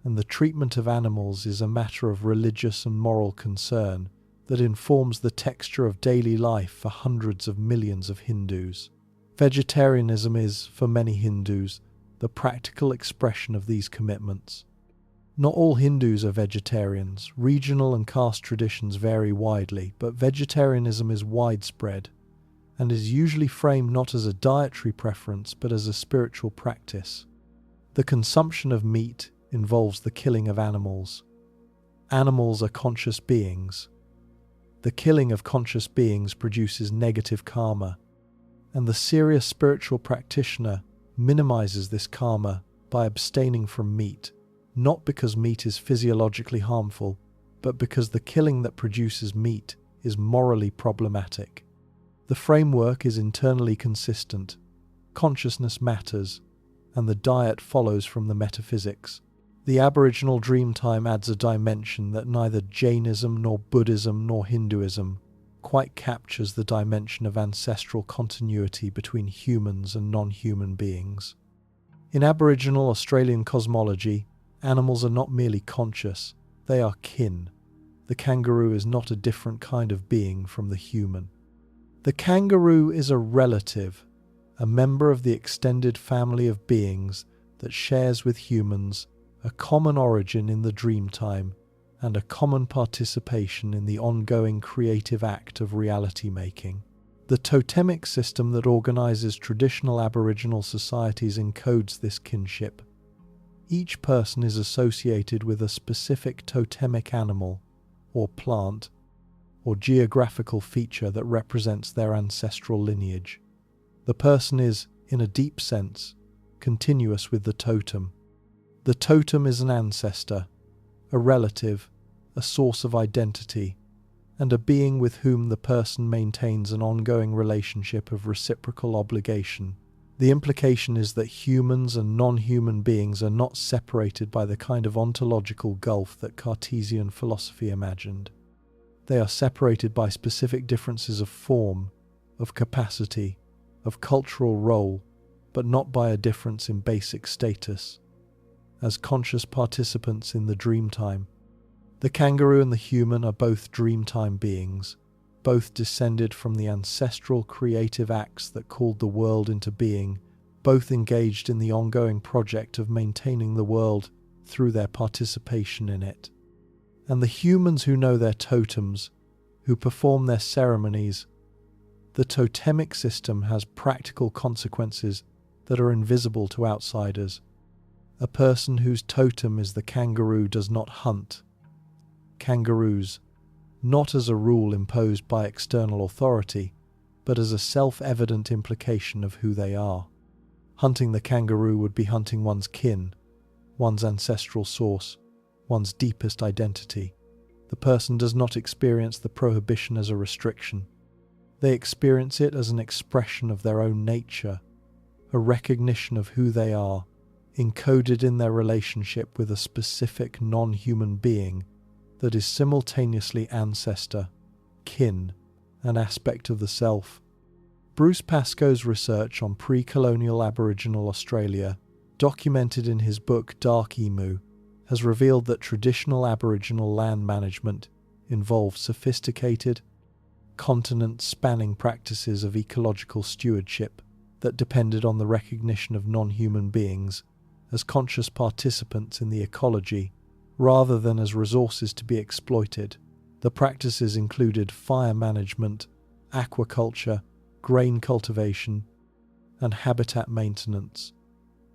and the treatment of animals is a matter of religious and moral concern that informs the texture of daily life for hundreds of millions of Hindus. Vegetarianism is, for many Hindus, the practical expression of these commitments. Not all Hindus are vegetarians. Regional and caste traditions vary widely, but vegetarianism is widespread and is usually framed not as a dietary preference but as a spiritual practice. The consumption of meat involves the killing of animals. Animals are conscious beings. The killing of conscious beings produces negative karma, and the serious spiritual practitioner minimizes this karma by abstaining from meat, not because meat is physiologically harmful, but because the killing that produces meat is morally problematic. The framework is internally consistent. Consciousness matters, and the diet follows from the metaphysics. The Aboriginal Dreamtime adds a dimension that neither Jainism nor Buddhism nor Hinduism quite captures: the dimension of ancestral continuity between humans and non-human beings. In Aboriginal Australian cosmology, animals are not merely conscious, they are kin. The kangaroo is not a different kind of being from the human. The kangaroo is a relative, a member of the extended family of beings that shares with humans a common origin in the dreamtime and a common participation in the ongoing creative act of reality-making. The totemic system that organizes traditional Aboriginal societies encodes this kinship. Each person is associated with a specific totemic animal, or plant, or geographical feature that represents their ancestral lineage. The person is, in a deep sense, continuous with the totem. The totem is an ancestor, a relative, a source of identity, and a being with whom the person maintains an ongoing relationship of reciprocal obligation. The implication is that humans and non-human beings are not separated by the kind of ontological gulf that Cartesian philosophy imagined. They are separated by specific differences of form, of capacity, of cultural role, but not by a difference in basic status. As conscious participants in the dreamtime, the kangaroo and the human are both dreamtime beings, both descended from the ancestral creative acts that called the world into being, both engaged in the ongoing project of maintaining the world through their participation in it. And the humans who know their totems, who perform their ceremonies, the totemic system has practical consequences that are invisible to outsiders. A person whose totem is the kangaroo does not hunt. Kangaroos, not as a rule imposed by external authority, but as a self-evident implication of who they are. Hunting the kangaroo would be hunting one's kin, one's ancestral source, one's deepest identity. The person does not experience the prohibition as a restriction. They experience it as an expression of their own nature, a recognition of who they are, encoded in their relationship with a specific non-human being that is simultaneously ancestor, kin, an aspect of the self. Bruce Pascoe's research on pre-colonial Aboriginal Australia, documented in his book Dark Emu, has revealed that traditional Aboriginal land management involved sophisticated, continent-spanning practices of ecological stewardship that depended on the recognition of non-human beings as conscious participants in the ecology rather than as resources to be exploited. The practices included fire management, aquaculture, grain cultivation, and habitat maintenance,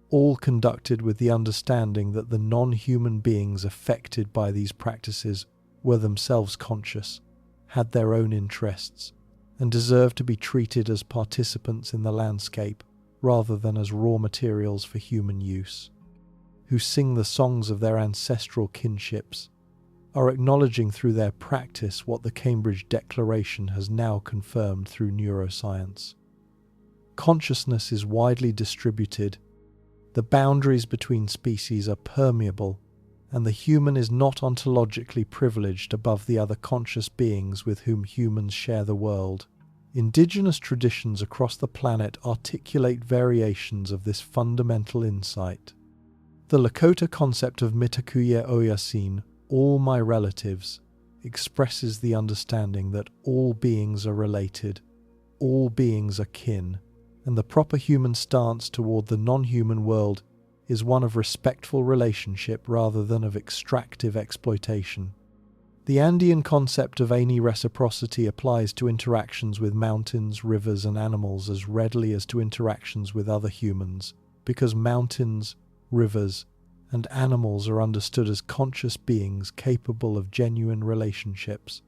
all conducted with the understanding that the non-human beings affected by these practices were themselves conscious, had their own interests, and deserved to be treated as participants in the landscape rather than as raw materials for human use. Who sing the songs of their ancestral kinships are acknowledging through their practice what the Cambridge Declaration has now confirmed through neuroscience. Consciousness is widely distributed, the boundaries between species are permeable, and the human is not ontologically privileged above the other conscious beings with whom humans share the world. Indigenous traditions across the planet articulate variations of this fundamental insight. The Lakota concept of Mitakuye Oyasin, all my relatives, expresses the understanding that all beings are related, all beings are kin, and the proper human stance toward the non-human world is one of respectful relationship rather than of extractive exploitation. The Andean concept of Aini reciprocity applies to interactions with mountains, rivers, and animals as readily as to interactions with other humans, because mountains, rivers, and animals are understood as conscious beings capable of genuine relationships.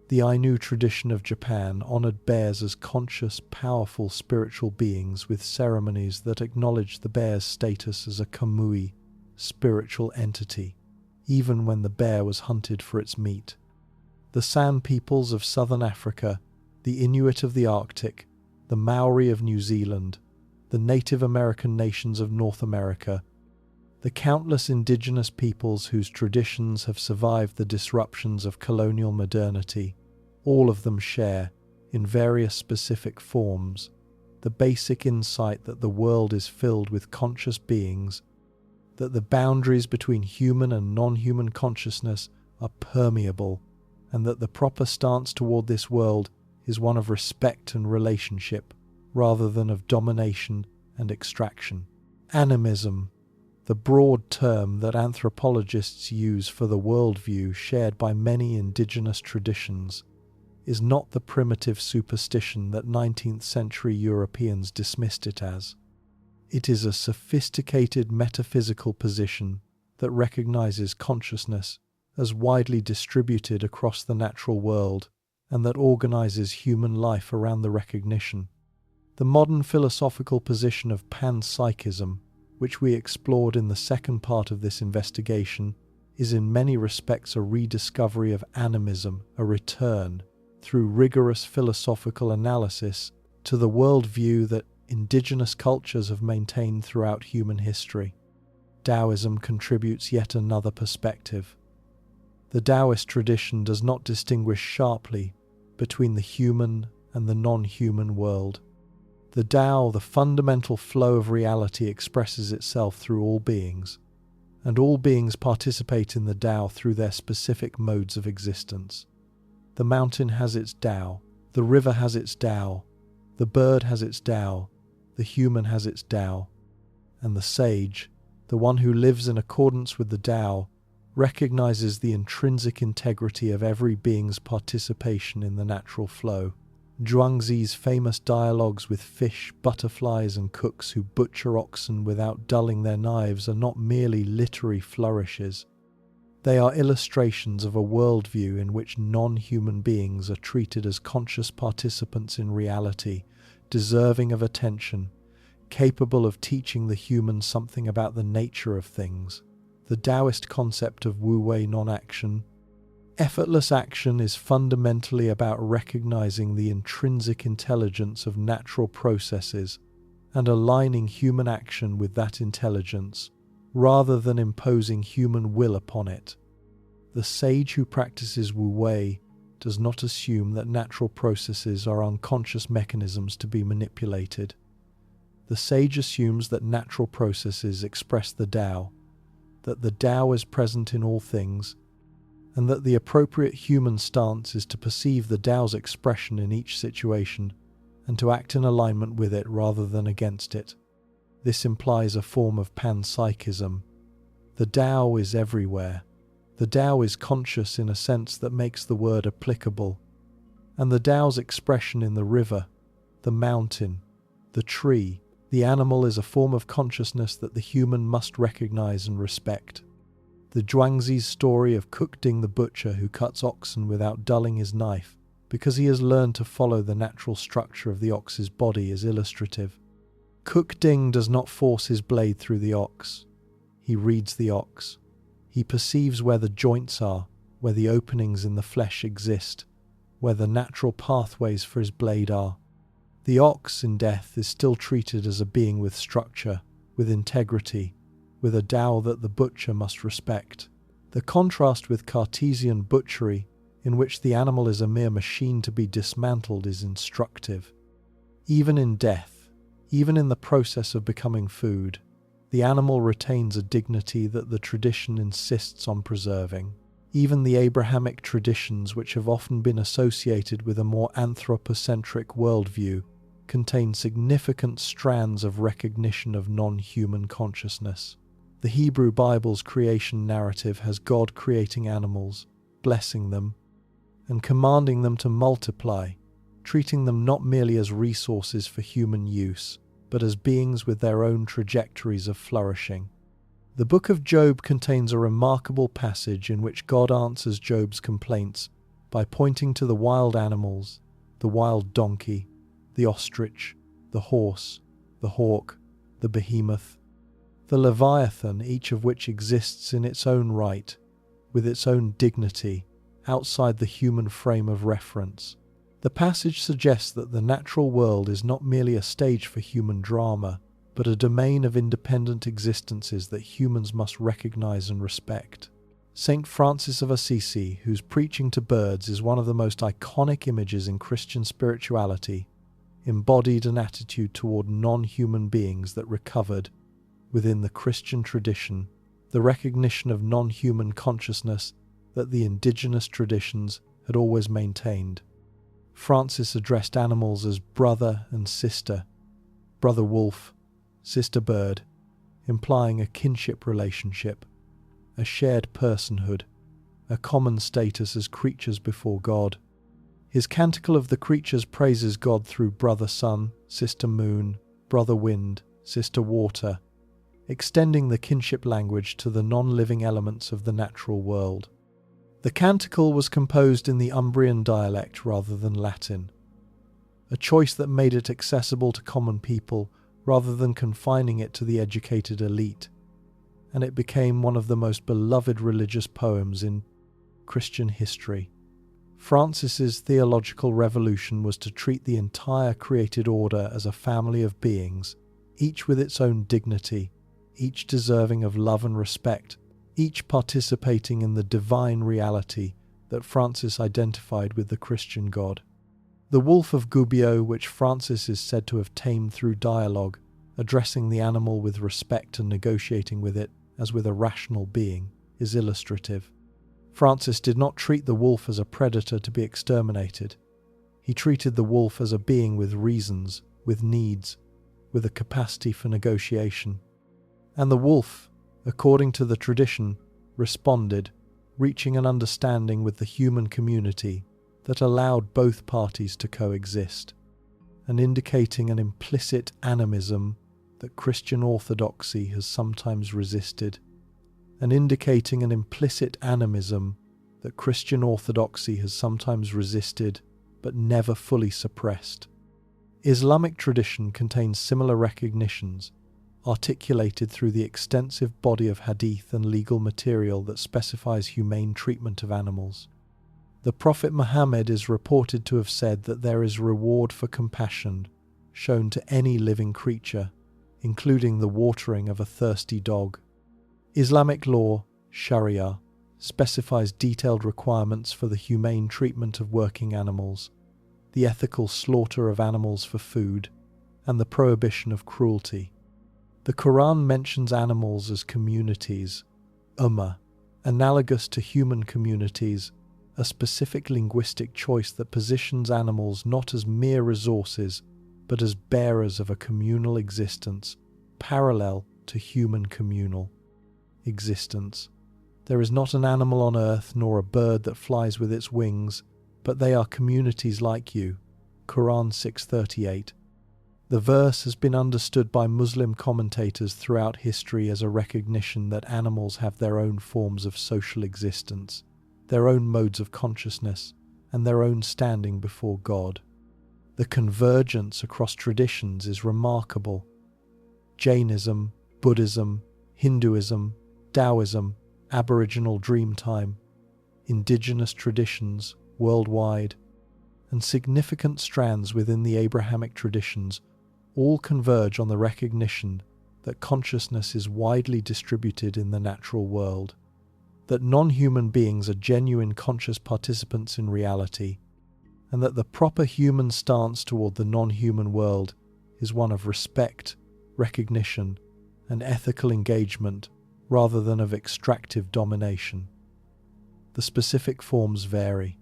The Ainu tradition of Japan honored bears as conscious, powerful spiritual beings with ceremonies that acknowledge the bear's status as a kamui, spiritual entity, even when the bear was hunted for its meat. The San peoples of southern Africa, the Inuit of the Arctic, the Maori of New Zealand, the Native American nations of North America, the countless indigenous peoples whose traditions have survived the disruptions of colonial modernity, all of them share, in various specific forms, the basic insight that the world is filled with conscious beings, that the boundaries between human and non-human consciousness are permeable, and that the proper stance toward this world is one of respect and relationship, rather than of domination and extraction. Animism, the broad term that anthropologists use for the worldview shared by many indigenous traditions, is not the primitive superstition that 19th century Europeans dismissed it as. It is a sophisticated metaphysical position that recognizes consciousness as widely distributed across the natural world and that organizes human life around the recognition. The modern philosophical position of panpsychism, which we explored in the second part of this investigation, is in many respects a rediscovery of animism, a return, through rigorous philosophical analysis, to the worldview that indigenous cultures have maintained throughout human history. Taoism contributes yet another perspective. The Taoist tradition does not distinguish sharply between the human and the non-human world. The Tao, the fundamental flow of reality, expresses itself through all beings, and all beings participate in the Tao through their specific modes of existence. The mountain has its Tao, the river has its Tao, the bird has its Tao, the human has its Tao, and the sage, the one who lives in accordance with the Tao, recognizes the intrinsic integrity of every being's participation in the natural flow. Zhuangzi's famous dialogues with fish, butterflies, and cooks who butcher oxen without dulling their knives are not merely literary flourishes. They are illustrations of a worldview in which non-human beings are treated as conscious participants in reality, deserving of attention, capable of teaching the human something about the nature of things. The Taoist concept of wu-wei non-action, Effortless action is fundamentally about recognizing the intrinsic intelligence of natural processes and aligning human action with that intelligence, rather than imposing human will upon it. The sage who practices Wu Wei does not assume that natural processes are unconscious mechanisms to be manipulated. The sage assumes that natural processes express the Tao, that the Tao is present in all things, and that the appropriate human stance is to perceive the Tao's expression in each situation and to act in alignment with it rather than against it. This implies a form of panpsychism. The Tao is everywhere. The Tao is conscious in a sense that makes the word applicable, and the Tao's expression in the river, the mountain, the tree, the animal is a form of consciousness that the human must recognize and respect. The Zhuangzi's story of Cook Ding the butcher who cuts oxen without dulling his knife because he has learned to follow the natural structure of the ox's body is illustrative. Cook Ding does not force his blade through the ox. He reads the ox. He perceives where the joints are, where the openings in the flesh exist, where the natural pathways for his blade are. The ox in death is still treated as a being with structure, with integrity, with a Tao that the butcher must respect. The contrast with Cartesian butchery, in which the animal is a mere machine to be dismantled, is instructive. Even in death, even in the process of becoming food, the animal retains a dignity that the tradition insists on preserving. Even the Abrahamic traditions, which have often been associated with a more anthropocentric worldview, contain significant strands of recognition of non-human consciousness. The Hebrew Bible's creation narrative has God creating animals, blessing them, and commanding them to multiply, treating them not merely as resources for human use, but as beings with their own trajectories of flourishing. The Book of Job contains a remarkable passage in which God answers Job's complaints by pointing to the wild animals, the wild donkey, the ostrich, the horse, the hawk, the behemoth, the leviathan, each of which exists in its own right, with its own dignity, outside the human frame of reference. The passage suggests that the natural world is not merely a stage for human drama, but a domain of independent existences that humans must recognize and respect. Saint Francis of Assisi, whose preaching to birds is one of the most iconic images in Christian spirituality, embodied an attitude toward non-human beings that recovered, within the Christian tradition, the recognition of non-human consciousness that the indigenous traditions had always maintained. Francis addressed animals as brother and sister, brother wolf, sister bird, implying a kinship relationship, a shared personhood, a common status as creatures before God. His Canticle of the Creatures praises God through brother sun, sister moon, brother wind, sister water, extending the kinship language to the non-living elements of the natural world. The canticle was composed in the Umbrian dialect rather than Latin, a choice that made it accessible to common people rather than confining it to the educated elite, and it became one of the most beloved religious poems in Christian history. Francis's theological revolution was to treat the entire created order as a family of beings, each with its own dignity, each deserving of love and respect, each participating in the divine reality that Francis identified with the Christian God. The wolf of Gubbio, which Francis is said to have tamed through dialogue, addressing the animal with respect and negotiating with it as with a rational being, is illustrative. Francis did not treat the wolf as a predator to be exterminated. He treated the wolf as a being with reasons, with needs, with a capacity for negotiation. And the wolf, according to the tradition, responded, reaching an understanding with the human community that allowed both parties to coexist, and indicating an implicit animism that Christian orthodoxy has sometimes resisted, but never fully suppressed. Islamic tradition contains similar recognitions, articulated through the extensive body of hadith and legal material that specifies humane treatment of animals. The Prophet Muhammad is reported to have said that there is reward for compassion shown to any living creature, including the watering of a thirsty dog. Islamic law, Sharia, specifies detailed requirements for the humane treatment of working animals, the ethical slaughter of animals for food, and the prohibition of cruelty. The Quran mentions animals as communities, ummah, analogous to human communities, a specific linguistic choice that positions animals not as mere resources, but as bearers of a communal existence, parallel to human communal existence. There is not an animal on earth nor a bird that flies with its wings, but they are communities like you. Quran 6:38. The verse has been understood by Muslim commentators throughout history as a recognition that animals have their own forms of social existence, their own modes of consciousness, and their own standing before God. The convergence across traditions is remarkable. Jainism, Buddhism, Hinduism, Taoism, Aboriginal Dreamtime, indigenous traditions worldwide, and significant strands within the Abrahamic traditions all converge on the recognition that consciousness is widely distributed in the natural world, that non-human beings are genuine conscious participants in reality, and that the proper human stance toward the non-human world is one of respect, recognition, and ethical engagement rather than of extractive domination. The specific forms vary.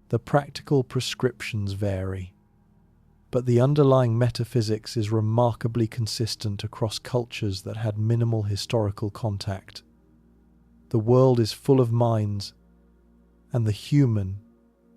The practical prescriptions vary. But the underlying metaphysics is remarkably consistent across cultures that had minimal historical contact. The world is full of minds, and the human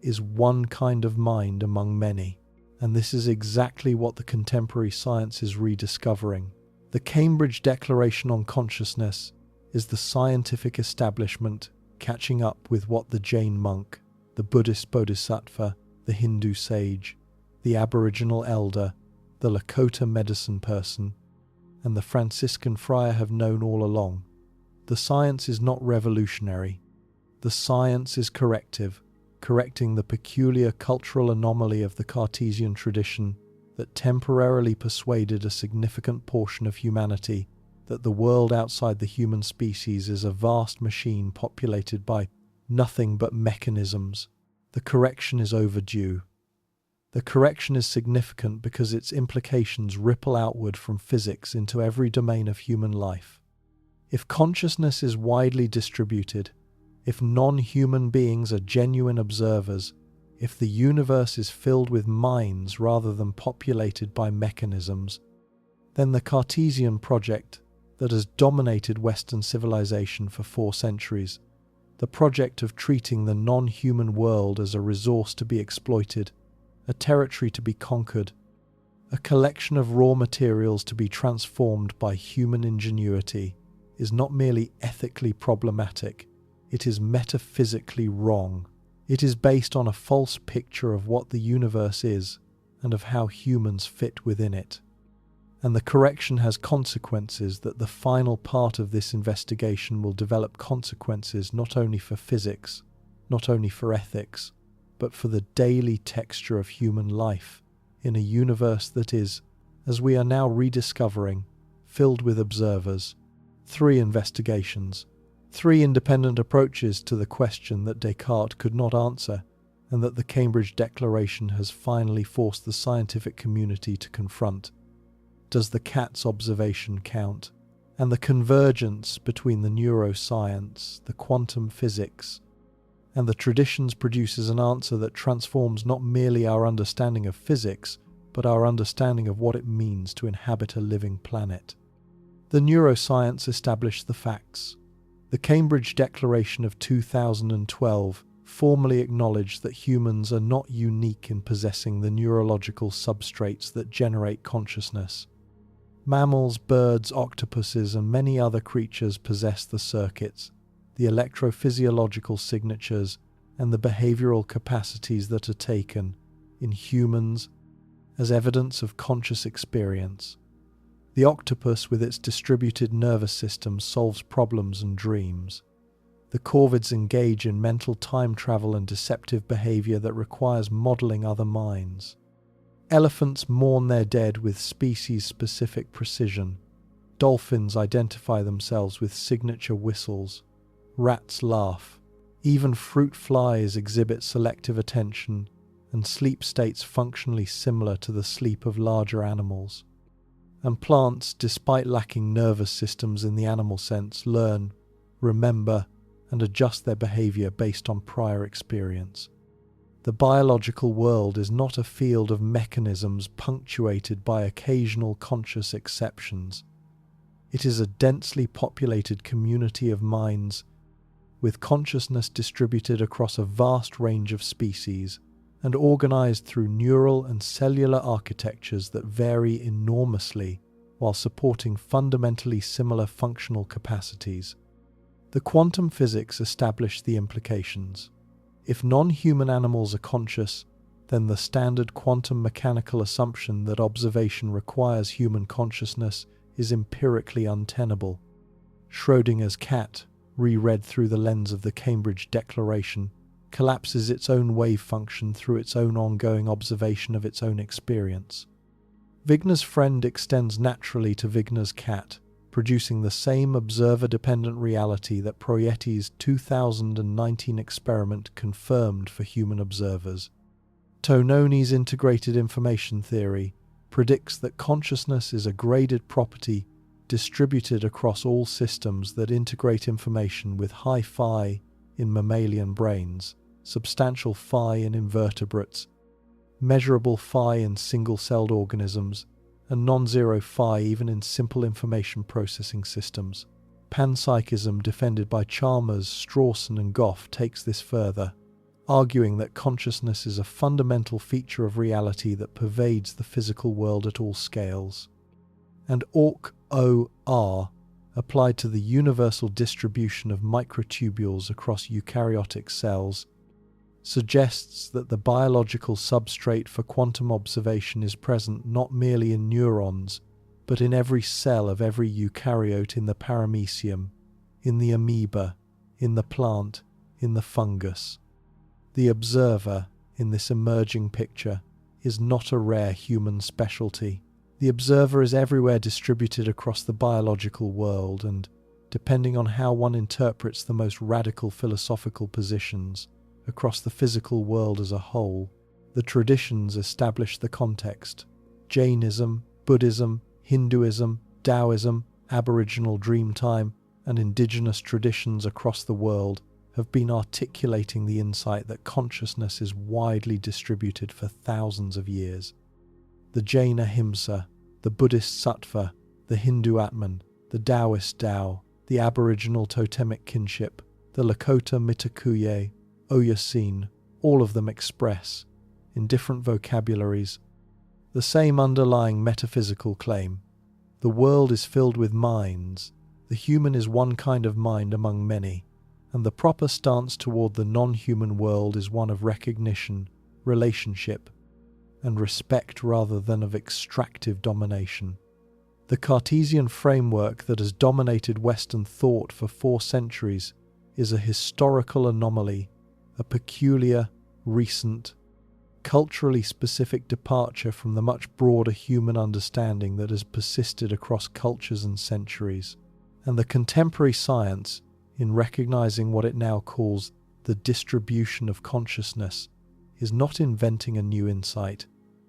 is one kind of mind among many, and this is exactly what the contemporary science is rediscovering. The Cambridge Declaration on Consciousness is the scientific establishment catching up with what the Jain monk, the Buddhist bodhisattva, the Hindu sage, the Aboriginal elder, the Lakota medicine person, and the Franciscan friar have known all along. The science is not revolutionary. The science is corrective, correcting the peculiar cultural anomaly of the Cartesian tradition that temporarily persuaded a significant portion of humanity that the world outside the human species is a vast machine populated by nothing but mechanisms. The correction is overdue. The correction is significant because its implications ripple outward from physics into every domain of human life. If consciousness is widely distributed, if non-human beings are genuine observers, if the universe is filled with minds rather than populated by mechanisms, then the Cartesian project that has dominated Western civilization for 4 centuries, the project of treating the non-human world as a resource to be exploited, a territory to be conquered, a collection of raw materials to be transformed by human ingenuity, is not merely ethically problematic, it is metaphysically wrong. It is based on a false picture of what the universe is and of how humans fit within it. And the correction has consequences that the final part of this investigation will develop consequences not only for physics, not only for ethics, but for the daily texture of human life in a universe that is, as we are now rediscovering, filled with observers. 3 investigations, 3 independent approaches to the question that Descartes could not answer and that the Cambridge Declaration has finally forced the scientific community to confront. Does the cat's observation count? And the convergence between the neuroscience, the quantum physics, and the traditions produces an answer that transforms not merely our understanding of physics, but our understanding of what it means to inhabit a living planet. The neuroscience established the facts. The Cambridge Declaration of 2012 formally acknowledged that humans are not unique in possessing the neurological substrates that generate consciousness. Mammals, birds, octopuses, and many other creatures possess the circuits, the electrophysiological signatures, and the behavioral capacities that are taken, in humans, as evidence of conscious experience. The octopus with its distributed nervous system solves problems and dreams. The corvids engage in mental time travel and deceptive behavior that requires modeling other minds. Elephants mourn their dead with species-specific precision. Dolphins identify themselves with signature whistles. Rats laugh. Even fruit flies exhibit selective attention and sleep states functionally similar to the sleep of larger animals. And plants, despite lacking nervous systems in the animal sense, learn, remember, and adjust their behavior based on prior experience. The biological world is not a field of mechanisms punctuated by occasional conscious exceptions. It is a densely populated community of minds, with consciousness distributed across a vast range of species and organized through neural and cellular architectures that vary enormously while supporting fundamentally similar functional capacities. The quantum physics establish the implications. If non-human animals are conscious, then the standard quantum mechanical assumption that observation requires human consciousness is empirically untenable. Schrödinger's cat, reread through the lens of the Cambridge Declaration, collapses its own wave function through its own ongoing observation of its own experience. Wigner's friend extends naturally to Wigner's cat, producing the same observer-dependent reality that Proietti's 2019 experiment confirmed for human observers. Tononi's integrated information theory predicts that consciousness is a graded property distributed across all systems that integrate information with high phi in mammalian brains, substantial phi in invertebrates, measurable phi in single-celled organisms, and non-zero phi even in simple information processing systems. Panpsychism, defended by Chalmers, Strawson and Goff, takes this further, arguing that consciousness is a fundamental feature of reality that pervades the physical world at all scales. And Orch-OR, applied to the universal distribution of microtubules across eukaryotic cells, suggests that the biological substrate for quantum observation is present not merely in neurons, but in every cell of every eukaryote in the paramecium, in the amoeba, in the plant, in the fungus. The observer, in this emerging picture, is not a rare human specialty. The observer is everywhere distributed across the biological world and, depending on how one interprets the most radical philosophical positions, across the physical world as a whole. The traditions establish the context. Jainism, Buddhism, Hinduism, Taoism, Aboriginal Dreamtime, and indigenous traditions across the world have been articulating the insight that consciousness is widely distributed for thousands of years. The Jain ahimsa, the Buddhist sattva, the Hindu atman, the Taoist Tao, the Aboriginal totemic kinship, the Lakota mitakuye, Oyasin, all of them express, in different vocabularies, the same underlying metaphysical claim. The world is filled with minds, the human is one kind of mind among many, and the proper stance toward the non-human world is one of recognition, relationship, and respect rather than of extractive domination. The Cartesian framework that has dominated Western thought for 4 centuries is a historical anomaly, a peculiar, recent, culturally specific departure from the much broader human understanding that has persisted across cultures and centuries. And the contemporary science, in recognizing what it now calls the distribution of consciousness, is not inventing a new insight,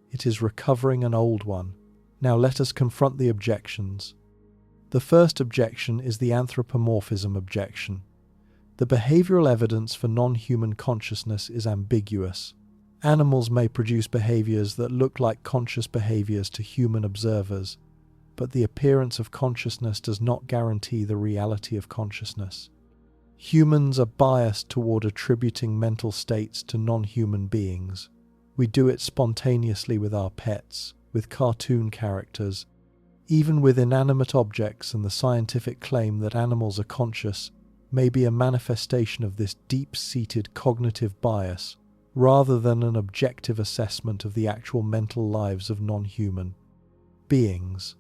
it is recovering an old one. Now let us confront the objections. The first objection is the anthropomorphism objection. The behavioral evidence for non-human consciousness is ambiguous. Animals may produce behaviors that look like conscious behaviors to human observers, but the appearance of consciousness does not guarantee the reality of consciousness. Humans are biased toward attributing mental states to non-human beings. We do it spontaneously with our pets, with cartoon characters, even with inanimate objects, and the scientific claim that animals are conscious may be a manifestation of this deep-seated cognitive bias, rather than an objective assessment of the actual mental lives of non-human beings.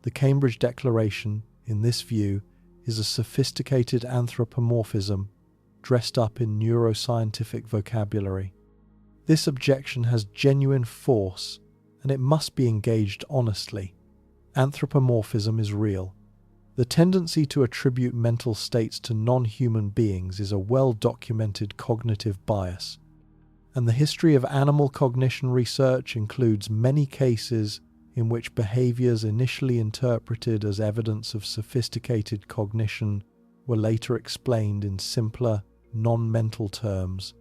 The Cambridge Declaration, in this view, is a sophisticated anthropomorphism dressed up in neuroscientific vocabulary. This objection has genuine force, and it must be engaged honestly. Anthropomorphism is real. The tendency to attribute mental states to non-human beings is a well-documented cognitive bias, and the history of animal cognition research includes many cases in which behaviors initially interpreted as evidence of sophisticated cognition were later explained in simpler, non-mental terms.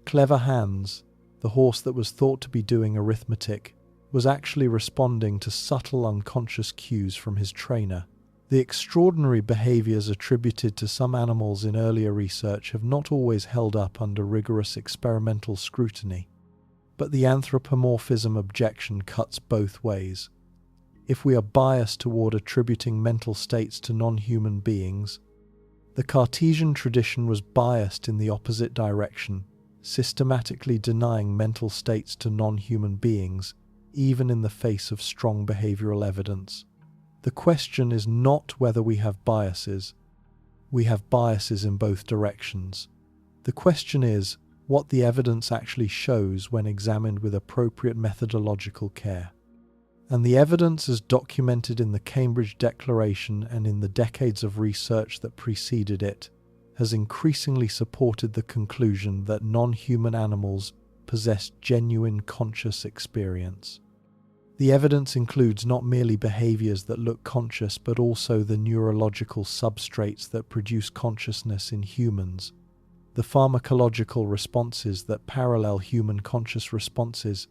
Clever Hans, the horse that was thought to be doing arithmetic, was actually responding to subtle unconscious cues from his trainer. The extraordinary behaviors attributed to some animals in earlier research have not always held up under rigorous experimental scrutiny. But the anthropomorphism objection cuts both ways. If we are biased toward attributing mental states to non-human beings, the Cartesian tradition was biased in the opposite direction, systematically denying mental states to non-human beings, even in the face of strong behavioral evidence. The question is not whether we have biases. We have biases in both directions. The question is what the evidence actually shows when examined with appropriate methodological care. And the evidence as documented in the Cambridge Declaration and in the decades of research that preceded it has increasingly supported the conclusion that non-human animals possess genuine conscious experience. The evidence includes not merely behaviors that look conscious, but also the neurological substrates that produce consciousness in humans, the pharmacological responses that parallel human conscious responses,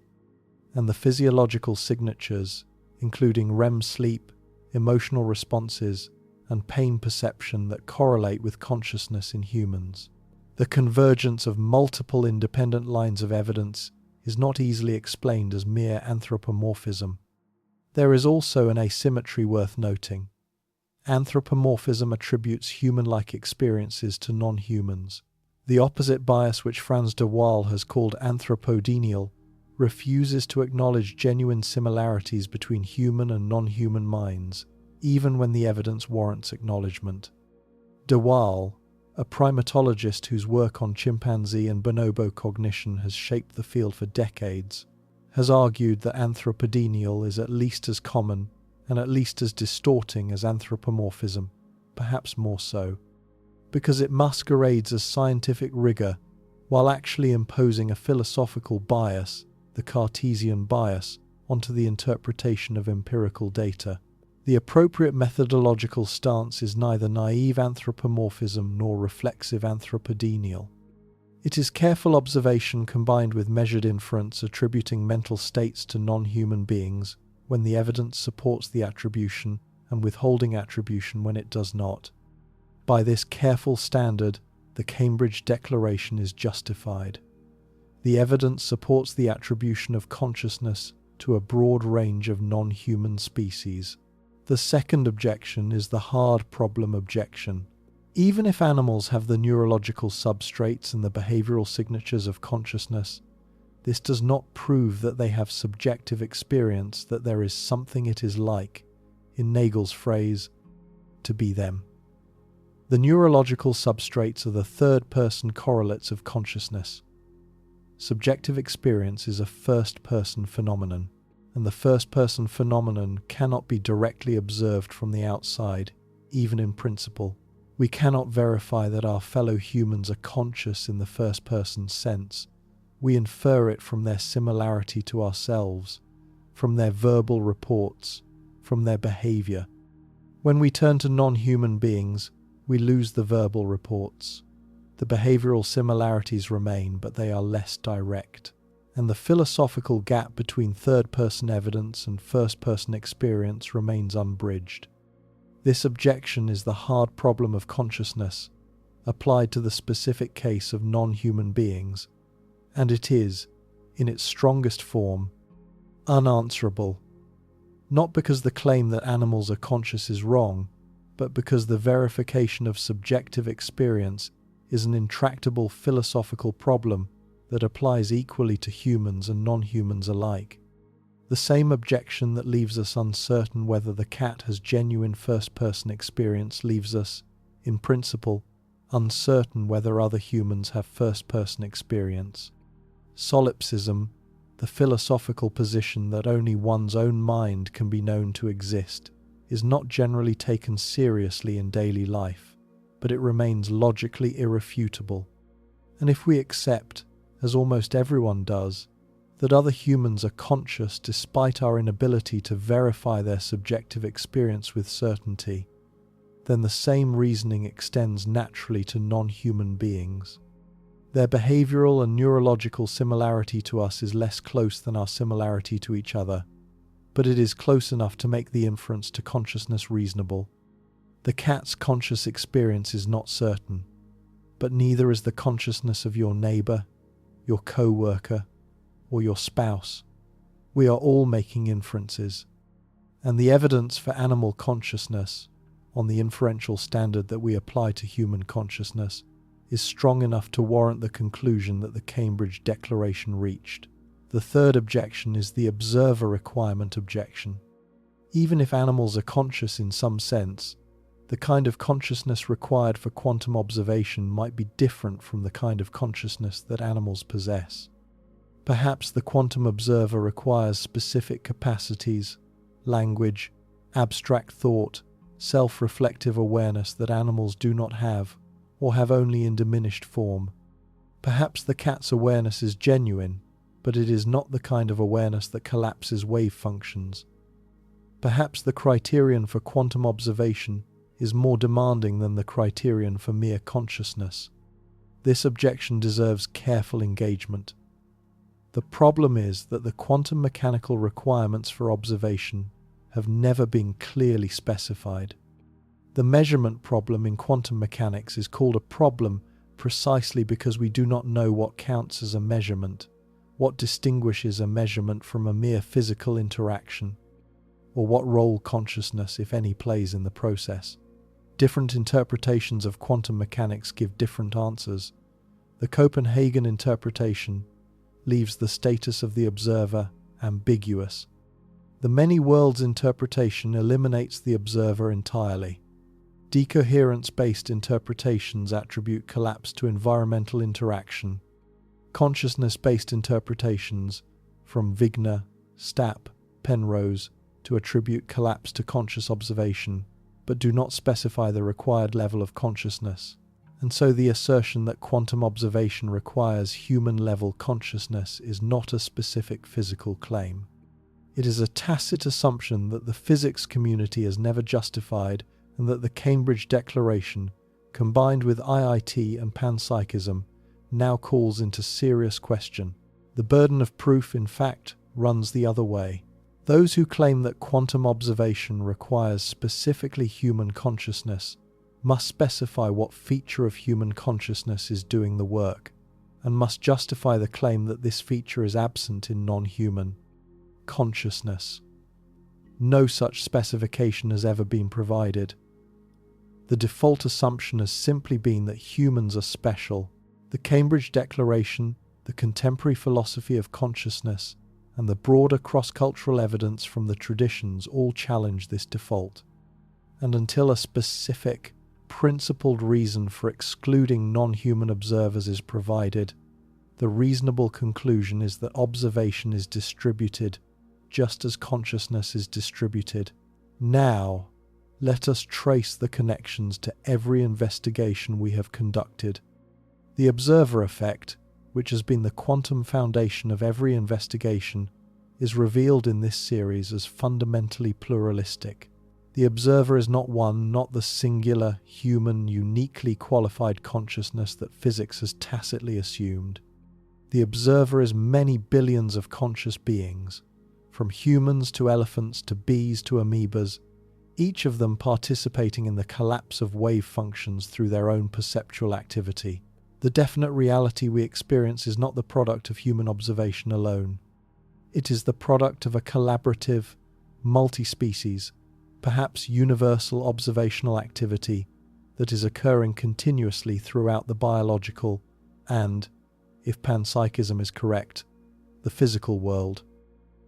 and the physiological signatures, including REM sleep, emotional responses, and pain perception that correlate with consciousness in humans. The convergence of multiple independent lines of evidence is not easily explained as mere anthropomorphism. There is also an asymmetry worth noting. Anthropomorphism attributes human-like experiences to non-humans. The opposite bias, which Frans de Waal has called anthropodenial, refuses to acknowledge genuine similarities between human and non-human minds, even when the evidence warrants acknowledgement. De Waal, a primatologist whose work on chimpanzee and bonobo cognition has shaped the field for decades, has argued that anthropodenial is at least as common and at least as distorting as anthropomorphism, perhaps more so, because it masquerades as scientific rigor while actually imposing a philosophical bias, the Cartesian bias, onto the interpretation of empirical data. The appropriate methodological stance is neither naive anthropomorphism nor reflexive anthropodenial. It is careful observation combined with measured inference attributing mental states to non-human beings when the evidence supports the attribution and withholding attribution when it does not. By this careful standard, the Cambridge Declaration is justified. The evidence supports the attribution of consciousness to a broad range of non-human species. The second objection is the hard problem objection. Even if animals have the neurological substrates and the behavioral signatures of consciousness, this does not prove that they have subjective experience, that there is something it is like, in Nagel's phrase, to be them. The neurological substrates are the third-person correlates of consciousness. Subjective experience is a first-person phenomenon, and the first-person phenomenon cannot be directly observed from the outside, even in principle. We cannot verify that our fellow humans are conscious in the first-person sense. We infer it from their similarity to ourselves, from their verbal reports, from their behavior. When we turn to non-human beings, we lose the verbal reports. The behavioral similarities remain, but they are less direct. And the philosophical gap between third-person evidence and first-person experience remains unbridged. This objection is the hard problem of consciousness, applied to the specific case of non-human beings, and it is, in its strongest form, unanswerable. Not because the claim that animals are conscious is wrong, but because the verification of subjective experience is an intractable philosophical problem that applies equally to humans and non-humans alike. The same objection that leaves us uncertain whether the cat has genuine first-person experience leaves us, in principle, uncertain whether other humans have first-person experience. Solipsism, the philosophical position that only one's own mind can be known to exist, is not generally taken seriously in daily life, but it remains logically irrefutable. And if we accept, as almost everyone does, that other humans are conscious despite our inability to verify their subjective experience with certainty, then the same reasoning extends naturally to non-human beings. Their behavioral and neurological similarity to us is less close than our similarity to each other, but it is close enough to make the inference to consciousness reasonable. The cat's conscious experience is not certain, but neither is the consciousness of your neighbor, your co-worker, or your spouse. We are all making inferences, and the evidence for animal consciousness, on the inferential standard that we apply to human consciousness, is strong enough to warrant the conclusion that the Cambridge Declaration reached. The third objection is the observer requirement objection. Even if animals are conscious in some sense, the kind of consciousness required for quantum observation might be different from the kind of consciousness that animals possess. Perhaps the quantum observer requires specific capacities, language, abstract thought, self-reflective awareness that animals do not have, or have only in diminished form. Perhaps the cat's awareness is genuine, but it is not the kind of awareness that collapses wave functions. Perhaps the criterion for quantum observation is more demanding than the criterion for mere consciousness. This objection deserves careful engagement. The problem is that the quantum mechanical requirements for observation have never been clearly specified. The measurement problem in quantum mechanics is called a problem precisely because we do not know what counts as a measurement, what distinguishes a measurement from a mere physical interaction, or what role consciousness, if any, plays in the process. Different interpretations of quantum mechanics give different answers. The Copenhagen interpretation leaves the status of the observer ambiguous. The many worlds interpretation eliminates the observer entirely. Decoherence-based interpretations attribute collapse to environmental interaction. Consciousness-based interpretations, from Wigner, Stapp, Penrose, to attribute collapse to conscious observation, but do not specify the required level of consciousness. And so the assertion that quantum observation requires human-level consciousness is not a specific physical claim. It is a tacit assumption that the physics community has never justified, and that the Cambridge Declaration, combined with IIT and panpsychism, now calls into serious question. The burden of proof, in fact, runs the other way. Those who claim that quantum observation requires specifically human consciousness must specify what feature of human consciousness is doing the work, and must justify the claim that this feature is absent in non-human consciousness. No such specification has ever been provided. The default assumption has simply been that humans are special. The Cambridge Declaration, the contemporary philosophy of consciousness, and the broader cross-cultural evidence from the traditions all challenge this default. And until a specific, principled reason for excluding non-human observers is provided, the reasonable conclusion is that observation is distributed just as consciousness is distributed. Now, let us trace the connections to every investigation we have conducted. The observer effect, which has been the quantum foundation of every investigation, is revealed in this series as fundamentally pluralistic. The observer is not one, not the singular, human, uniquely qualified consciousness that physics has tacitly assumed. The observer is many billions of conscious beings, from humans to elephants to bees to amoebas, each of them participating in the collapse of wave functions through their own perceptual activity. The definite reality we experience is not the product of human observation alone. It is the product of a collaborative, multi-species, perhaps universal observational activity that is occurring continuously throughout the biological and, if panpsychism is correct, the physical world.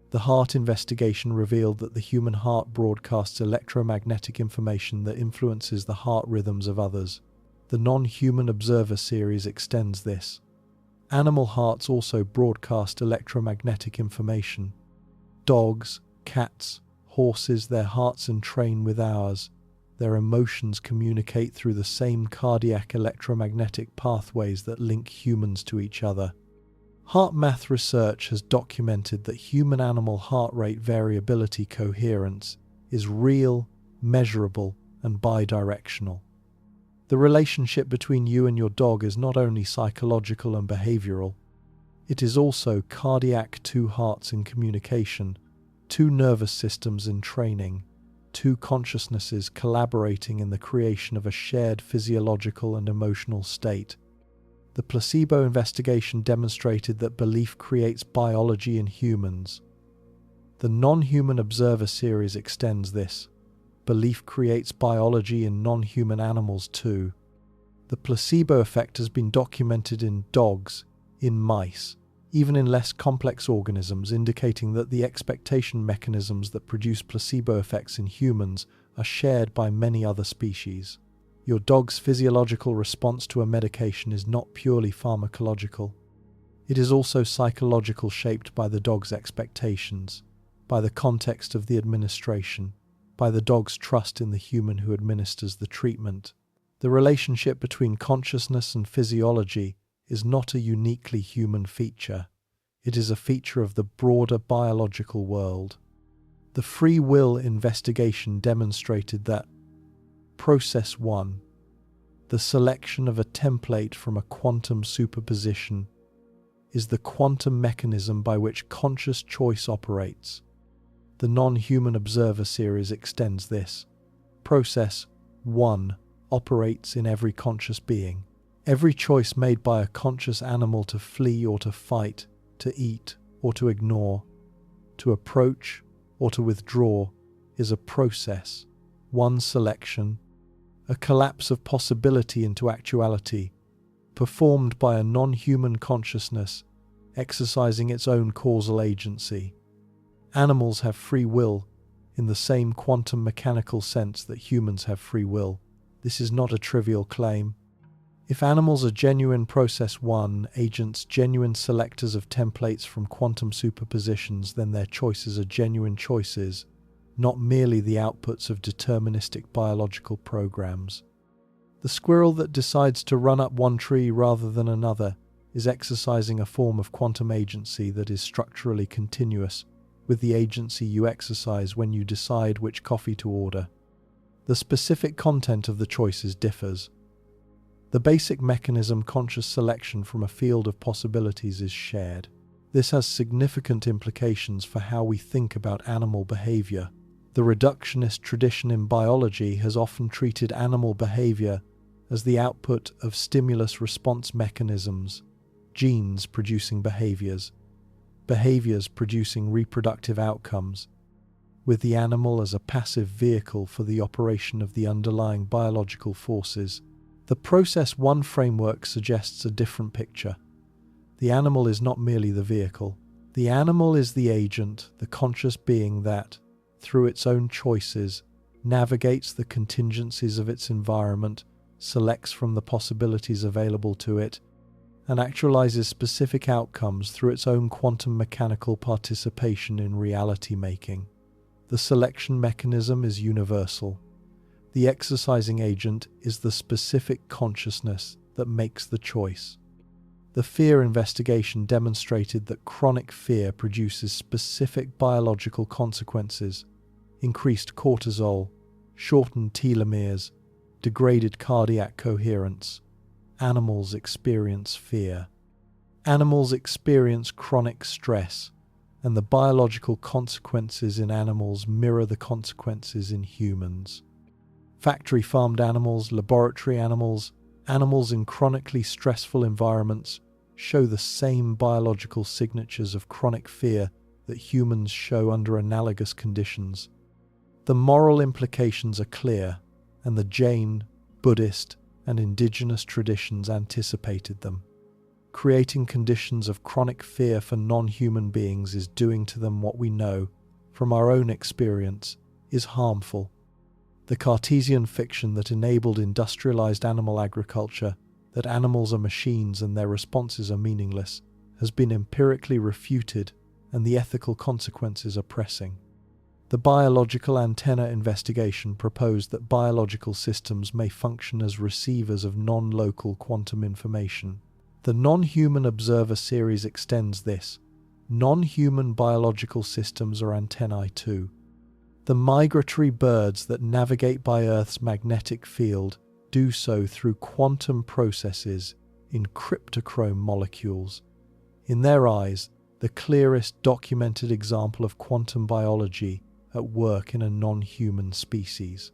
The heart investigation revealed that the human heart broadcasts electromagnetic information that influences the heart rhythms of others. The non-human observer series extends this. Animal hearts also broadcast electromagnetic information. Dogs, cats, horses, their hearts entrain with ours. Their emotions communicate through the same cardiac electromagnetic pathways that link humans to each other. Heart math research has documented that human-animal heart rate variability coherence is real, measurable, and bidirectional. The relationship between you and your dog is not only psychological and behavioral, it is also cardiac, two hearts in communication, two nervous systems in training, two consciousnesses collaborating in the creation of a shared physiological and emotional state. The placebo investigation demonstrated that belief creates biology in humans. The non-human observer series extends this. Belief creates biology in non-human animals too. The placebo effect has been documented in dogs, in mice, even in less complex organisms, indicating that the expectation mechanisms that produce placebo effects in humans are shared by many other species. Your dog's physiological response to a medication is not purely pharmacological. It is also psychological, shaped by the dog's expectations, by the context of the administration, by the dog's trust in the human who administers the treatment. The relationship between consciousness and physiology is not a uniquely human feature. It is a feature of the broader biological world. The free will investigation demonstrated that Process 1. The selection of a template from a quantum superposition is the quantum mechanism by which conscious choice operates. The non-human observer series extends this. Process 1 operates in every conscious being. Every choice made by a conscious animal to flee or to fight, to eat or to ignore, to approach or to withdraw is a process, one selection, a collapse of possibility into actuality, performed by a non-human consciousness exercising its own causal agency. Animals have free will in the same quantum mechanical sense that humans have free will. This is not a trivial claim. If animals are genuine process 1 agents, genuine selectors of templates from quantum superpositions, then their choices are genuine choices, not merely the outputs of deterministic biological programs. The squirrel that decides to run up one tree rather than another is exercising a form of quantum agency that is structurally continuous with the agency you exercise when you decide which coffee to order. The specific content of the choices differs. The basic mechanism, conscious selection from a field of possibilities, is shared. This has significant implications for how we think about animal behavior. The reductionist tradition in biology has often treated animal behavior as the output of stimulus-response mechanisms, genes producing behaviors producing reproductive outcomes, with the animal as a passive vehicle for the operation of the underlying biological forces. The Process 1 framework suggests a different picture. The animal is not merely the vehicle. The animal is the agent, the conscious being that, through its own choices, navigates the contingencies of its environment, selects from the possibilities available to it, and actualizes specific outcomes through its own quantum mechanical participation in reality making. The selection mechanism is universal. The exercising agent is the specific consciousness that makes the choice. The fear investigation demonstrated that chronic fear produces specific biological consequences: increased cortisol, shortened telomeres, degraded cardiac coherence. Animals experience fear. Animals experience chronic stress, and the biological consequences in animals mirror the consequences in humans. Factory farmed animals, laboratory animals, animals in chronically stressful environments show the same biological signatures of chronic fear that humans show under analogous conditions. The moral implications are clear, and the Jain, Buddhist, and indigenous traditions anticipated them. Creating conditions of chronic fear for non-human beings is doing to them what we know, from our own experience, is harmful. The Cartesian fiction that enabled industrialized animal agriculture, that animals are machines and their responses are meaningless, has been empirically refuted, and the ethical consequences are pressing. The biological antenna investigation proposed that biological systems may function as receivers of non-local quantum information. The non-human observer series extends this. Non-human biological systems are antennae too. The migratory birds that navigate by Earth's magnetic field do so through quantum processes in cryptochrome molecules. In their eyes, the clearest documented example of quantum biology at work in a non-human species.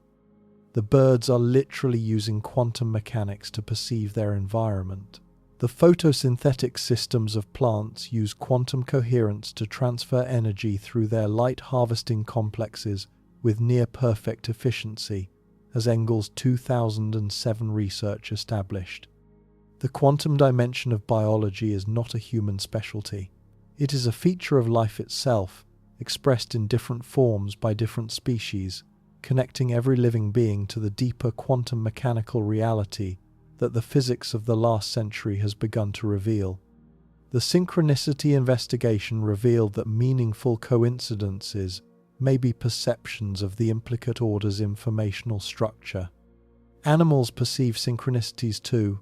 The birds are literally using quantum mechanics to perceive their environment. The photosynthetic systems of plants use quantum coherence to transfer energy through their light harvesting complexes with near-perfect efficiency, as Engel's 2007 research established. The quantum dimension of biology is not a human specialty. It is a feature of life itself, expressed in different forms by different species, connecting every living being to the deeper quantum mechanical reality that the physics of the last century has begun to reveal. The synchronicity investigation revealed that meaningful coincidences may be perceptions of the implicate order's informational structure. Animals perceive synchronicities too,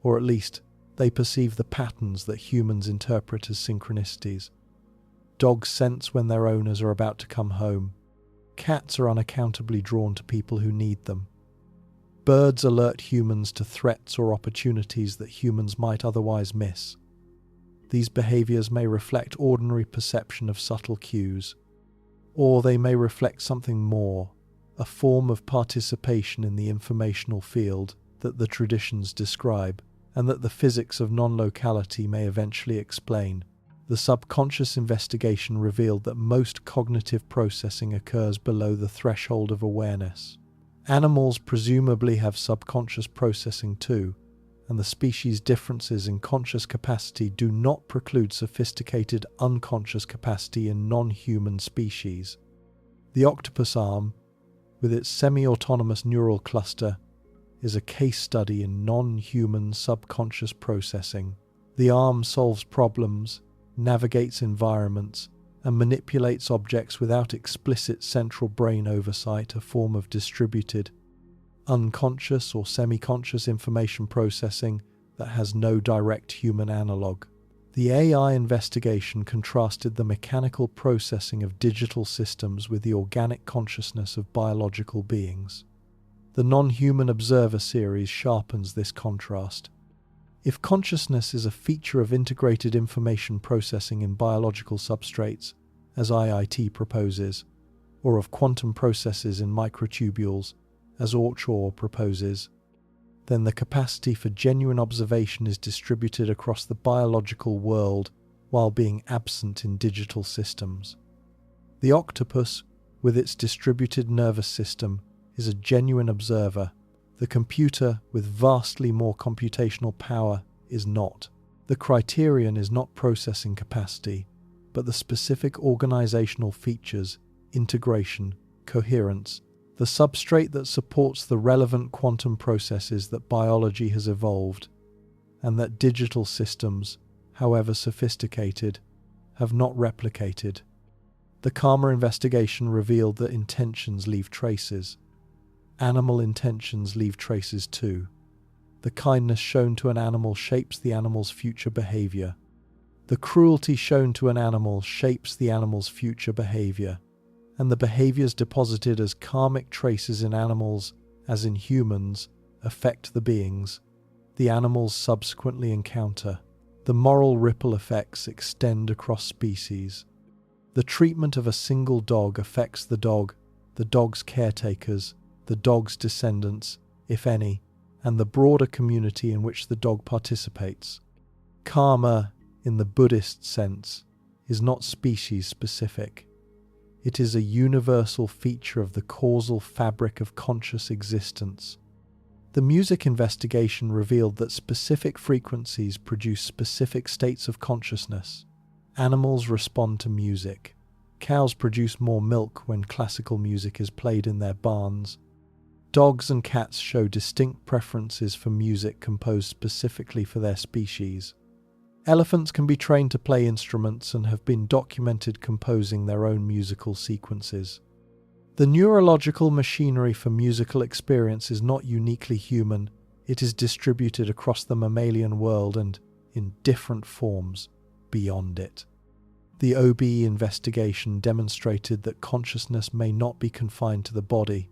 or at least they perceive the patterns that humans interpret as synchronicities. Dogs sense when their owners are about to come home. Cats are unaccountably drawn to people who need them. Birds alert humans to threats or opportunities that humans might otherwise miss. These behaviors may reflect ordinary perception of subtle cues, or they may reflect something more, a form of participation in the informational field that the traditions describe, and that the physics of non-locality may eventually explain. The subconscious investigation revealed that most cognitive processing occurs below the threshold of awareness. Animals presumably have subconscious processing too, and the species' differences in conscious capacity do not preclude sophisticated unconscious capacity in non-human species. The octopus arm, with its semi-autonomous neural cluster, is a case study in non-human subconscious processing. The arm solves problems, navigates environments, and manipulates objects without explicit central brain oversight, a form of distributed, unconscious or semi-conscious information processing that has no direct human analogue. The AI investigation contrasted the mechanical processing of digital systems with the organic consciousness of biological beings. The non-human observer series sharpens this contrast. If consciousness is a feature of integrated information processing in biological substrates, as IIT proposes, or of quantum processes in microtubules, as Orch-OR proposes, then the capacity for genuine observation is distributed across the biological world while being absent in digital systems. The octopus, with its distributed nervous system, is a genuine observer. The computer, with vastly more computational power, is not. The criterion is not processing capacity, but the specific organizational features, integration, coherence, the substrate that supports the relevant quantum processes that biology has evolved, and that digital systems, however sophisticated, have not replicated. The karma investigation revealed that intentions leave traces. Animal intentions leave traces too. The kindness shown to an animal shapes the animal's future behavior. The cruelty shown to an animal shapes the animal's future behavior, and the behaviors deposited as karmic traces in animals, as in humans, affect the beings the animals subsequently encounter. The moral ripple effects extend across species. The treatment of a single dog affects the dog's caretakers, the dog's descendants, if any, and the broader community in which the dog participates. Karma, in the Buddhist sense, is not species-specific. It is a universal feature of the causal fabric of conscious existence. The music investigation revealed that specific frequencies produce specific states of consciousness. Animals respond to music. Cows produce more milk when classical music is played in their barns. Dogs and cats show distinct preferences for music composed specifically for their species. Elephants can be trained to play instruments and have been documented composing their own musical sequences. The neurological machinery for musical experience is not uniquely human. It is distributed across the mammalian world and, in different forms, beyond it. The OBE investigation demonstrated that consciousness may not be confined to the body.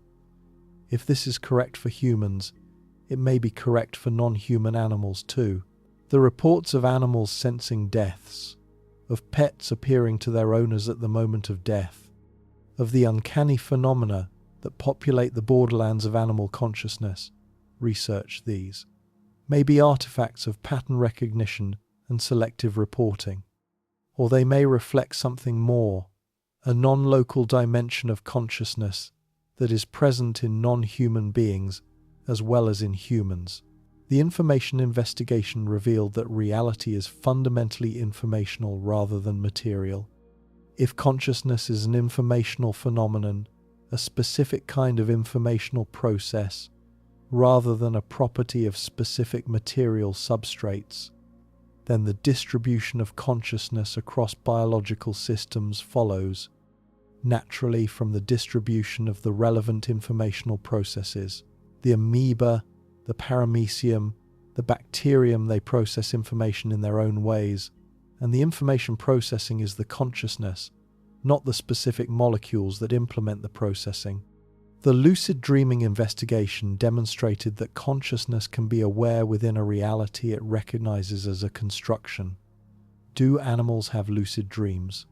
If this is correct for humans, it may be correct for non-human animals too. The reports of animals sensing deaths, of pets appearing to their owners at the moment of death, of the uncanny phenomena that populate the borderlands of animal consciousness, research these, may be artifacts of pattern recognition and selective reporting. Or they may reflect something more, a non-local dimension of consciousness that is present in non-human beings as well as in humans. The information investigation revealed that reality is fundamentally informational rather than material. If consciousness is an informational phenomenon, a specific kind of informational process, rather than a property of specific material substrates, then the distribution of consciousness across biological systems follows naturally from the distribution of the relevant informational processes. The amoeba, the paramecium, the bacterium, they process information in their own ways, and the information processing is the consciousness, not the specific molecules that implement the processing. The lucid dreaming investigation demonstrated that consciousness can be aware within a reality it recognizes as a construction. Do animals have lucid dreams?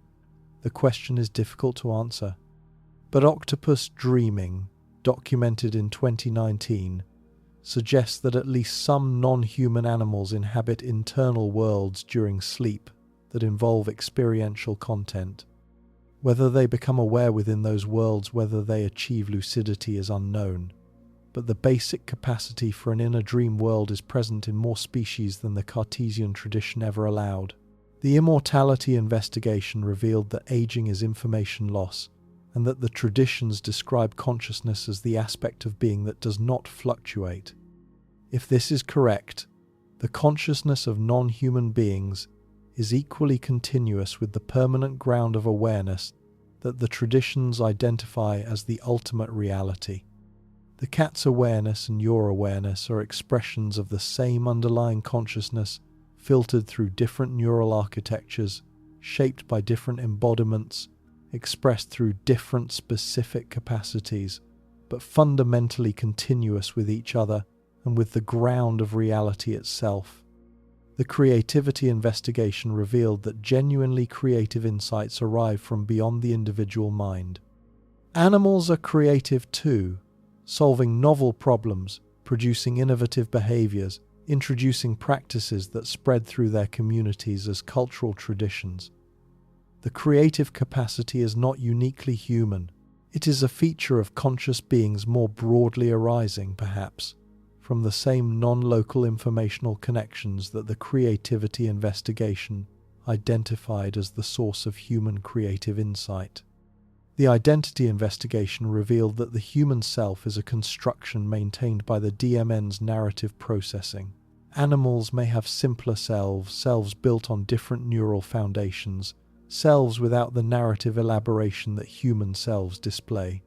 The question is difficult to answer. But octopus dreaming, documented in 2019, suggests that at least some non-human animals inhabit internal worlds during sleep that involve experiential content. Whether they become aware within those worlds, whether they achieve lucidity is unknown, but the basic capacity for an inner dream world is present in more species than the Cartesian tradition ever allowed. The immortality investigation revealed that aging is information loss, and that the traditions describe consciousness as the aspect of being that does not fluctuate. If this is correct, the consciousness of non-human beings is equally continuous with the permanent ground of awareness that the traditions identify as the ultimate reality. The cat's awareness and your awareness are expressions of the same underlying consciousness, filtered through different neural architectures, shaped by different embodiments, expressed through different specific capacities, but fundamentally continuous with each other and with the ground of reality itself. The creativity investigation revealed that genuinely creative insights arrive from beyond the individual mind. Animals are creative too, solving novel problems, producing innovative behaviors, introducing practices that spread through their communities as cultural traditions. The creative capacity is not uniquely human. It is a feature of conscious beings more broadly arising, perhaps, from the same non-local informational connections that the creativity investigation identified as the source of human creative insight. The identity investigation revealed that the human self is a construction maintained by the DMN's narrative processing. Animals may have simpler selves, selves built on different neural foundations, selves without the narrative elaboration that human selves display.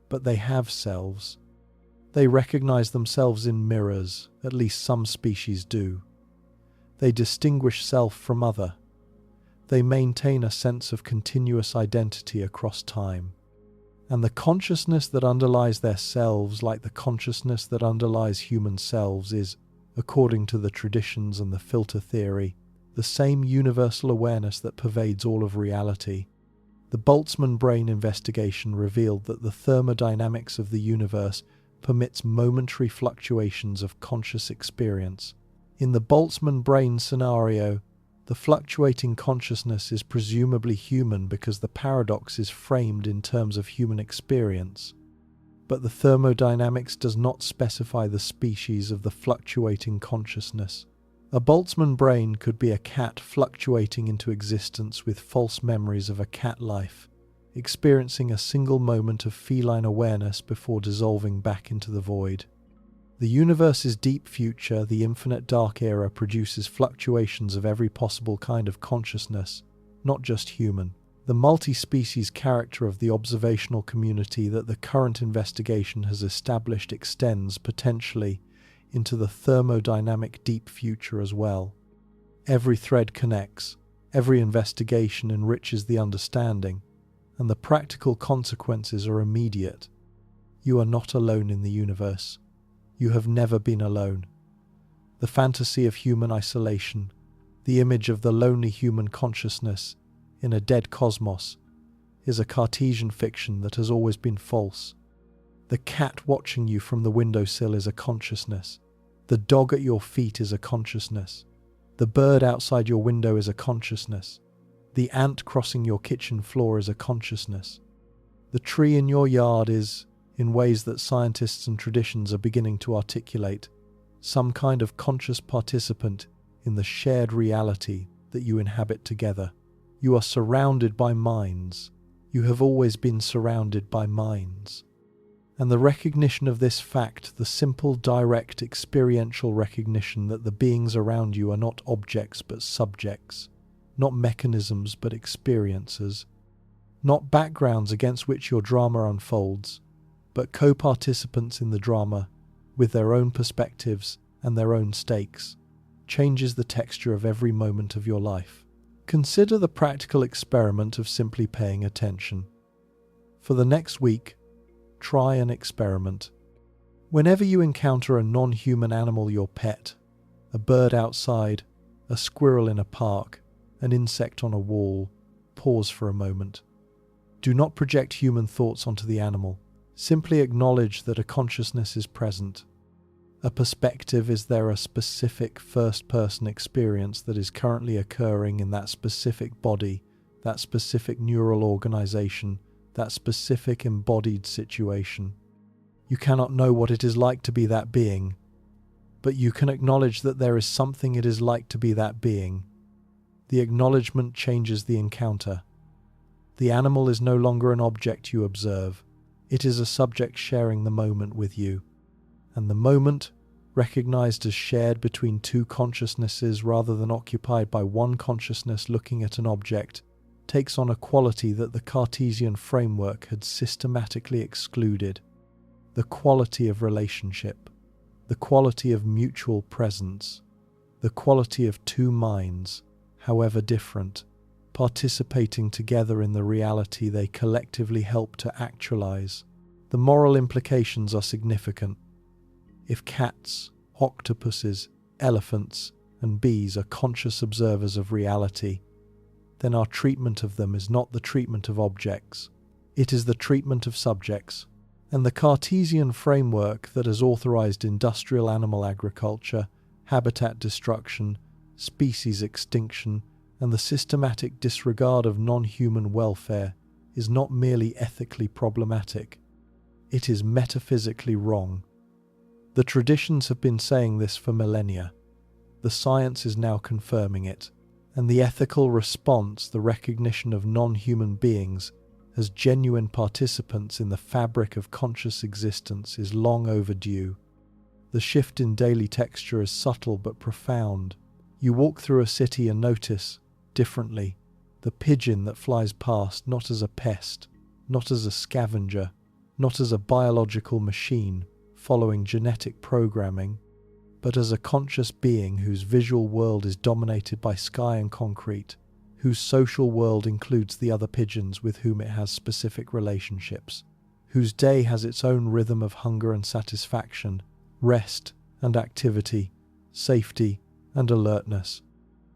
But they have selves. They recognize themselves in mirrors, at least some species do. They distinguish self from other. They maintain a sense of continuous identity across time. And the consciousness that underlies their selves, like the consciousness that underlies human selves, is, according to the traditions and the filter theory, the same universal awareness that pervades all of reality. The Boltzmann brain investigation revealed that the thermodynamics of the universe permits momentary fluctuations of conscious experience. In the Boltzmann brain scenario, the fluctuating consciousness is presumably human because the paradox is framed in terms of human experience. But the thermodynamics does not specify the species of the fluctuating consciousness. A Boltzmann brain could be a cat fluctuating into existence with false memories of a cat life, experiencing a single moment of feline awareness before dissolving back into the void. The universe's deep future, the infinite dark era, produces fluctuations of every possible kind of consciousness, not just human. The multi-species character of the observational community that the current investigation has established extends potentially into the thermodynamic deep future as well. Every thread connects, every investigation enriches the understanding, and the practical consequences are immediate. You are not alone in the universe. You have never been alone. The fantasy of human isolation, the image of the lonely human consciousness in a dead cosmos, is a Cartesian fiction that has always been false. The cat watching you from the windowsill is a consciousness. The dog at your feet is a consciousness. The bird outside your window is a consciousness. The ant crossing your kitchen floor is a consciousness. The tree in your yard is, in ways that scientists and traditions are beginning to articulate, some kind of conscious participant in the shared reality that you inhabit together. You are surrounded by minds. You have always been surrounded by minds. And the recognition of this fact, the simple, direct, experiential recognition that the beings around you are not objects but subjects, not mechanisms but experiences, not backgrounds against which your drama unfolds, but co-participants in the drama with their own perspectives and their own stakes, changes the texture of every moment of your life. Consider the practical experiment of simply paying attention. For the next week, try an experiment. Whenever you encounter a non-human animal, your pet, a bird outside, a squirrel in a park, an insect on a wall, pause for a moment. Do not project human thoughts onto the animal. Simply acknowledge that a consciousness is present. A perspective: is there a specific first-person experience that is currently occurring in that specific body, that specific neural organization, that specific embodied situation? You cannot know what it is like to be that being, but you can acknowledge that there is something it is like to be that being. The acknowledgement changes the encounter. The animal is no longer an object you observe. It is a subject sharing the moment with you. And the moment, recognized as shared between two consciousnesses rather than occupied by one consciousness looking at an object, takes on a quality that the Cartesian framework had systematically excluded: the quality of relationship, the quality of mutual presence, the quality of two minds, however different, participating together in the reality they collectively help to actualize. The moral implications are significant. If cats, octopuses, elephants, and bees are conscious observers of reality, then our treatment of them is not the treatment of objects. It is the treatment of subjects. And the Cartesian framework that has authorized industrial animal agriculture, habitat destruction, species extinction, and the systematic disregard of non-human welfare is not merely ethically problematic. It is metaphysically wrong. The traditions have been saying this for millennia. The science is now confirming it. And the ethical response, the recognition of non-human beings as genuine participants in the fabric of conscious existence, is long overdue. The shift in daily texture is subtle but profound. You walk through a city and notice, differently, the pigeon that flies past, not as a pest, not as a scavenger, not as a biological machine following genetic programming, but as a conscious being whose visual world is dominated by sky and concrete, whose social world includes the other pigeons with whom it has specific relationships, whose day has its own rhythm of hunger and satisfaction, rest and activity, safety and alertness.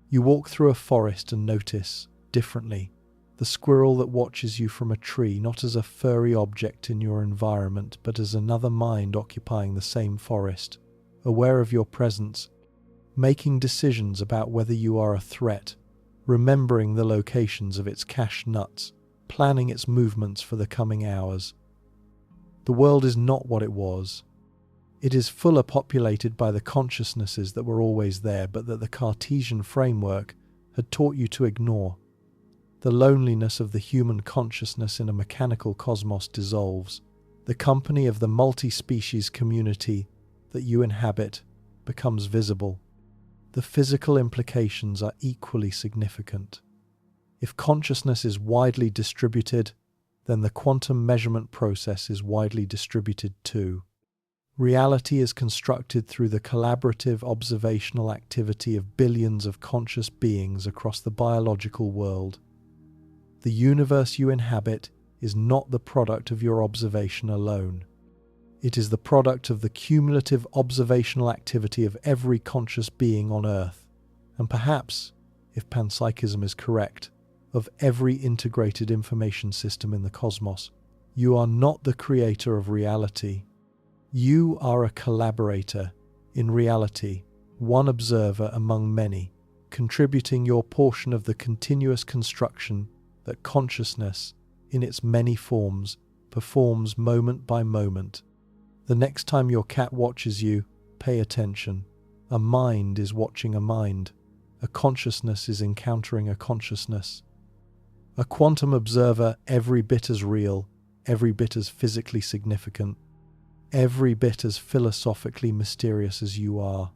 You walk through a forest and notice, differently, the squirrel that watches you from a tree, not as a furry object in your environment, but as another mind occupying the same forest, aware of your presence, making decisions about whether you are a threat, remembering the locations of its cached nuts, planning its movements for the coming hours. The world is not what it was. It is fuller populated by the consciousnesses that were always there, but that the Cartesian framework had taught you to ignore. The loneliness of the human consciousness in a mechanical cosmos dissolves. The company of the multi-species community that you inhabit becomes visible. The physical implications are equally significant. If consciousness is widely distributed, then the quantum measurement process is widely distributed too. Reality is constructed through the collaborative observational activity of billions of conscious beings across the biological world. The universe you inhabit is not the product of your observation alone. It is the product of the cumulative observational activity of every conscious being on Earth, and perhaps, if panpsychism is correct, of every integrated information system in the cosmos. You are not the creator of reality. You are a collaborator in reality, one observer among many, contributing your portion of the continuous construction that consciousness, in its many forms, performs moment by moment. The next time your cat watches you, pay attention. A mind is watching a mind. A consciousness is encountering a consciousness. A quantum observer, every bit as real, every bit as physically significant, every bit as philosophically mysterious as you are,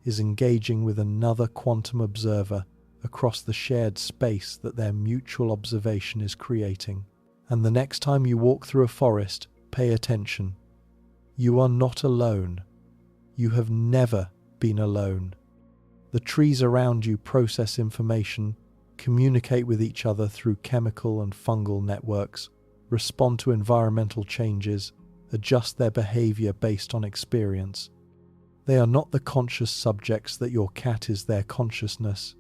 is engaging with another quantum observer across the shared space that their mutual observation is creating. And the next time you walk through a forest, pay attention. You are not alone. You have never been alone. The trees around you process information, communicate with each other through chemical and fungal networks, respond to environmental changes, adjust their behavior based on experience. They are not the conscious subjects that your cat is. Their consciousness,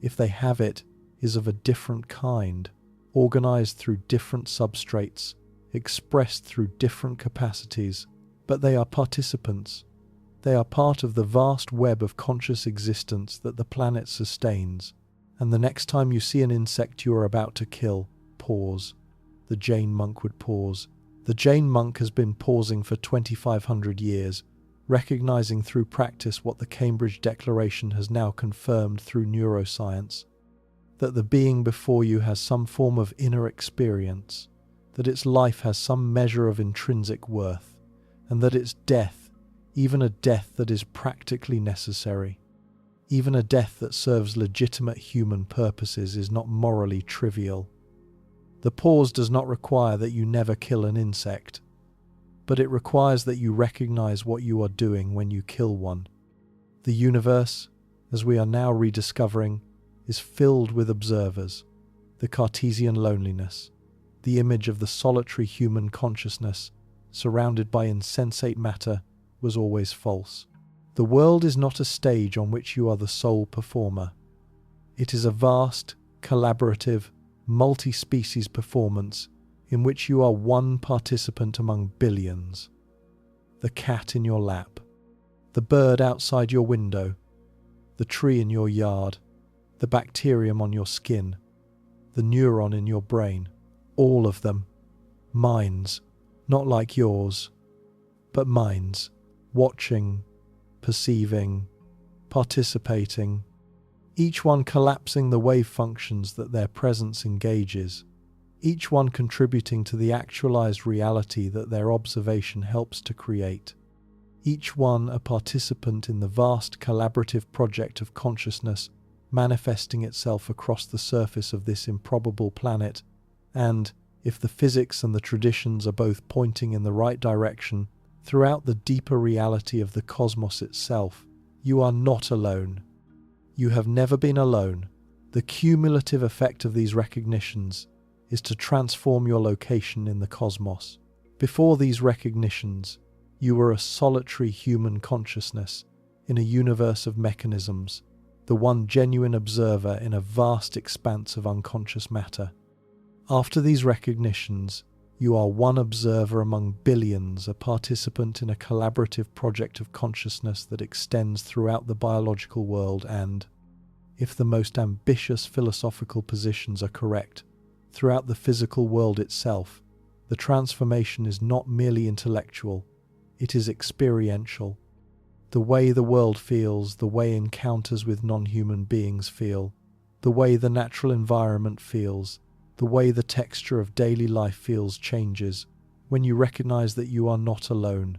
if they have it, is of a different kind, organized through different substrates, expressed through different capacities, but they are participants. They are part of the vast web of conscious existence that the planet sustains. And the next time you see an insect you are about to kill, pause. The Jain monk would pause. The Jain monk has been pausing for 2,500 years, recognizing through practice what the Cambridge Declaration has now confirmed through neuroscience, that the being before you has some form of inner experience, that its life has some measure of intrinsic worth, and that its death, even a death that is practically necessary, even a death that serves legitimate human purposes, is not morally trivial. The pause does not require that you never kill an insect, but it requires that you recognize what you are doing when you kill one. The universe, as we are now rediscovering, is filled with observers. The Cartesian loneliness, the image of the solitary human consciousness surrounded by insensate matter, was always false. The world is not a stage on which you are the sole performer. It is a vast, collaborative, multi-species performance in which you are one participant among billions. The cat in your lap, the bird outside your window, the tree in your yard, the bacterium on your skin, the neuron in your brain, all of them, minds, not like yours, but minds, watching, perceiving, participating, each one collapsing the wave functions that their presence engages, each one contributing to the actualized reality that their observation helps to create, each one a participant in the vast collaborative project of consciousness manifesting itself across the surface of this improbable planet, and, if the physics and the traditions are both pointing in the right direction, throughout the deeper reality of the cosmos itself. You are not alone. You have never been alone. The cumulative effect of these recognitions is to transform your location in the cosmos. Before these recognitions, you were a solitary human consciousness in a universe of mechanisms, the one genuine observer in a vast expanse of unconscious matter. After these recognitions, you are one observer among billions, a participant in a collaborative project of consciousness that extends throughout the biological world and, if the most ambitious philosophical positions are correct, throughout the physical world itself. The transformation is not merely intellectual, it is experiential. The way the world feels, the way encounters with non-human beings feel, The way the natural environment feels, the way the texture of daily life feels changes when you recognize that you are not alone.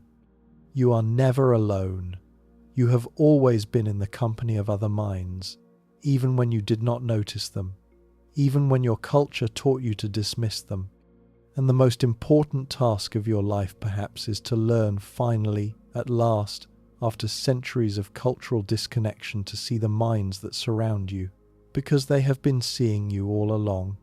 You are never alone. You have always been in the company of other minds, even when you did not notice them, even when your culture taught you to dismiss them. And the most important task of your life perhaps is to learn finally, at last, after centuries of cultural disconnection, to see the minds that surround you, because they have been seeing you all along.